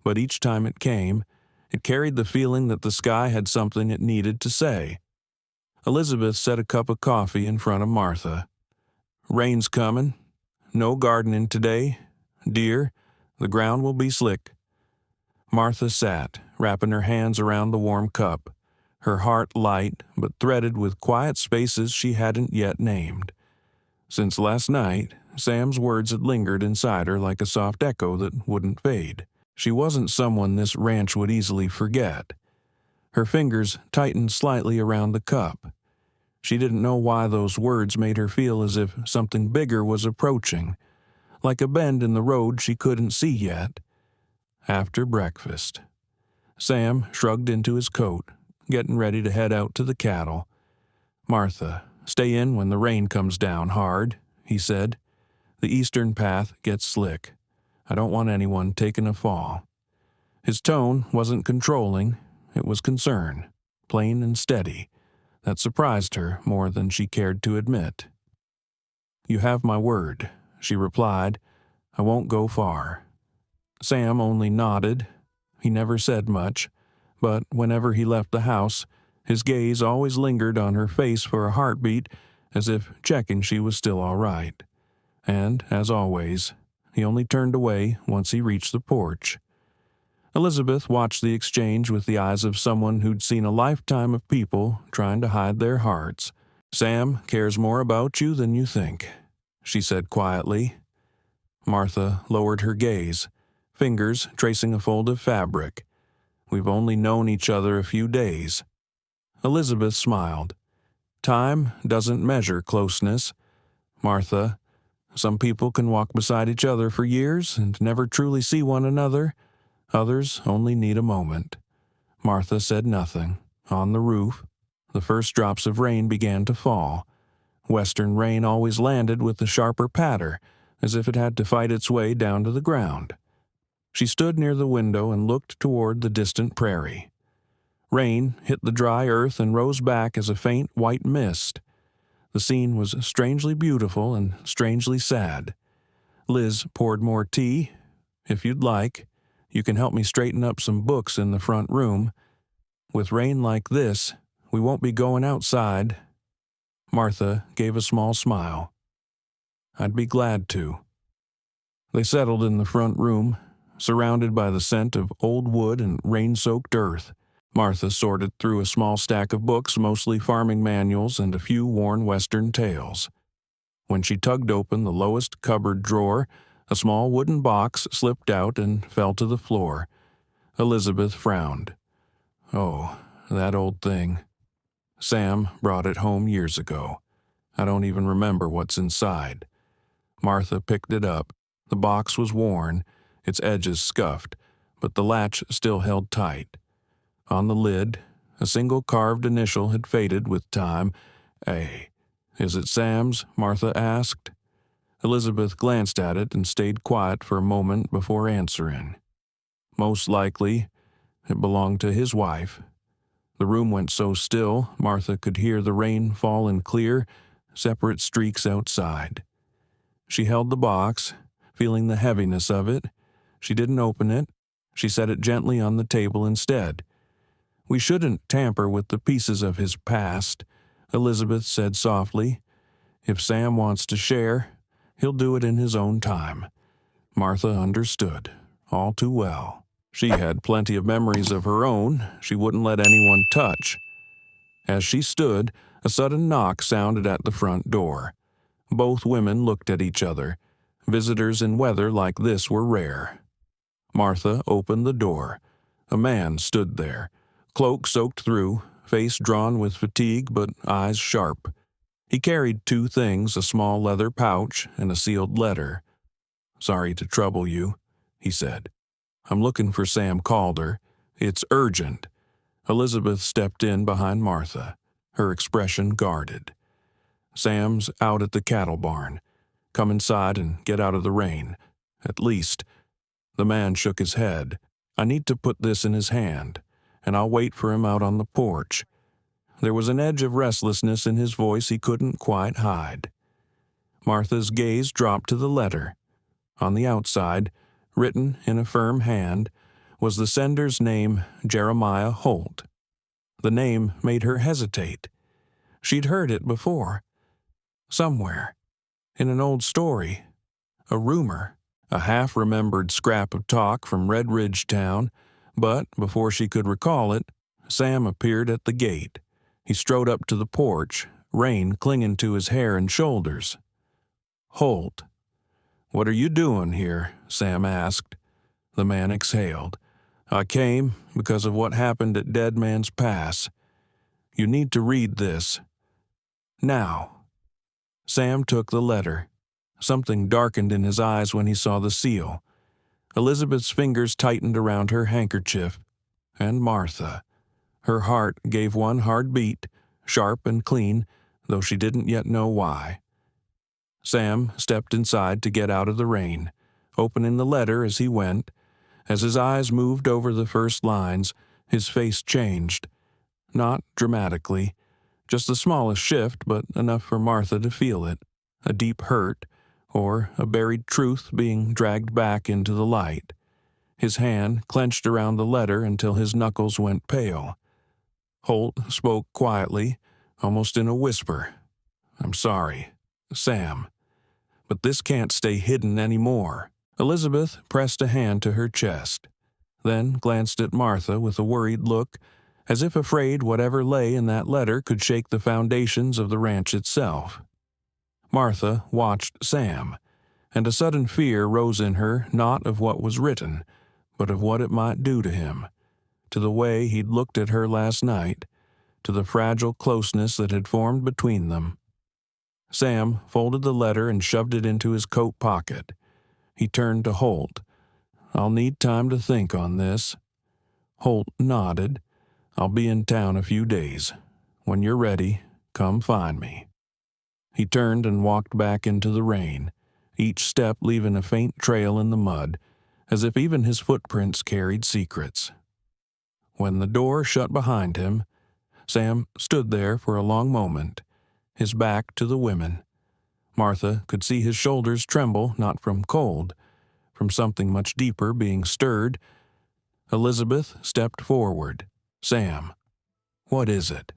but each time it came, it carried the feeling that the sky had something it needed to say. Elizabeth set a cup of coffee in front of Martha. "Rain's coming. No gardening today. Dear, the ground will be slick." Martha sat, wrapping her hands around the warm cup, her heart light but threaded with quiet spaces she hadn't yet named. Since last night, Sam's words had lingered inside her like a soft echo that wouldn't fade. She wasn't someone this ranch would easily forget. Her fingers tightened slightly around the cup. She didn't know why those words made her feel as if something bigger was approaching, like a bend in the road she couldn't see yet. After breakfast, Sam shrugged into his coat, getting ready to head out to the cattle. "Martha, stay in when the rain comes down hard," he said. "The eastern path gets slick. I don't want anyone taking a fall." His tone wasn't controlling, it was concern, plain and steady, that surprised her more than she cared to admit. "You have my word," she replied. "I won't go far." Sam only nodded. He never said much, but whenever he left the house, his gaze always lingered on her face for a heartbeat, as if checking she was still all right. And, as always, he only turned away once he reached the porch. Elizabeth watched the exchange with the eyes of someone who'd seen a lifetime of people trying to hide their hearts. "Sam cares more about you than you think," she said quietly. Martha lowered her gaze, fingers tracing a fold of fabric. "We've only known each other a few days." Elizabeth smiled. "Time doesn't measure closeness, Martha. Some people can walk beside each other for years and never truly see one another. Others only need a moment." Martha said nothing. On the roof, the first drops of rain began to fall. Western rain always landed with a sharper patter, as if it had to fight its way down to the ground. She stood near the window and looked toward the distant prairie. Rain hit the dry earth and rose back as a faint white mist. The scene was strangely beautiful and strangely sad. "Liz poured more tea. If you'd like, you can help me straighten up some books in the front room. With rain like this, we won't be going outside." Martha gave a small smile. "I'd be glad to." They settled in the front room, surrounded by the scent of old wood and rain-soaked earth. Martha sorted through a small stack of books, mostly farming manuals and a few worn Western tales. When she tugged open the lowest cupboard drawer, a small wooden box slipped out and fell to the floor. Elizabeth frowned. "Oh, that old thing. Sam brought it home years ago. I don't even remember what's inside." Martha picked it up. The box was worn, its edges scuffed, but the latch still held tight. On the lid, a single carved initial had faded with time. "A. Is it Sam's?" Martha asked. Elizabeth glanced at it and stayed quiet for a moment before answering. "Most likely, it belonged to his wife." The room went so still, Martha could hear the rain fall in clear, separate streaks outside. She held the box, feeling the heaviness of it. She didn't open it. She set it gently on the table instead. "We shouldn't tamper with the pieces of his past," Elizabeth said softly. "If Sam wants to share, he'll do it in his own time." Martha understood, all too well. She had plenty of memories of her own she wouldn't let anyone touch. As she stood, a sudden knock sounded at the front door. Both women looked at each other. Visitors in weather like this were rare. Martha opened the door. A man stood there, cloak soaked through, face drawn with fatigue but eyes sharp. He carried two things, a small leather pouch and a sealed letter. "Sorry to trouble you," he said. "I'm looking for Sam Calder. It's urgent." Elizabeth stepped in behind Martha, her expression guarded. "Sam's out at the cattle barn. Come inside and get out of the rain. At least." The man shook his head. "I need to put this in his hand, and I'll wait for him out on the porch." There was an edge of restlessness in his voice he couldn't quite hide. Martha's gaze dropped to the letter. On the outside, written in a firm hand, was the sender's name, Jeremiah Holt. The name made her hesitate. She'd heard it before. Somewhere. In an old story. A rumor. A half-remembered scrap of talk from Red Ridge Town. But before she could recall it, Sam appeared at the gate. He strode up to the porch, rain clinging to his hair and shoulders. "Holt." "What are you doing here?" Sam asked. The man exhaled. "I came because of what happened at Dead Man's Pass. You need to read this. Now." Sam took the letter. Something darkened in his eyes when he saw the seal. Elizabeth's fingers tightened around her handkerchief. And Martha. Her heart gave one hard beat, sharp and clean, though she didn't yet know why. Sam stepped inside to get out of the rain, opening the letter as he went. As his eyes moved over the first lines, his face changed. Not dramatically, just the smallest shift, but enough for Martha to feel it. A deep hurt, or a buried truth being dragged back into the light. His hand clenched around the letter until his knuckles went pale. Holt spoke quietly, almost in a whisper. "I'm sorry, Sam. But this can't stay hidden anymore." Elizabeth pressed a hand to her chest, then glanced at Martha with a worried look, as if afraid whatever lay in that letter could shake the foundations of the ranch itself. Martha watched Sam, and a sudden fear rose in her not of what was written, but of what it might do to him, to the way he'd looked at her last night, to the fragile closeness that had formed between them. Sam folded the letter and shoved it into his coat pocket. He turned to Holt. "I'll need time to think on this." Holt nodded. "I'll be in town a few days. When you're ready, come find me." He turned and walked back into the rain, each step leaving a faint trail in the mud, as if even his footprints carried secrets. When the door shut behind him, Sam stood there for a long moment, his back to the women. Martha could see his shoulders tremble, not from cold, from something much deeper being stirred. Elizabeth stepped forward. "Sam, what is it?"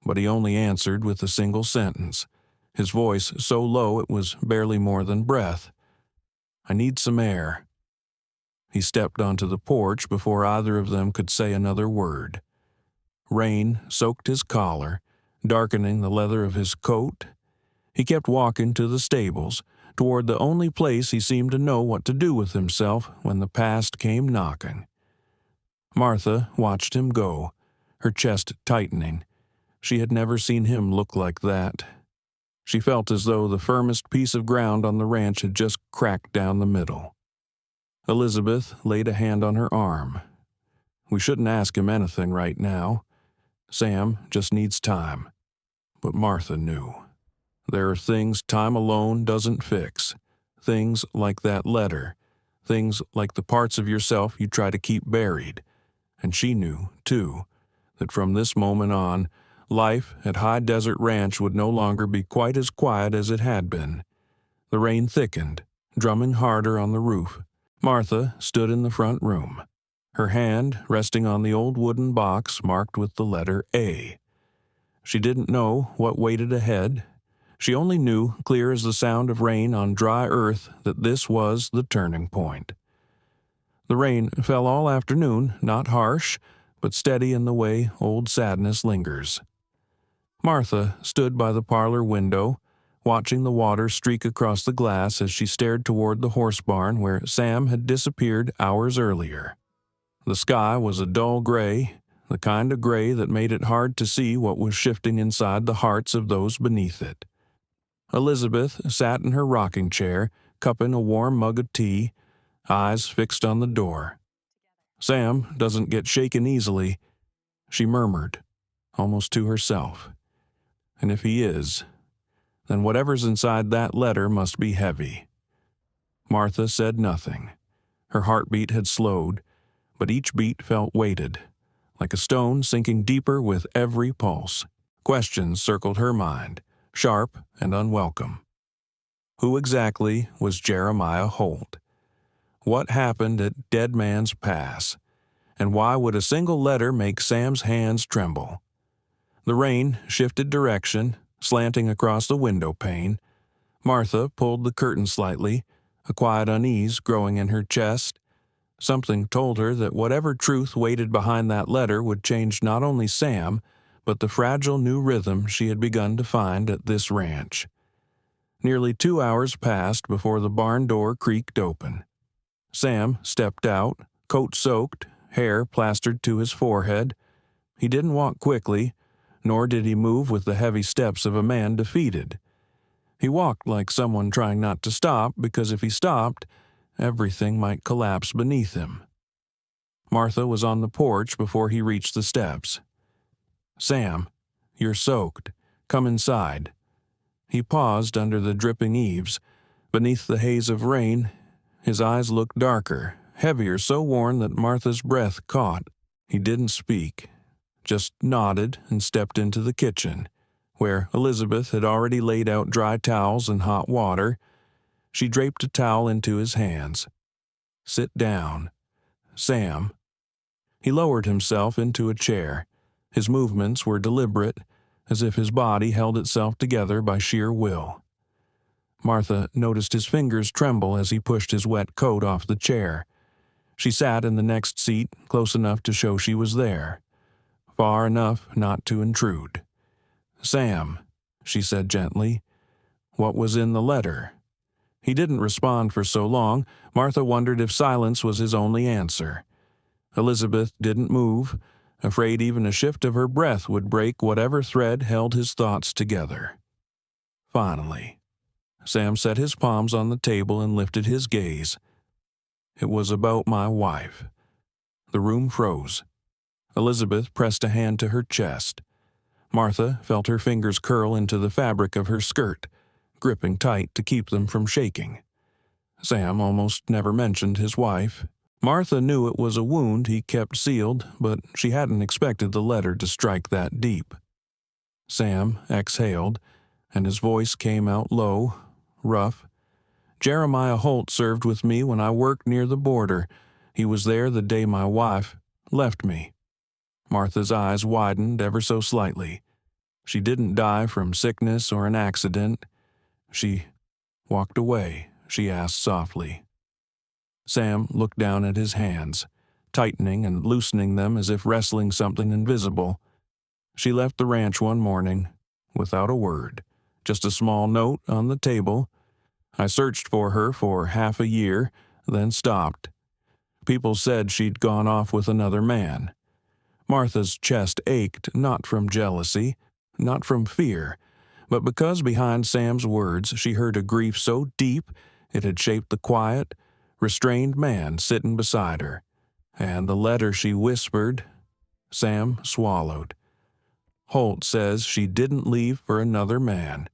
But he only answered with a single sentence, his voice so low it was barely more than breath. "I need some air." He stepped onto the porch before either of them could say another word. Rain soaked his collar, darkening the leather of his coat. He kept walking to the stables, toward the only place he seemed to know what to do with himself when the past came knocking. Martha watched him go, her chest tightening. She had never seen him look like that. She felt as though the firmest piece of ground on the ranch had just cracked down the middle. Elizabeth laid a hand on her arm. "We shouldn't ask him anything right now. Sam just needs time." But Martha knew. There are things time alone doesn't fix. Things like that letter. Things like the parts of yourself you try to keep buried. And she knew, too, that from this moment on, life at High Desert Ranch would no longer be quite as quiet as it had been. The rain thickened, drumming harder on the roof. Martha stood in the front room, her hand resting on the old wooden box marked with the letter A. She didn't know what waited ahead. She only knew, clear as the sound of rain on dry earth, that this was the turning point. The rain fell all afternoon, not harsh, but steady in the way old sadness lingers. Martha stood by the parlor window, watching the water streak across the glass as she stared toward the horse barn where Sam had disappeared hours earlier. The sky was a dull gray, the kind of gray that made it hard to see what was shifting inside the hearts of those beneath it. Elizabeth sat in her rocking chair, cupping a warm mug of tea, eyes fixed on the door. "Sam doesn't get shaken easily," she murmured, almost to herself. "And if he is, then whatever's inside that letter must be heavy." Martha said nothing. Her heartbeat had slowed, but each beat felt weighted, like a stone sinking deeper with every pulse. Questions circled her mind, sharp and unwelcome. Who exactly was Jeremiah Holt? What happened at Dead Man's Pass? And why would a single letter make Sam's hands tremble? The rain shifted direction, slanting across the window pane. Martha pulled the curtain slightly, a quiet unease growing in her chest. Something told her that whatever truth waited behind that letter would change not only Sam, but the fragile new rhythm she had begun to find at this ranch. Nearly 2 hours passed before the barn door creaked open. Sam stepped out, coat soaked, hair plastered to his forehead. He didn't walk quickly, nor did he move with the heavy steps of a man defeated. He walked like someone trying not to stop, because if he stopped, everything might collapse beneath him. Martha was on the porch before he reached the steps. "Sam, you're soaked. Come inside." He paused under the dripping eaves. Beneath the haze of rain, his eyes looked darker, heavier, so worn that Martha's breath caught. He didn't speak, just nodded and stepped into the kitchen, where Elizabeth had already laid out dry towels and hot water. She draped a towel into his hands. "Sit down. Sam." He lowered himself into a chair. His movements were deliberate, as if his body held itself together by sheer will. Martha noticed his fingers tremble as he pushed his wet coat off the chair. She sat in the next seat, close enough to show she was there, far enough not to intrude. "Sam," she said gently, "what was in the letter?" He didn't respond for so long, Martha wondered if silence was his only answer. Elizabeth didn't move, afraid even a shift of her breath would break whatever thread held his thoughts together. Finally, Sam set his palms on the table and lifted his gaze. "It was about my wife." The room froze. Elizabeth pressed a hand to her chest. Martha felt her fingers curl into the fabric of her skirt, gripping tight to keep them from shaking. Sam almost never mentioned his wife. Martha knew it was a wound he kept sealed, but she hadn't expected the letter to strike that deep. Sam exhaled, and his voice came out low, rough. "Jeremiah Holt served with me when I worked near the border. He was there the day my wife left me." Martha's eyes widened ever so slightly. "She didn't die from sickness or an accident. She walked away," she asked softly. Sam looked down at his hands, tightening and loosening them as if wrestling something invisible. "She left the ranch one morning, without a word, just a small note on the table. I searched for her for half a year, then stopped. People said she'd gone off with another man." Martha's chest ached, not from jealousy, not from fear, but because behind Sam's words she heard a grief so deep it had shaped the quiet, restrained man sitting beside her. "And the letter she whispered," Sam swallowed. "Holt says she didn't leave for another man.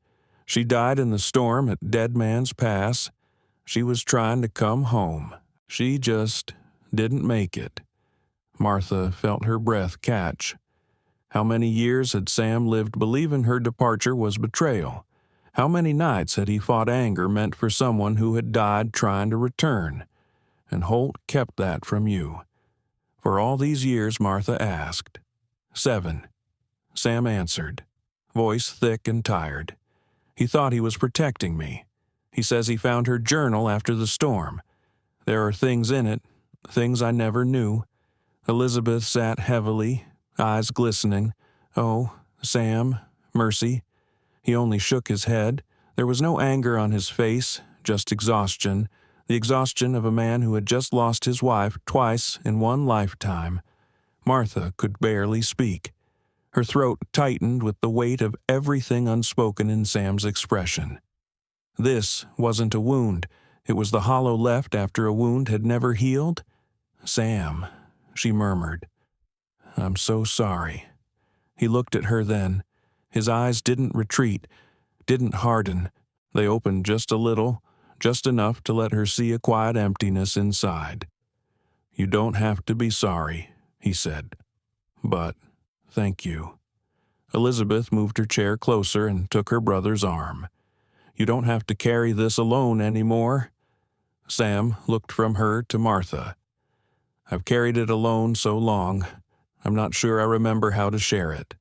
She died in the storm at Dead Man's Pass. She was trying to come home. She just didn't make it." Martha felt her breath catch. How many years had Sam lived believing her departure was betrayal? How many nights had he fought anger meant for someone who had died trying to return? And Holt kept that from you. For all these years, Martha asked. 7. Sam answered, voice thick and tired. "He thought he was protecting me. He says he found her journal after the storm. There are things in it, things I never knew." Elizabeth sat heavily, eyes glistening. "Oh, Sam, mercy." He only shook his head. There was no anger on his face, just exhaustion, the exhaustion of a man who had just lost his wife twice in one lifetime. Martha could barely speak. Her throat tightened with the weight of everything unspoken in Sam's expression. This wasn't a wound. It was the hollow left after a wound had never healed. "Sam," she murmured. "I'm so sorry." He looked at her then. His eyes didn't retreat, didn't harden. They opened just a little, just enough to let her see a quiet emptiness inside. "You don't have to be sorry," he said. "But thank you." Elizabeth moved her chair closer and took her brother's arm. "You don't have to carry this alone anymore." Sam looked from her to Martha. "I've carried it alone so long, I'm not sure I remember how to share it."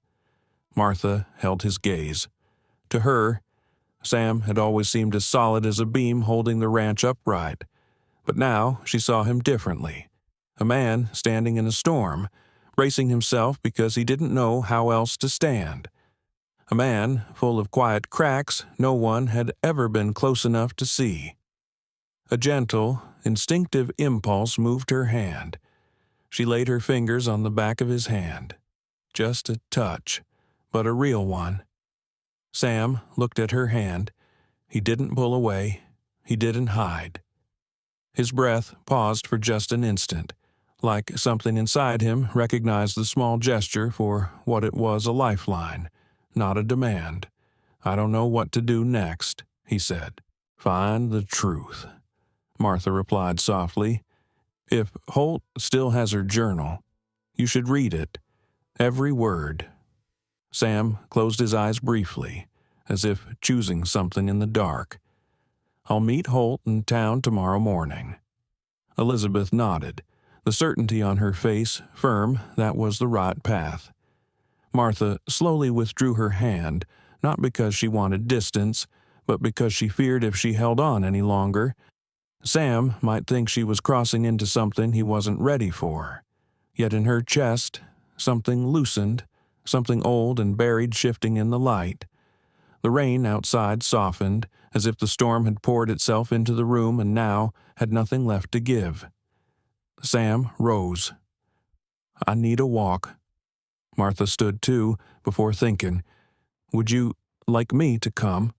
Martha held his gaze. To her, Sam had always seemed as solid as a beam holding the ranch upright. But now she saw him differently. A man standing in a storm, bracing himself because he didn't know how else to stand. A man full of quiet cracks no one had ever been close enough to see. A gentle, instinctive impulse moved her hand. She laid her fingers on the back of his hand. Just a touch, but a real one. Sam looked at her hand. He didn't pull away. He didn't hide. His breath paused for just an instant, like something inside him recognized the small gesture for what it was, a lifeline, not a demand. "I don't know what to do next," he said. "Find the truth," Martha replied softly. "If Holt still has her journal, you should read it, every word." Sam closed his eyes briefly, as if choosing something in the dark. "I'll meet Holt in town tomorrow morning." Elizabeth nodded, the certainty on her face firm that was the right path. Martha slowly withdrew her hand, not because she wanted distance, but because she feared if she held on any longer, Sam might think she was crossing into something he wasn't ready for. Yet in her chest, something loosened, something old and buried shifting in the light. The rain outside softened, as if the storm had poured itself into the room and now had nothing left to give. Sam rose. "I need a walk." Martha stood too, before thinking, "Would you like me to come?"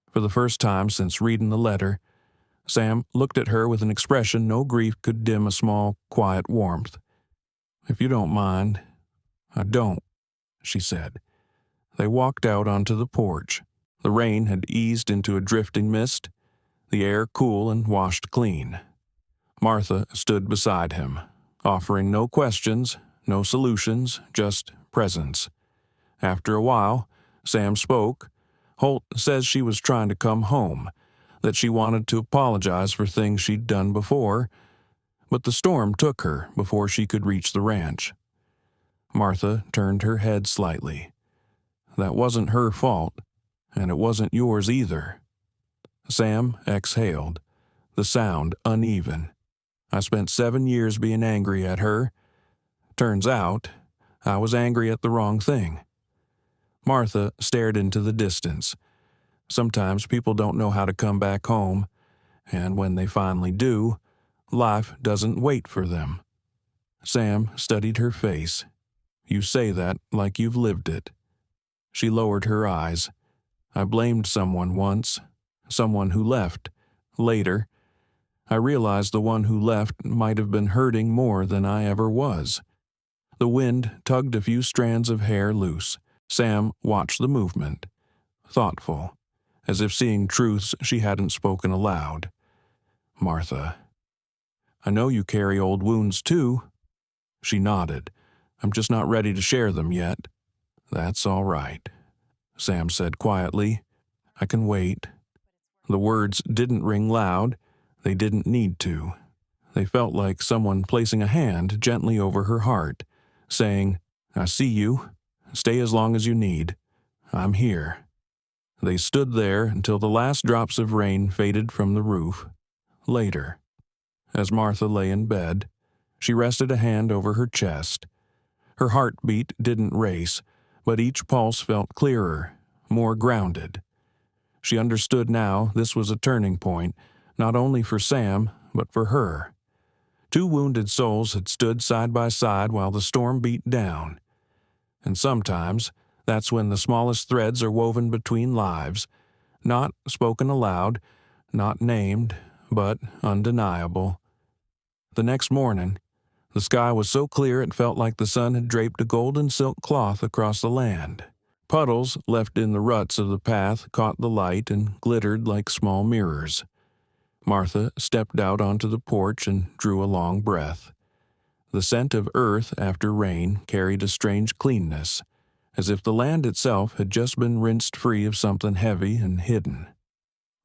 For the first time since reading the letter, Sam looked at her with an expression no grief could dim, a small, quiet warmth. "If you don't mind." "I don't," she said. They walked out onto the porch. The rain had eased into a drifting mist, the air cool and washed clean. Martha stood beside him, offering no questions, no solutions, just presence. After a while, Sam spoke. "Holt says she was trying to come home, that she wanted to apologize for things she'd done before, but the storm took her before she could reach the ranch." Martha turned her head slightly. "That wasn't her fault, and it wasn't yours either." Sam exhaled, the sound uneven. "I spent 7 years being angry at her. Turns out, I was angry at the wrong thing." Martha stared into the distance. Sometimes people don't know how to come back home, and when they finally do, life doesn't wait for them. Sam studied her face. "You say that like you've lived it." She lowered her eyes. "I blamed someone once, someone who left. Later, I realized the one who left might have been hurting more than I ever was." The wind tugged a few strands of hair loose. Sam watched the movement, thoughtful, as if seeing truths she hadn't spoken aloud. "Martha, I know you carry old wounds too." She nodded. "I'm just not ready to share them yet." "That's all right," Sam said quietly. "I can wait." The words didn't ring loud. They didn't need to. They felt like someone placing a hand gently over her heart, saying, "I see you. Stay as long as you need. I'm here." They stood there until the last drops of rain faded from the roof. Later, as Martha lay in bed, she rested a hand over her chest. Her heartbeat didn't race, but each pulse felt clearer, more grounded. She understood now this was a turning point, not only for Sam, but for her. 2 wounded souls had stood side by side while the storm beat down. And sometimes, that's when the smallest threads are woven between lives, not spoken aloud, not named, but undeniable. The next morning, the sky was so clear it felt like the sun had draped a golden silk cloth across the land. Puddles left in the ruts of the path caught the light and glittered like small mirrors. Martha stepped out onto the porch and drew a long breath. The scent of earth after rain carried a strange cleanness, as if the land itself had just been rinsed free of something heavy and hidden.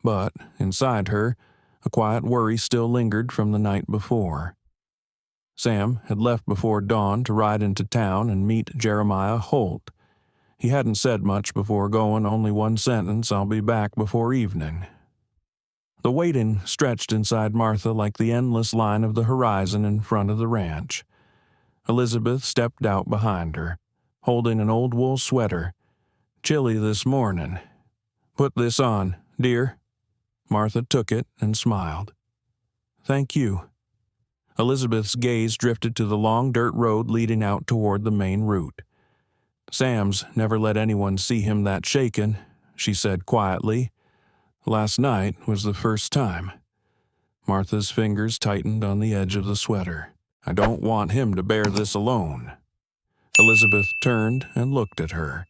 But, inside her, a quiet worry still lingered from the night before. Sam had left before dawn to ride into town and meet Jeremiah Holt. He hadn't said much before going, only one sentence, "I'll be back before evening." The waiting stretched inside Martha like the endless line of the horizon in front of the ranch. Elizabeth stepped out behind her, holding an old wool sweater. "Chilly this morning. Put this on, dear." Martha took it and smiled. "Thank you." Elizabeth's gaze drifted to the long dirt road leading out toward the main route. "Sam's never let anyone see him that shaken," she said quietly. "Last night was the first time." Martha's fingers tightened on the edge of the sweater. "I don't want him to bear this alone." Elizabeth turned and looked at her,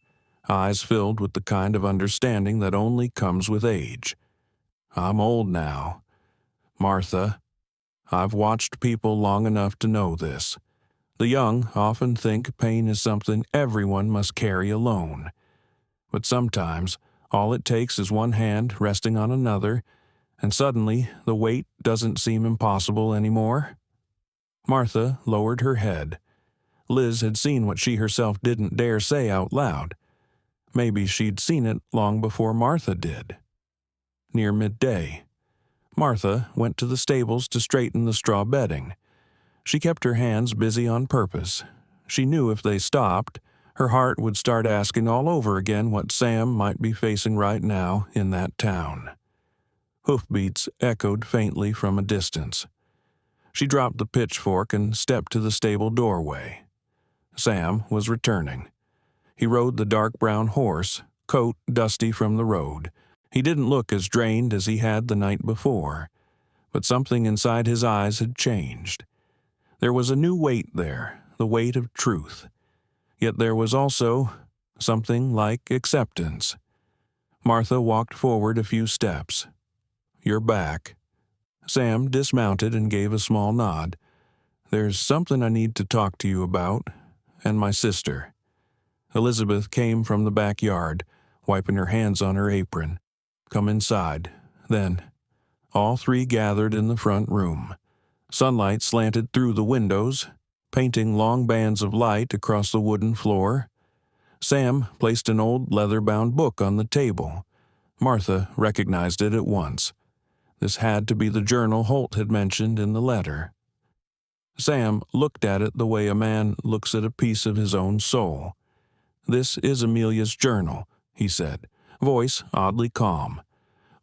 eyes filled with the kind of understanding that only comes with age. "I'm old now, Martha. I've watched people long enough to know this. The young often think pain is something everyone must carry alone. But sometimes all it takes is one hand resting on another, and suddenly the weight doesn't seem impossible anymore." Martha lowered her head. Liz had seen what she herself didn't dare say out loud. Maybe she'd seen it long before Martha did. Near midday, Martha went to the stables to straighten the straw bedding. She kept her hands busy on purpose. She knew if they stopped, her heart would start asking all over again what Sam might be facing right now in that town. Hoofbeats echoed faintly from a distance. She dropped the pitchfork and stepped to the stable doorway. Sam was returning. He rode the dark brown horse, coat dusty from the road. He didn't look as drained as he had the night before, but something inside his eyes had changed. There was a new weight there, the weight of truth. Yet there was also something like acceptance. Martha walked forward a few steps. "You're back." Sam dismounted and gave a small nod. "There's something I need to talk to you about, and my sister." Elizabeth came from the backyard, wiping her hands on her apron. "Come inside." Then, all three gathered in the front room. Sunlight slanted through the windows, painting long bands of light across the wooden floor. Sam placed an old leather-bound book on the table. Martha recognized it at once. This had to be the journal Holt had mentioned in the letter. Sam looked at it the way a man looks at a piece of his own soul. "This is Amelia's journal," he said, voice oddly calm.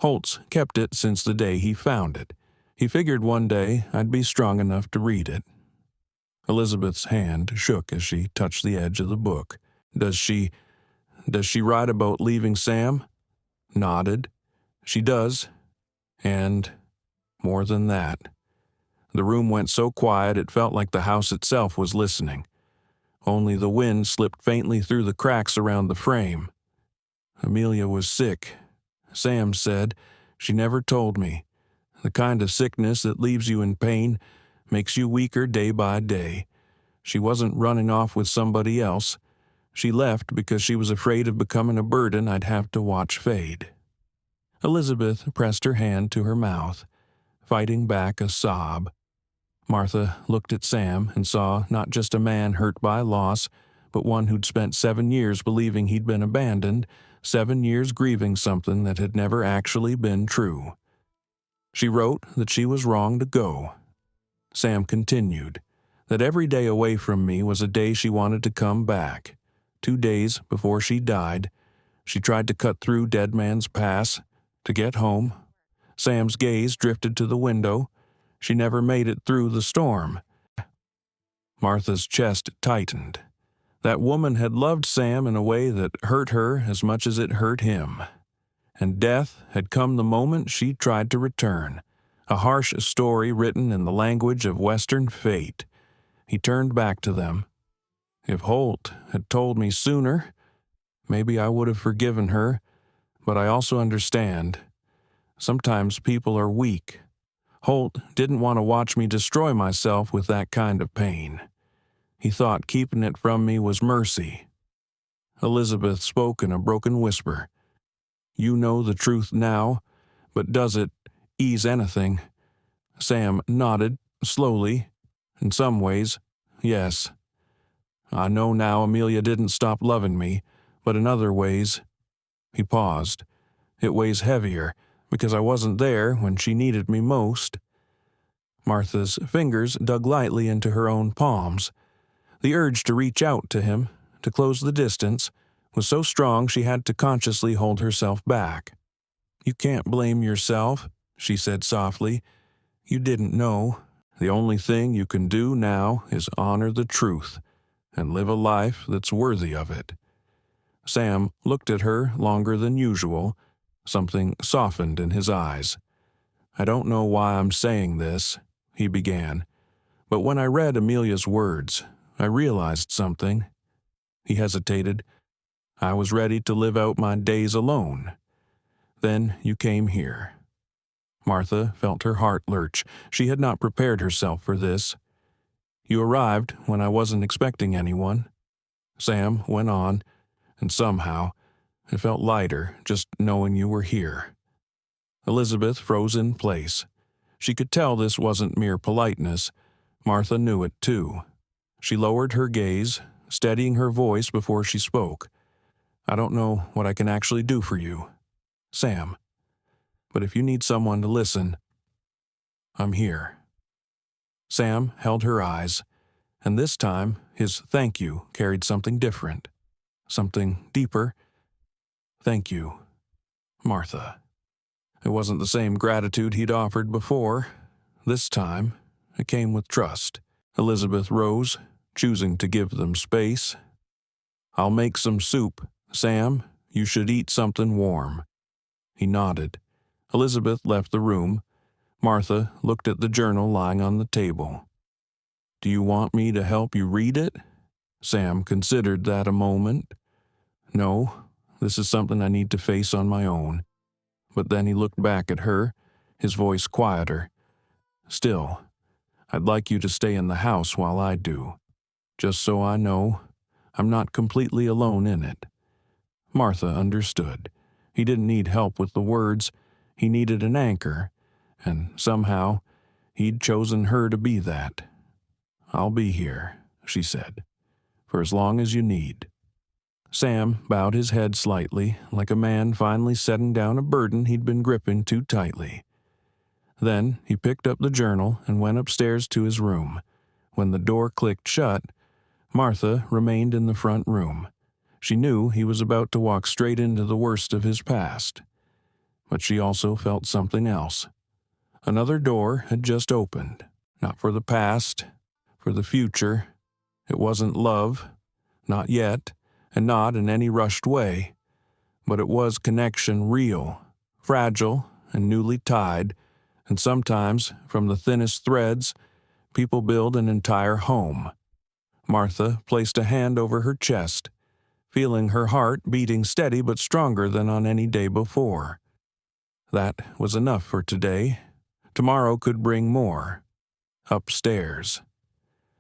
"Holt's kept it since the day he found it. He figured one day I'd be strong enough to read it." Elizabeth's hand shook as she touched the edge of the book. Does she write about leaving Sam?" Nodded. "She does. And more than that." The room went so quiet it felt like the house itself was listening. Only the wind slipped faintly through the cracks around the frame. "Amelia was sick. Sam said. She never told me. The kind of sickness that leaves you in pain, makes you weaker day by day. She wasn't running off with somebody else. She left because she was afraid of becoming a burden I'd have to watch fade." Elizabeth pressed her hand to her mouth, fighting back a sob. Martha looked at Sam and saw not just a man hurt by loss, but one who'd spent 7 years believing he'd been abandoned, 7 years grieving something that had never actually been true. She wrote that she was wrong to go. Sam continued, that every day away from me was a day she wanted to come back. 2 days before she died, she tried to cut through Dead Man's Pass to get home. Sam's gaze drifted to the window. She never made it through the storm. Martha's chest tightened. That woman had loved Sam in a way that hurt her as much as it hurt him. And death had come the moment she tried to return, a harsh story written in the language of Western fate. He turned back to them. If Holt had told me sooner, maybe I would have forgiven her, but I also understand. Sometimes people are weak. Holt didn't want to watch me destroy myself with that kind of pain. He thought keeping it from me was mercy. Elizabeth spoke in a broken whisper. "You know the truth now, but does it ease anything?" Sam nodded, slowly. "In some ways, yes. I know now Amelia didn't stop loving me, but in other ways..." He paused. "It weighs heavier, because I wasn't there when she needed me most." Martha's fingers dug lightly into her own palms. The urge to reach out to him, to close the distance, was so strong she had to consciously hold herself back. "You can't blame yourself," she said softly. "You didn't know. The only thing you can do now is honor the truth and live a life that's worthy of it." Sam looked at her longer than usual. Something softened in his eyes. "I don't know why I'm saying this," he began, "but when I read Amelia's words, I realized something." He hesitated. "I was ready to live out my days alone. Then you came here." Martha felt her heart lurch. She had not prepared herself for this. "You arrived when I wasn't expecting anyone," Sam went on, "and somehow it felt lighter just knowing you were here." Elizabeth froze in place. She could tell this wasn't mere politeness. Martha knew it too. She lowered her gaze, steadying her voice before she spoke. "I don't know what I can actually do for you, Sam. But if you need someone to listen, I'm here." Sam held her eyes, and this time his thank you carried something different, something deeper. "Thank you, Martha." It wasn't the same gratitude he'd offered before. This time, it came with trust. Elizabeth rose, choosing to give them space. "I'll make some soup. Sam, you should eat something warm." He nodded. Elizabeth left the room. Martha looked at the journal lying on the table. "Do you want me to help you read it?" Sam considered that a moment. "No, this is something I need to face on my own." But then he looked back at her, his voice quieter. "Still, I'd like you to stay in the house while I do, just so I know I'm not completely alone in it." Martha understood. He didn't need help with the words. He needed an anchor, and somehow he'd chosen her to be that. "I'll be here," she said, "for as long as you need." Sam bowed his head slightly, like a man finally setting down a burden he'd been gripping too tightly. Then he picked up the journal and went upstairs to his room. When the door clicked shut, Martha remained in the front room. She knew he was about to walk straight into the worst of his past. But she also felt something else. Another door had just opened, not for the past, for the future. It wasn't love, not yet, and not in any rushed way, but it was connection, real, fragile, and newly tied, and sometimes, from the thinnest threads, people build an entire home. Martha placed a hand over her chest, feeling her heart beating steady but stronger than on any day before. That was enough for today. Tomorrow could bring more. Upstairs.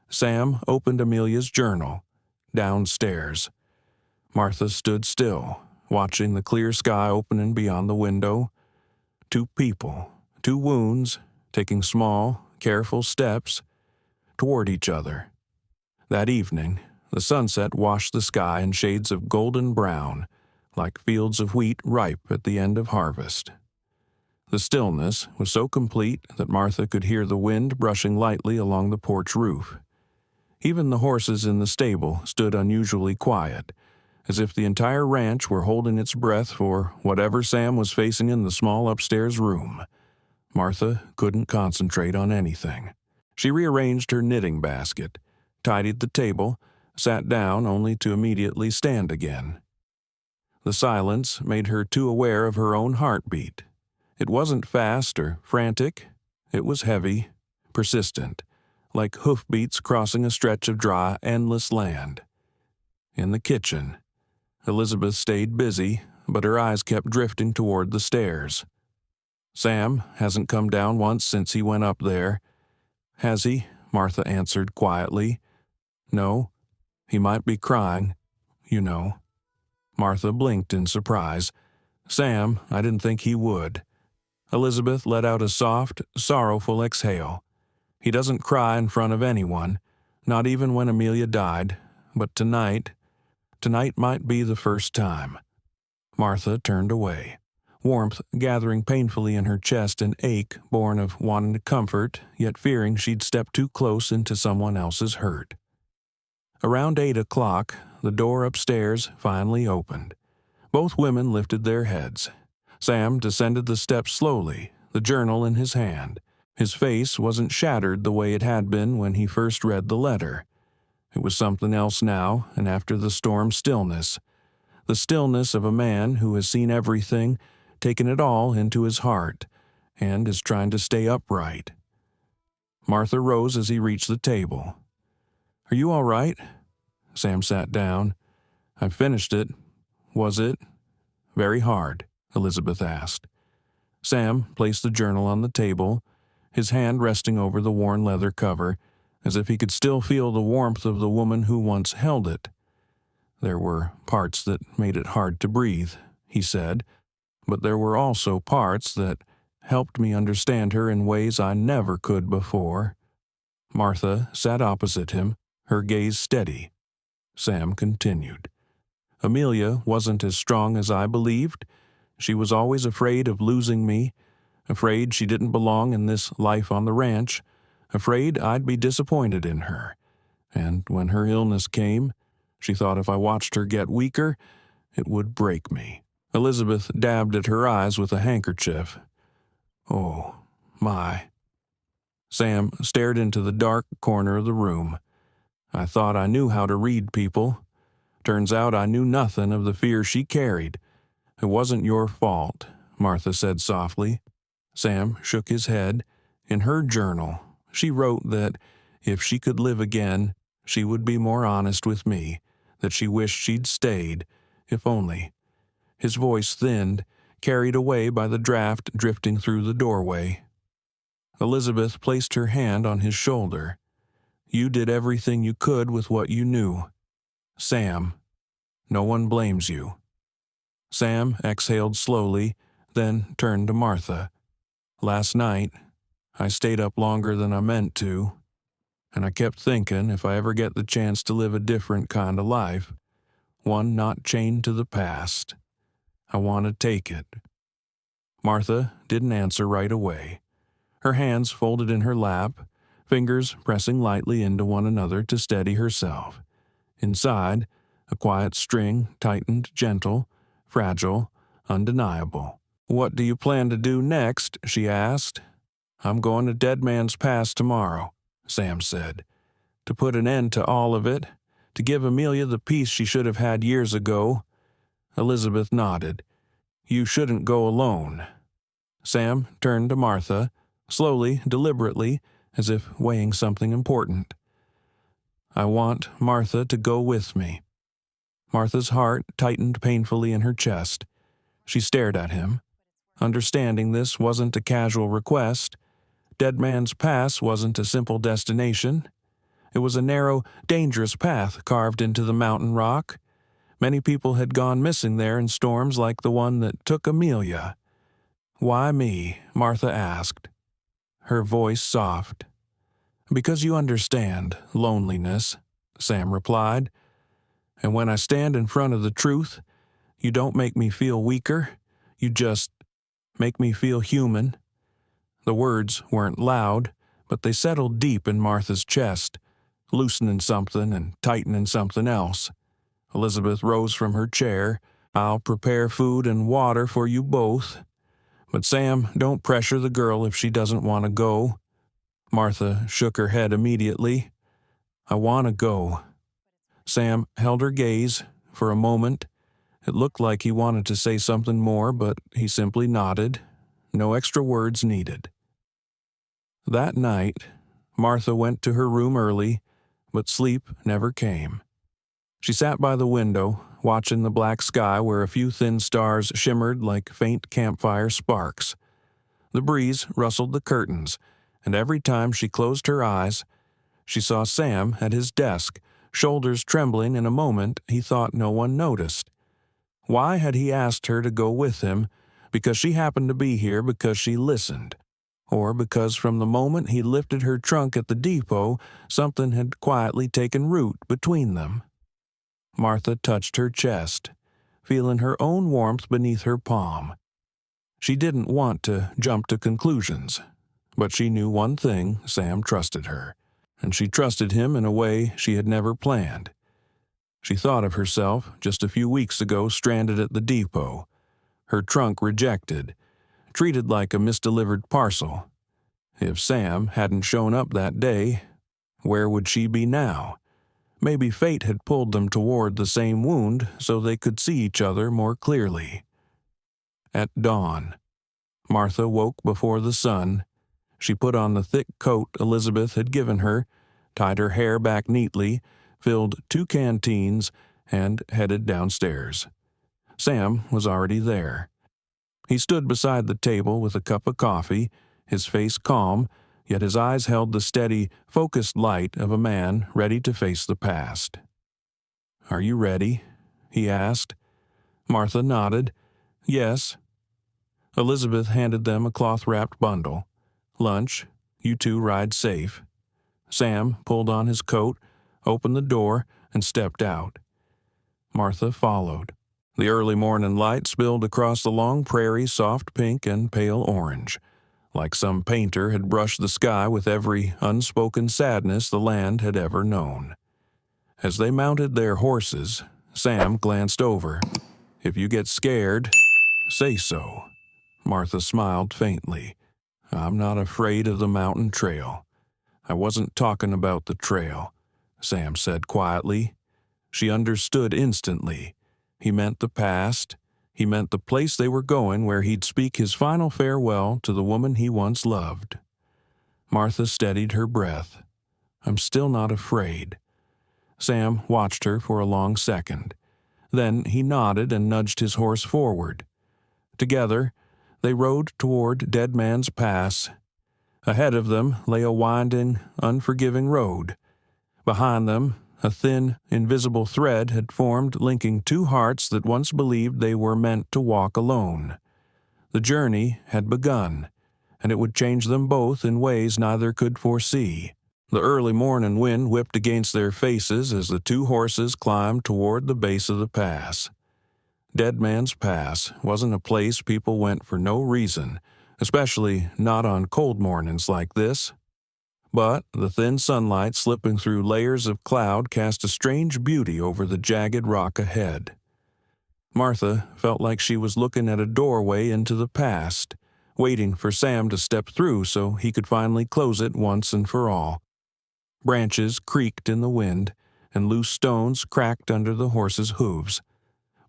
Sam opened Amelia's journal. Downstairs. Martha stood still, watching the clear sky opening beyond the window. Two people, two wounds, taking small, careful steps toward each other. That evening, the sunset washed the sky in shades of golden brown, like fields of wheat ripe at the end of harvest. The stillness was so complete that Martha could hear the wind brushing lightly along the porch roof. Even the horses in the stable stood unusually quiet, as if the entire ranch were holding its breath for whatever Sam was facing in the small upstairs room. Martha couldn't concentrate on anything. She rearranged her knitting basket, tidied the table, sat down only to immediately stand again. The silence made her too aware of her own heartbeat. It wasn't fast or frantic. It was heavy, persistent, like hoofbeats crossing a stretch of dry, endless land. In the kitchen, Elizabeth stayed busy, but her eyes kept drifting toward the stairs. "Sam hasn't come down once since he went up there." "Has he?" Martha answered quietly. "No. He might be crying, you know." Martha blinked in surprise. "Sam, I didn't think he would." Elizabeth let out a soft, sorrowful exhale. "He doesn't cry in front of anyone, not even when Amelia died, but tonight might be the first time." Martha turned away. warmth gathering painfully in her chest, an ache born of wanting to comfort, yet fearing she'd step too close into someone else's hurt. Around 8 o'clock, the door upstairs finally opened. Both women lifted their heads. Sam descended the steps slowly, the journal in his hand. His face wasn't shattered the way it had been when he first read the letter. It was something else now, and after the storm's stillness. The stillness of a man who has seen everything, taken it all into his heart, and is trying to stay upright. Martha rose as he reached the table. "Are you all right?" Sam sat down. "I finished it." "Was it very hard?" Elizabeth asked. Sam placed the journal on the table, his hand resting over the worn leather cover, as if he could still feel the warmth of the woman who once held it. "There were parts that made it hard to breathe," he said, "but there were also parts that helped me understand her in ways I never could before." Martha sat opposite him, her gaze steady. Sam continued. "Amelia wasn't as strong as I believed. She was always afraid of losing me, afraid she didn't belong in this life on the ranch, afraid I'd be disappointed in her. And when her illness came, she thought if I watched her get weaker, it would break me." Elizabeth dabbed at her eyes with a handkerchief. "Oh, my." Sam stared into the dark corner of the room. "I thought I knew how to read people. Turns out I knew nothing of the fear she carried. It wasn't your fault," Martha said softly. Sam shook his head. "In her journal, she wrote that if she could live again, she would be more honest with me, that she wished she'd stayed, if only." His voice thinned, carried away by the draft drifting through the doorway. Elizabeth placed her hand on his shoulder. "You did everything you could with what you knew. Sam, no one blames you." Sam exhaled slowly, then turned to Martha. "Last night, I stayed up longer than I meant to, and I kept thinking if I ever get the chance to live a different kind of life, one not chained to the past, I want to take it." Martha didn't answer right away. Her hands folded in her lap, fingers pressing lightly into one another to steady herself. Inside, a quiet string tightened gentle, fragile, undeniable. "What do you plan to do next?" she asked. "I'm going to Dead Man's Pass tomorrow," Sam said. "To put an end to all of it, to give Amelia the peace she should have had years ago." Elizabeth nodded. "You shouldn't go alone." Sam turned to Martha, slowly, deliberately, as if weighing something important. "I want Martha to go with me." Martha's heart tightened painfully in her chest. She stared at him. Understanding this wasn't a casual request. Dead Man's Pass wasn't a simple destination. It was a narrow, dangerous path carved into the mountain rock. Many people had gone missing there in storms like the one that took Amelia. "Why me?" Martha asked, her voice soft. "Because you understand loneliness," Sam replied. "And when I stand in front of the truth, you don't make me feel weaker. You just make me feel human." The words weren't loud, but they settled deep in Martha's chest, loosening something and tightening something else. Elizabeth rose from her chair. "I'll prepare food and water for you both. But Sam, don't pressure the girl if she doesn't want to go." Martha shook her head immediately. "I want to go." Sam held her gaze for a moment. It looked like he wanted to say something more, but he simply nodded. No extra words needed. That night, Martha went to her room early, but sleep never came. She sat by the window, watching the black sky where a few thin stars shimmered like faint campfire sparks. The breeze rustled the curtains, and every time she closed her eyes, she saw Sam at his desk, shoulders trembling in a moment he thought no one noticed. Why had he asked her to go with him? Because she happened to be here, because she listened, or because from the moment he lifted her trunk at the depot, something had quietly taken root between them. Martha touched her chest, feeling her own warmth beneath her palm. She didn't want to jump to conclusions, but she knew one thing: Sam trusted her, and she trusted him in a way she had never planned. She thought of herself just a few weeks ago stranded at the depot, her trunk rejected, treated like a misdelivered parcel. If Sam hadn't shown up that day, where would she be now? Maybe fate had pulled them toward the same wound so they could see each other more clearly. At dawn, Martha woke before the sun. She put on the thick coat Elizabeth had given her, tied her hair back neatly, filled 2 canteens, and headed downstairs. Sam was already there. He stood beside the table with a cup of coffee, his face calm, yet his eyes held the steady, focused light of a man ready to face the past. "Are you ready?" he asked. Martha nodded. "Yes." Elizabeth handed them a cloth-wrapped bundle. "Lunch. You two ride safe." Sam pulled on his coat, opened the door, and stepped out. Martha followed. The early morning light spilled across the long prairie, soft pink and pale orange, like some painter had brushed the sky with every unspoken sadness the land had ever known. As they mounted their horses, Sam glanced over. "If you get scared, say so." Martha smiled faintly. "I'm not afraid of the mountain trail." "I wasn't talking about the trail," Sam said quietly. She understood instantly. He meant the past. He meant the place they were going, where he'd speak his final farewell to the woman he once loved. Martha steadied her breath. "I'm still not afraid." Sam watched her for a long second. Then he nodded and nudged his horse forward. Together, they rode toward Dead Man's Pass. Ahead of them lay a winding, unforgiving road. Behind them, a thin, invisible thread had formed, linking 2 hearts that once believed they were meant to walk alone. The journey had begun, and it would change them both in ways neither could foresee. The early morning wind whipped against their faces as the 2 horses climbed toward the base of the pass. Dead Man's Pass wasn't a place people went for no reason, especially not on cold mornings like this. But the thin sunlight slipping through layers of cloud cast a strange beauty over the jagged rock ahead. Martha felt like she was looking at a doorway into the past, waiting for Sam to step through so he could finally close it once and for all. Branches creaked in the wind, and loose stones cracked under the horses' hooves.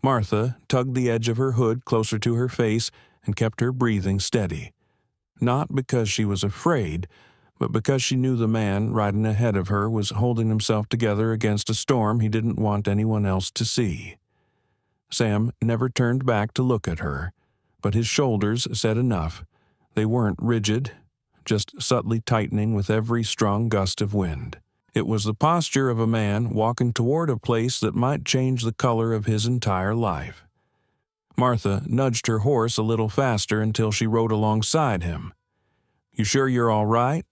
Martha tugged the edge of her hood closer to her face and kept her breathing steady. Not because she was afraid, but because she knew the man riding ahead of her was holding himself together against a storm he didn't want anyone else to see. Sam never turned back to look at her, but his shoulders said enough. They weren't rigid, just subtly tightening with every strong gust of wind. It was the posture of a man walking toward a place that might change the color of his entire life. Martha nudged her horse a little faster until she rode alongside him. "You sure you're all right?"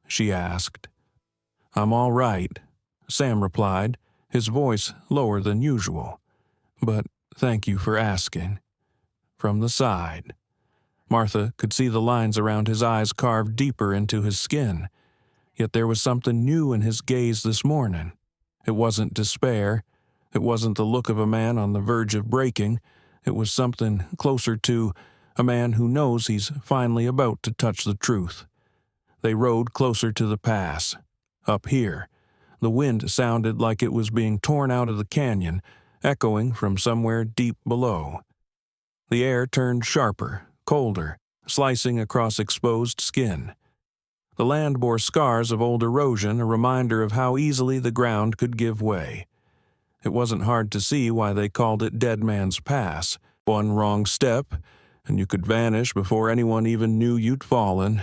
she asked. "I'm all right," Sam replied, his voice lower than usual. "But thank you for asking." From the side, Martha could see the lines around his eyes carved deeper into his skin. Yet there was something new in his gaze this morning. It wasn't despair. It wasn't the look of a man on the verge of breaking. It was something closer to a man who knows he's finally about to touch the truth. They rode closer to the pass. Up here, the wind sounded like it was being torn out of the canyon, echoing from somewhere deep below. The air turned sharper, colder, slicing across exposed skin. The land bore scars of old erosion, a reminder of how easily the ground could give way. It wasn't hard to see why they called it Dead Man's Pass. One wrong step, and you could vanish before anyone even knew you'd fallen.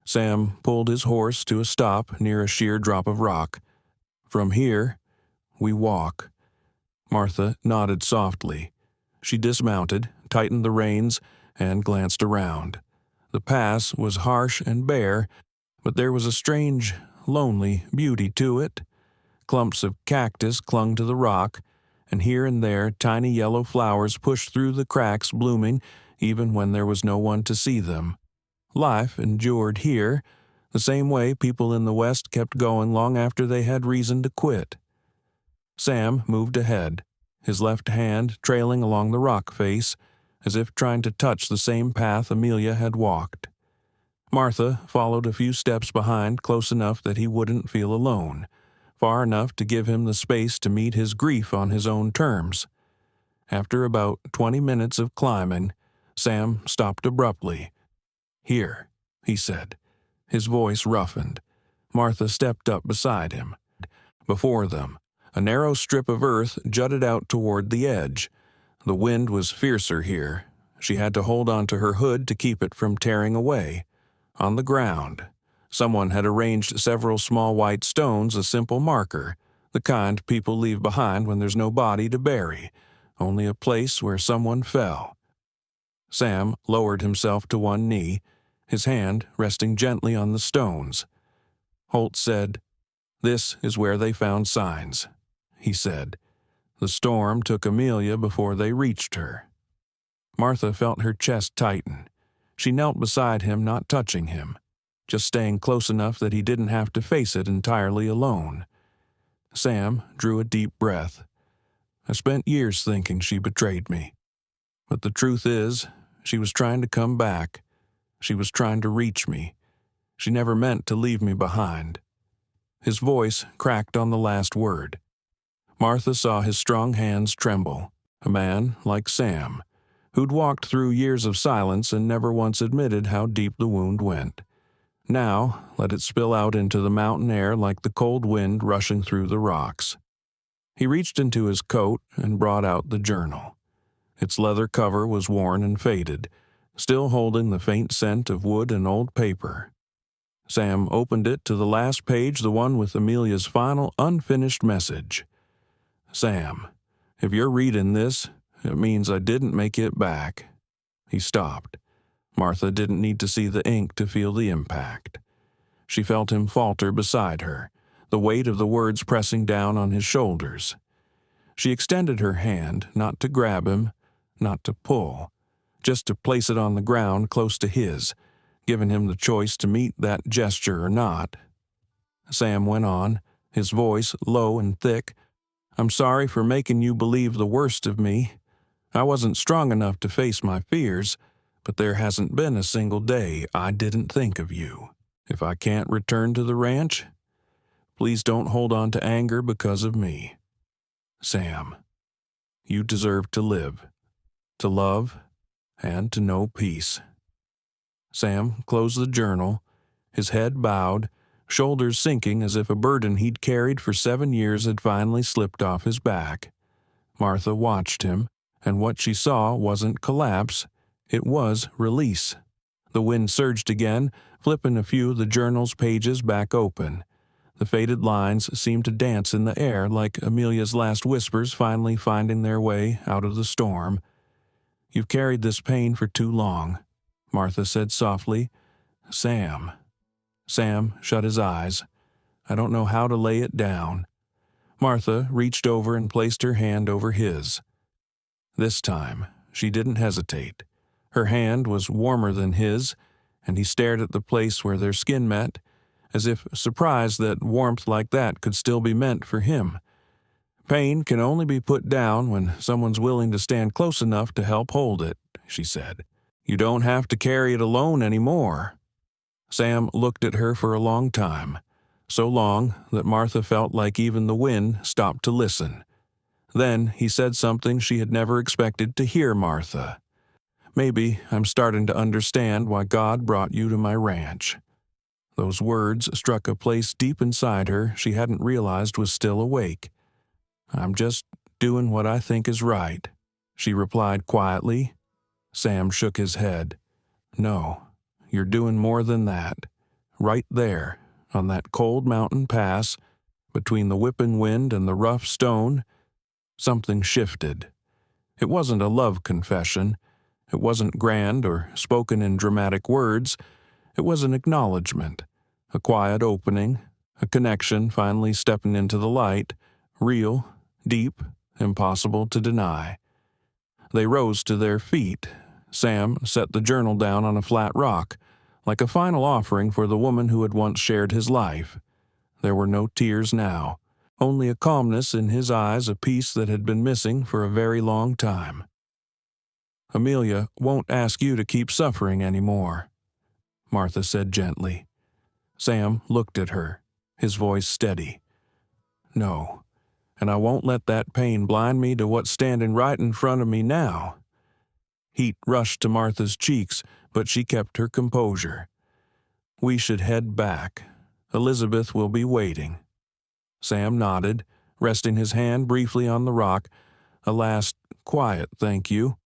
Sam pulled his horse to a stop near a sheer drop of rock. "From here, we walk." Martha nodded softly. She dismounted, tightened the reins, and glanced around. The pass was harsh and bare, but there was a strange, lonely beauty to it. Clumps of cactus clung to the rock, and here and there tiny yellow flowers pushed through the cracks, blooming even when there was no one to see them. Life endured here, the same way people in the West kept going long after they had reason to quit. Sam moved ahead, his left hand trailing along the rock face, as if trying to touch the same path Amelia had walked. Martha followed a few steps behind, close enough that he wouldn't feel alone, far enough to give him the space to meet his grief on his own terms. After about 20 minutes of climbing, Sam stopped abruptly. "Here," he said, his voice roughened. Martha stepped up beside him. Before them, a narrow strip of earth jutted out toward the edge. The wind was fiercer here. She had to hold onto her hood to keep it from tearing away. On the ground, someone had arranged several small white stones, a simple marker, the kind people leave behind when there's no body to bury, only a place where someone fell. Sam lowered himself to one knee, his hand resting gently on the stones. Holt said, "This is where they found signs," he said. "The storm took Amelia before they reached her." Martha felt her chest tighten. She knelt beside him, not touching him, just staying close enough that he didn't have to face it entirely alone. Sam drew a deep breath. "I spent years thinking she betrayed me. But the truth is, she was trying to come back. She was trying to reach me. She never meant to leave me behind." His voice cracked on the last word. Martha saw his strong hands tremble. A man like Sam, who'd walked through years of silence and never once admitted how deep the wound went. Now let it spill out into the mountain air like the cold wind rushing through the rocks. He reached into his coat and brought out the journal. Its leather cover was worn and faded, still holding the faint scent of wood and old paper. Sam opened it to the last page, the one with Amelia's final unfinished message. "Sam, if you're reading this, it means I didn't make it back." He stopped. Martha didn't need to see the ink to feel the impact. She felt him falter beside her, the weight of the words pressing down on his shoulders. She extended her hand, not to grab him, not to pull, just to place it on the ground close to his, giving him the choice to meet that gesture or not. Sam went on, his voice low and thick. "I'm sorry for making you believe the worst of me. I wasn't strong enough to face my fears, but there hasn't been a single day I didn't think of you. If I can't return to the ranch, please don't hold on to anger because of me. Sam, you deserve to live, to love, and to know peace." Sam closed the journal, his head bowed, shoulders sinking as if a burden he'd carried for 7 years had finally slipped off his back. Martha watched him, and what she saw wasn't collapse, it was release. The wind surged again, flipping a few of the journal's pages back open. The faded lines seemed to dance in the air like Amelia's last whispers finally finding their way out of the storm. "You've carried this pain for too long," Martha said softly. "Sam." Sam shut his eyes. "I don't know how to lay it down." Martha reached over and placed her hand over his. This time, she didn't hesitate. Her hand was warmer than his, and he stared at the place where their skin met, as if surprised that warmth like that could still be meant for him. "Pain can only be put down when someone's willing to stand close enough to help hold it," she said. "You don't have to carry it alone anymore." Sam looked at her for a long time, so long that Martha felt like even the wind stopped to listen. Then he said something she had never expected to hear Martha. "Maybe I'm starting to understand why God brought you to my ranch." Those words struck a place deep inside her she hadn't realized was still awake. "I'm just doing what I think is right," she replied quietly. Sam shook his head. "No, you're doing more than that. Right there, on that cold mountain pass, between the whipping wind and the rough stone, something shifted. It wasn't a love confession. It wasn't grand or spoken in dramatic words. It was an acknowledgement, a quiet opening, a connection finally stepping into the light, real, deep, impossible to deny." They rose to their feet, Sam set the journal down on a flat rock, like a final offering for the woman who had once shared his life. There were no tears now, only a calmness in his eyes, a peace that had been missing for a very long time. "Amelia won't ask you to keep suffering anymore," Martha said gently. Sam looked at her, his voice steady. "No, and I won't let that pain blind me to what's standing right in front of me now." Heat rushed to Martha's cheeks, but she kept her composure. "We should head back. Elizabeth will be waiting." Sam nodded, resting his hand briefly on the rock, a last quiet thank you,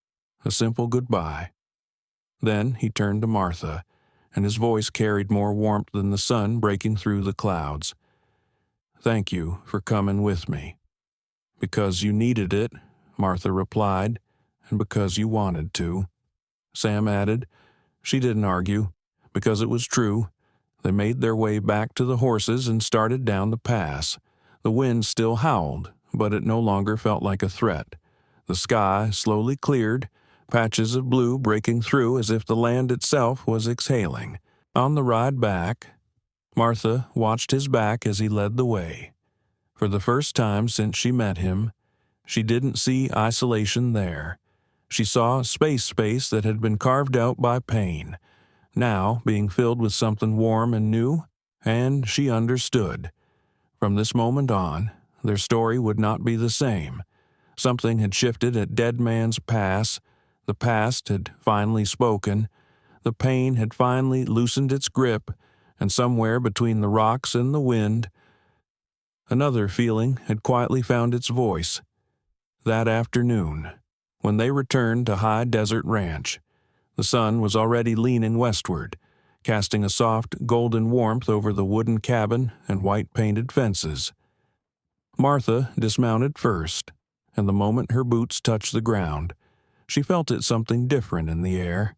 a simple goodbye. Then he turned to Martha, and his voice carried more warmth than the sun breaking through the clouds. "Thank you for coming with me." "Because you needed it," Martha replied, "and because you wanted to," Sam added. She didn't argue, because it was true. They made their way back to the horses and started down the pass. The wind still howled, but it no longer felt like a threat. The sky slowly cleared, patches of blue breaking through as if the land itself was exhaling. On the ride back, Martha watched his back as he led the way. For the first time since she met him, she didn't see isolation there. She saw space that had been carved out by pain, now being filled with something warm and new, and she understood. From this moment on, their story would not be the same. Something had shifted at Dead Man's Pass. The past had finally spoken. The pain had finally loosened its grip, and somewhere between the rocks and the wind, another feeling had quietly found its voice. That afternoon, when they returned to High Desert Ranch, the sun was already leaning westward, casting a soft, golden warmth over the wooden cabin and white-painted fences. Martha dismounted first, and the moment her boots touched the ground, she felt it something different in the air,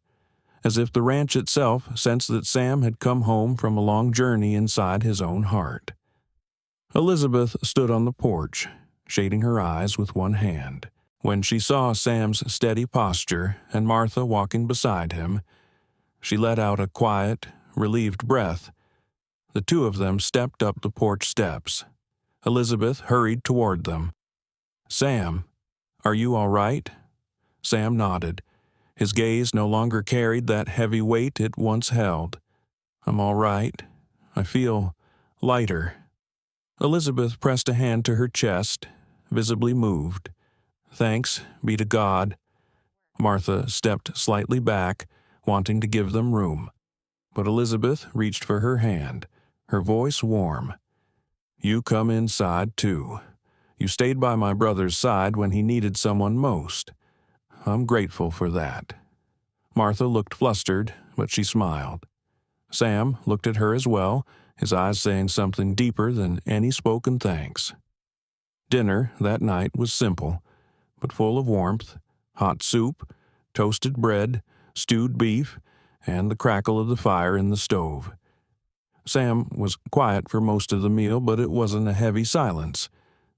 as if the ranch itself sensed that Sam had come home from a long journey inside his own heart. Elizabeth stood on the porch, shading her eyes with one hand. When she saw Sam's steady posture and Martha walking beside him, she let out a quiet, relieved breath. The two of them stepped up the porch steps. Elizabeth hurried toward them. "Sam, are you all right?" Sam nodded. His gaze no longer carried that heavy weight it once held. "I'm all right. I feel lighter." Elizabeth pressed a hand to her chest, visibly moved. "Thanks be to God." Martha stepped slightly back, wanting to give them room. But Elizabeth reached for her hand, her voice warm. "You come inside, too. You stayed by my brother's side when he needed someone most. I'm grateful for that." Martha looked flustered, but she smiled. Sam looked at her as well, his eyes saying something deeper than any spoken thanks. Dinner that night was simple, but full of warmth: hot soup, toasted bread, stewed beef, and the crackle of the fire in the stove. Sam was quiet for most of the meal, but it wasn't a heavy silence.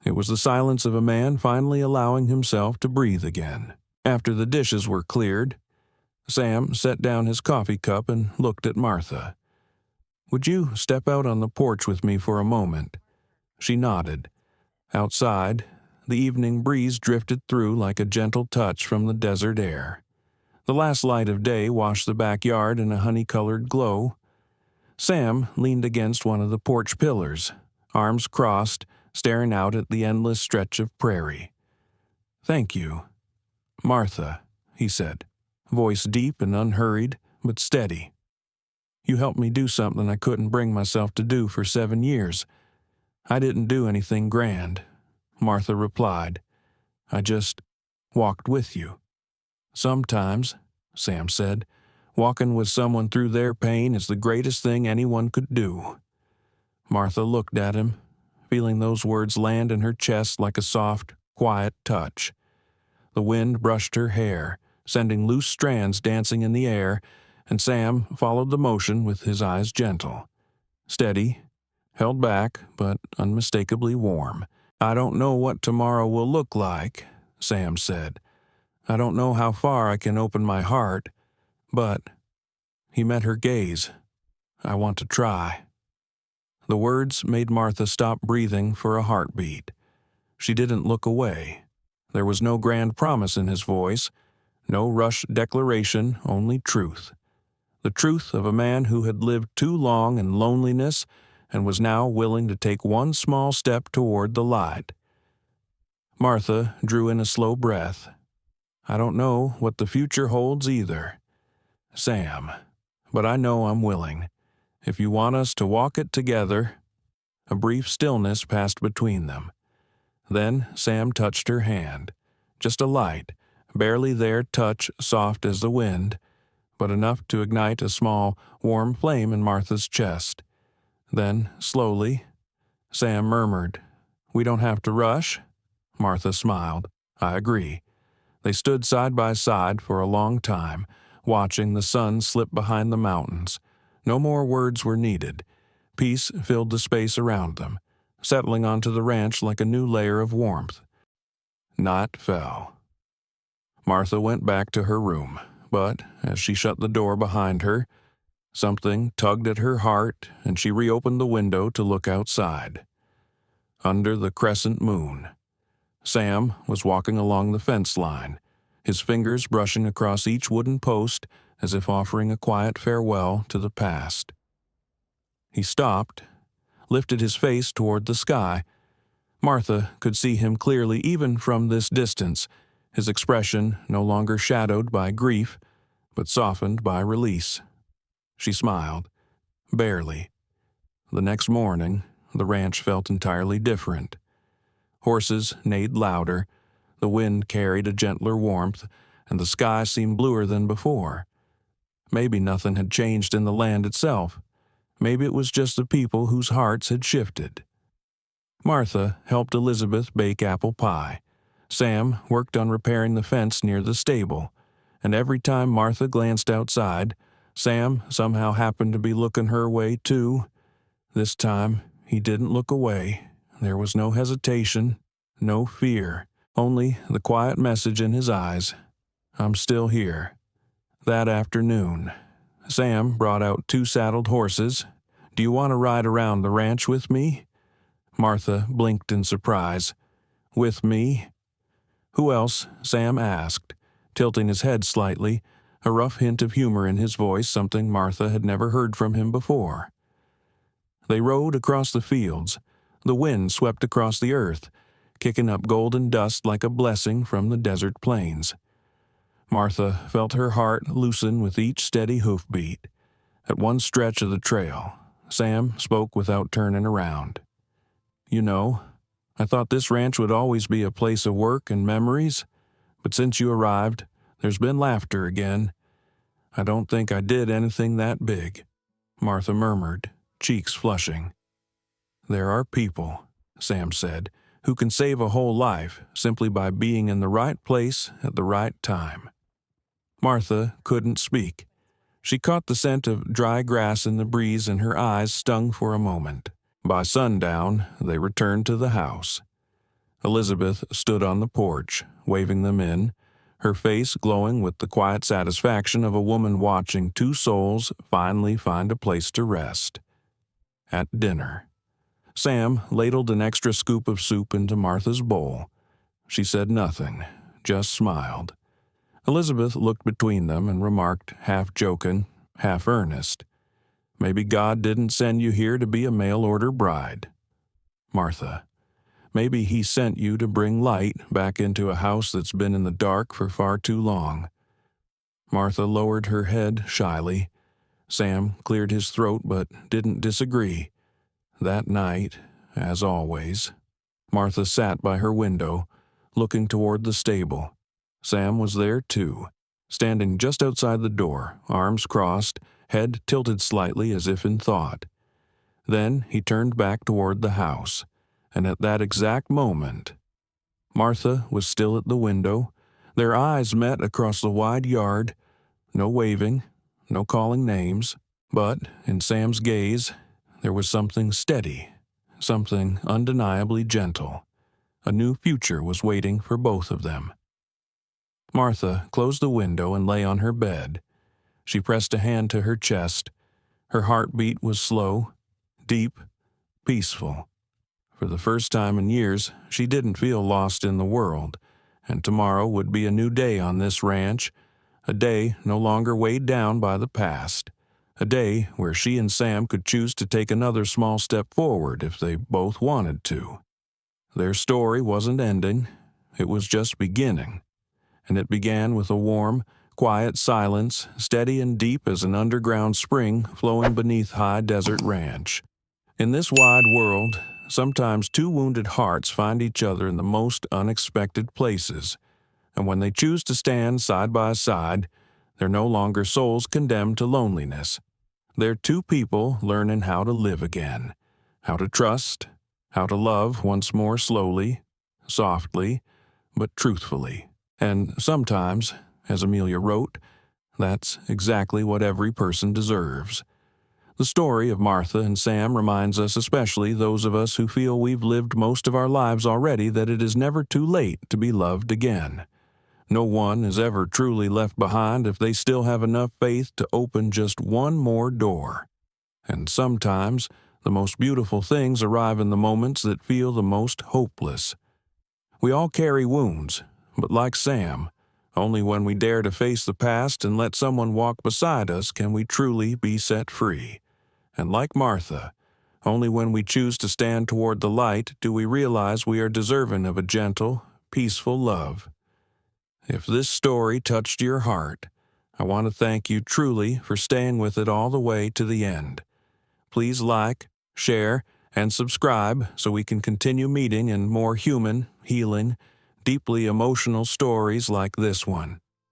It was the silence of a man finally allowing himself to breathe again. After the dishes were cleared, Sam set down his coffee cup and looked at Martha. "Would you step out on the porch with me for a moment?" She nodded. Outside, the evening breeze drifted through like a gentle touch from the desert air. The last light of day washed the backyard in a honey-colored glow. Sam leaned against one of the porch pillars, arms crossed, staring out at the endless stretch of prairie. "Thank you, Martha," he said, voice deep and unhurried, but steady. "You helped me do something I couldn't bring myself to do for 7 years. I didn't do anything grand," Martha replied. "I just walked with you." "Sometimes," Sam said, "walking with someone through their pain is the greatest thing anyone could do." Martha looked at him, feeling those words land in her chest like a soft, quiet touch. The wind brushed her hair, sending loose strands dancing in the air, and Sam followed the motion with his eyes gentle. Steady, held back, but unmistakably warm. "I don't know what tomorrow will look like," Sam said. I don't know how far I can open my heart, but," he met her gaze, "I want to try." The words made Martha stop breathing for a heartbeat. She didn't look away. There was no grand promise in his voice, no rushed declaration, only truth. The truth of a man who had lived too long in loneliness and was now willing to take one small step toward the light. Martha drew in a slow breath. "I don't know what the future holds either, Sam, but I know I'm willing. If you want us to walk it together." A brief stillness passed between them. Then Sam touched her hand. Just a light, barely there touch, soft as the wind, but enough to ignite a small, warm flame in Martha's chest. Then, slowly, Sam murmured, "We don't have to rush?" Martha smiled. "I agree." They stood side by side for a long time, watching the sun slip behind the mountains. No more words were needed. Peace filled the space around them, settling onto the ranch like a new layer of warmth. Night fell. Martha went back to her room, but as she shut the door behind her, something tugged at her heart, and she reopened the window to look outside. Under the crescent moon, Sam was walking along the fence line, his fingers brushing across each wooden post as if offering a quiet farewell to the past. He stopped, lifted his face toward the sky. Martha could see him clearly even from this distance, his expression no longer shadowed by grief, but softened by release. She smiled, barely. The next morning, the ranch felt entirely different. Horses neighed louder, the wind carried a gentler warmth, and the sky seemed bluer than before. Maybe nothing had changed in the land itself. Maybe it was just the people whose hearts had shifted. Martha helped Elizabeth bake apple pie. Sam worked on repairing the fence near the stable, and every time Martha glanced outside, Sam somehow happened to be looking her way too. This time, he didn't look away. There was no hesitation, no fear, only the quiet message in his eyes. "I'm still here." That afternoon, Sam brought out 2 saddled horses. "Do you want to ride around the ranch with me?" Martha blinked in surprise. "With me?" "Who else?" Sam asked, tilting his head slightly, a rough hint of humor in his voice, something Martha had never heard from him before. They rode across the fields. The wind swept across the earth, kicking up golden dust like a blessing from the desert plains. Martha felt her heart loosen with each steady hoofbeat. At one stretch of the trail, Sam spoke without turning around. "You know, I thought this ranch would always be a place of work and memories, but since you arrived, there's been laughter again. I don't think I did anything that big," Martha murmured, cheeks flushing. "There are people," Sam said, "who can save a whole life simply by being in the right place at the right time." Martha couldn't speak. She caught the scent of dry grass in the breeze and her eyes stung for a moment. By sundown, they returned to the house. Elizabeth stood on the porch, waving them in, her face glowing with the quiet satisfaction of a woman watching 2 souls finally find a place to rest. At dinner, Sam ladled an extra scoop of soup into Martha's bowl. She said nothing, just smiled. Elizabeth looked between them and remarked, half joking, half earnest, "Maybe God didn't send you here to be a mail-order bride." Martha, "Maybe he sent you to bring light back into a house that's been in the dark for far too long." Martha lowered her head shyly. Sam cleared his throat but didn't disagree. That night, as always, Martha sat by her window, looking toward the stable. Sam was there too, standing just outside the door, arms crossed, head tilted slightly as if in thought. Then he turned back toward the house, and at that exact moment, Martha was still at the window. Their eyes met across the wide yard. No waving, no calling names, but in Sam's gaze, there was something steady, something undeniably gentle. A new future was waiting for both of them. Martha closed the window and lay on her bed. She pressed a hand to her chest. Her heartbeat was slow, deep, peaceful. For the first time in years, she didn't feel lost in the world, and tomorrow would be a new day on this ranch, a day no longer weighed down by the past, a day where she and Sam could choose to take another small step forward if they both wanted to. Their story wasn't ending, it was just beginning, and it began with a warm, quiet silence, steady and deep as an underground spring flowing beneath high desert ranch. In this wide world, sometimes two wounded hearts find each other in the most unexpected places, and when they choose to stand side by side, they're no longer souls condemned to loneliness. They're two people learning how to live again, how to trust, how to love once more slowly, softly, but truthfully. And sometimes, as Amelia wrote, that's exactly what every person deserves. The story of Martha and Sam reminds us, especially those of us who feel we've lived most of our lives already, that it is never too late to be loved again. No one is ever truly left behind if they still have enough faith to open just one more door. And sometimes, the most beautiful things arrive in the moments that feel the most hopeless. We all carry wounds, but like Sam, only when we dare to face the past and let someone walk beside us can we truly be set free. And like Martha, only when we choose to stand toward the light do we realize we are deserving of a gentle, peaceful love. If this story touched your heart, I want to thank you truly for staying with it all the way to the end. Please like, share, and subscribe so we can continue meeting in more human, healing, deeply emotional stories like this one.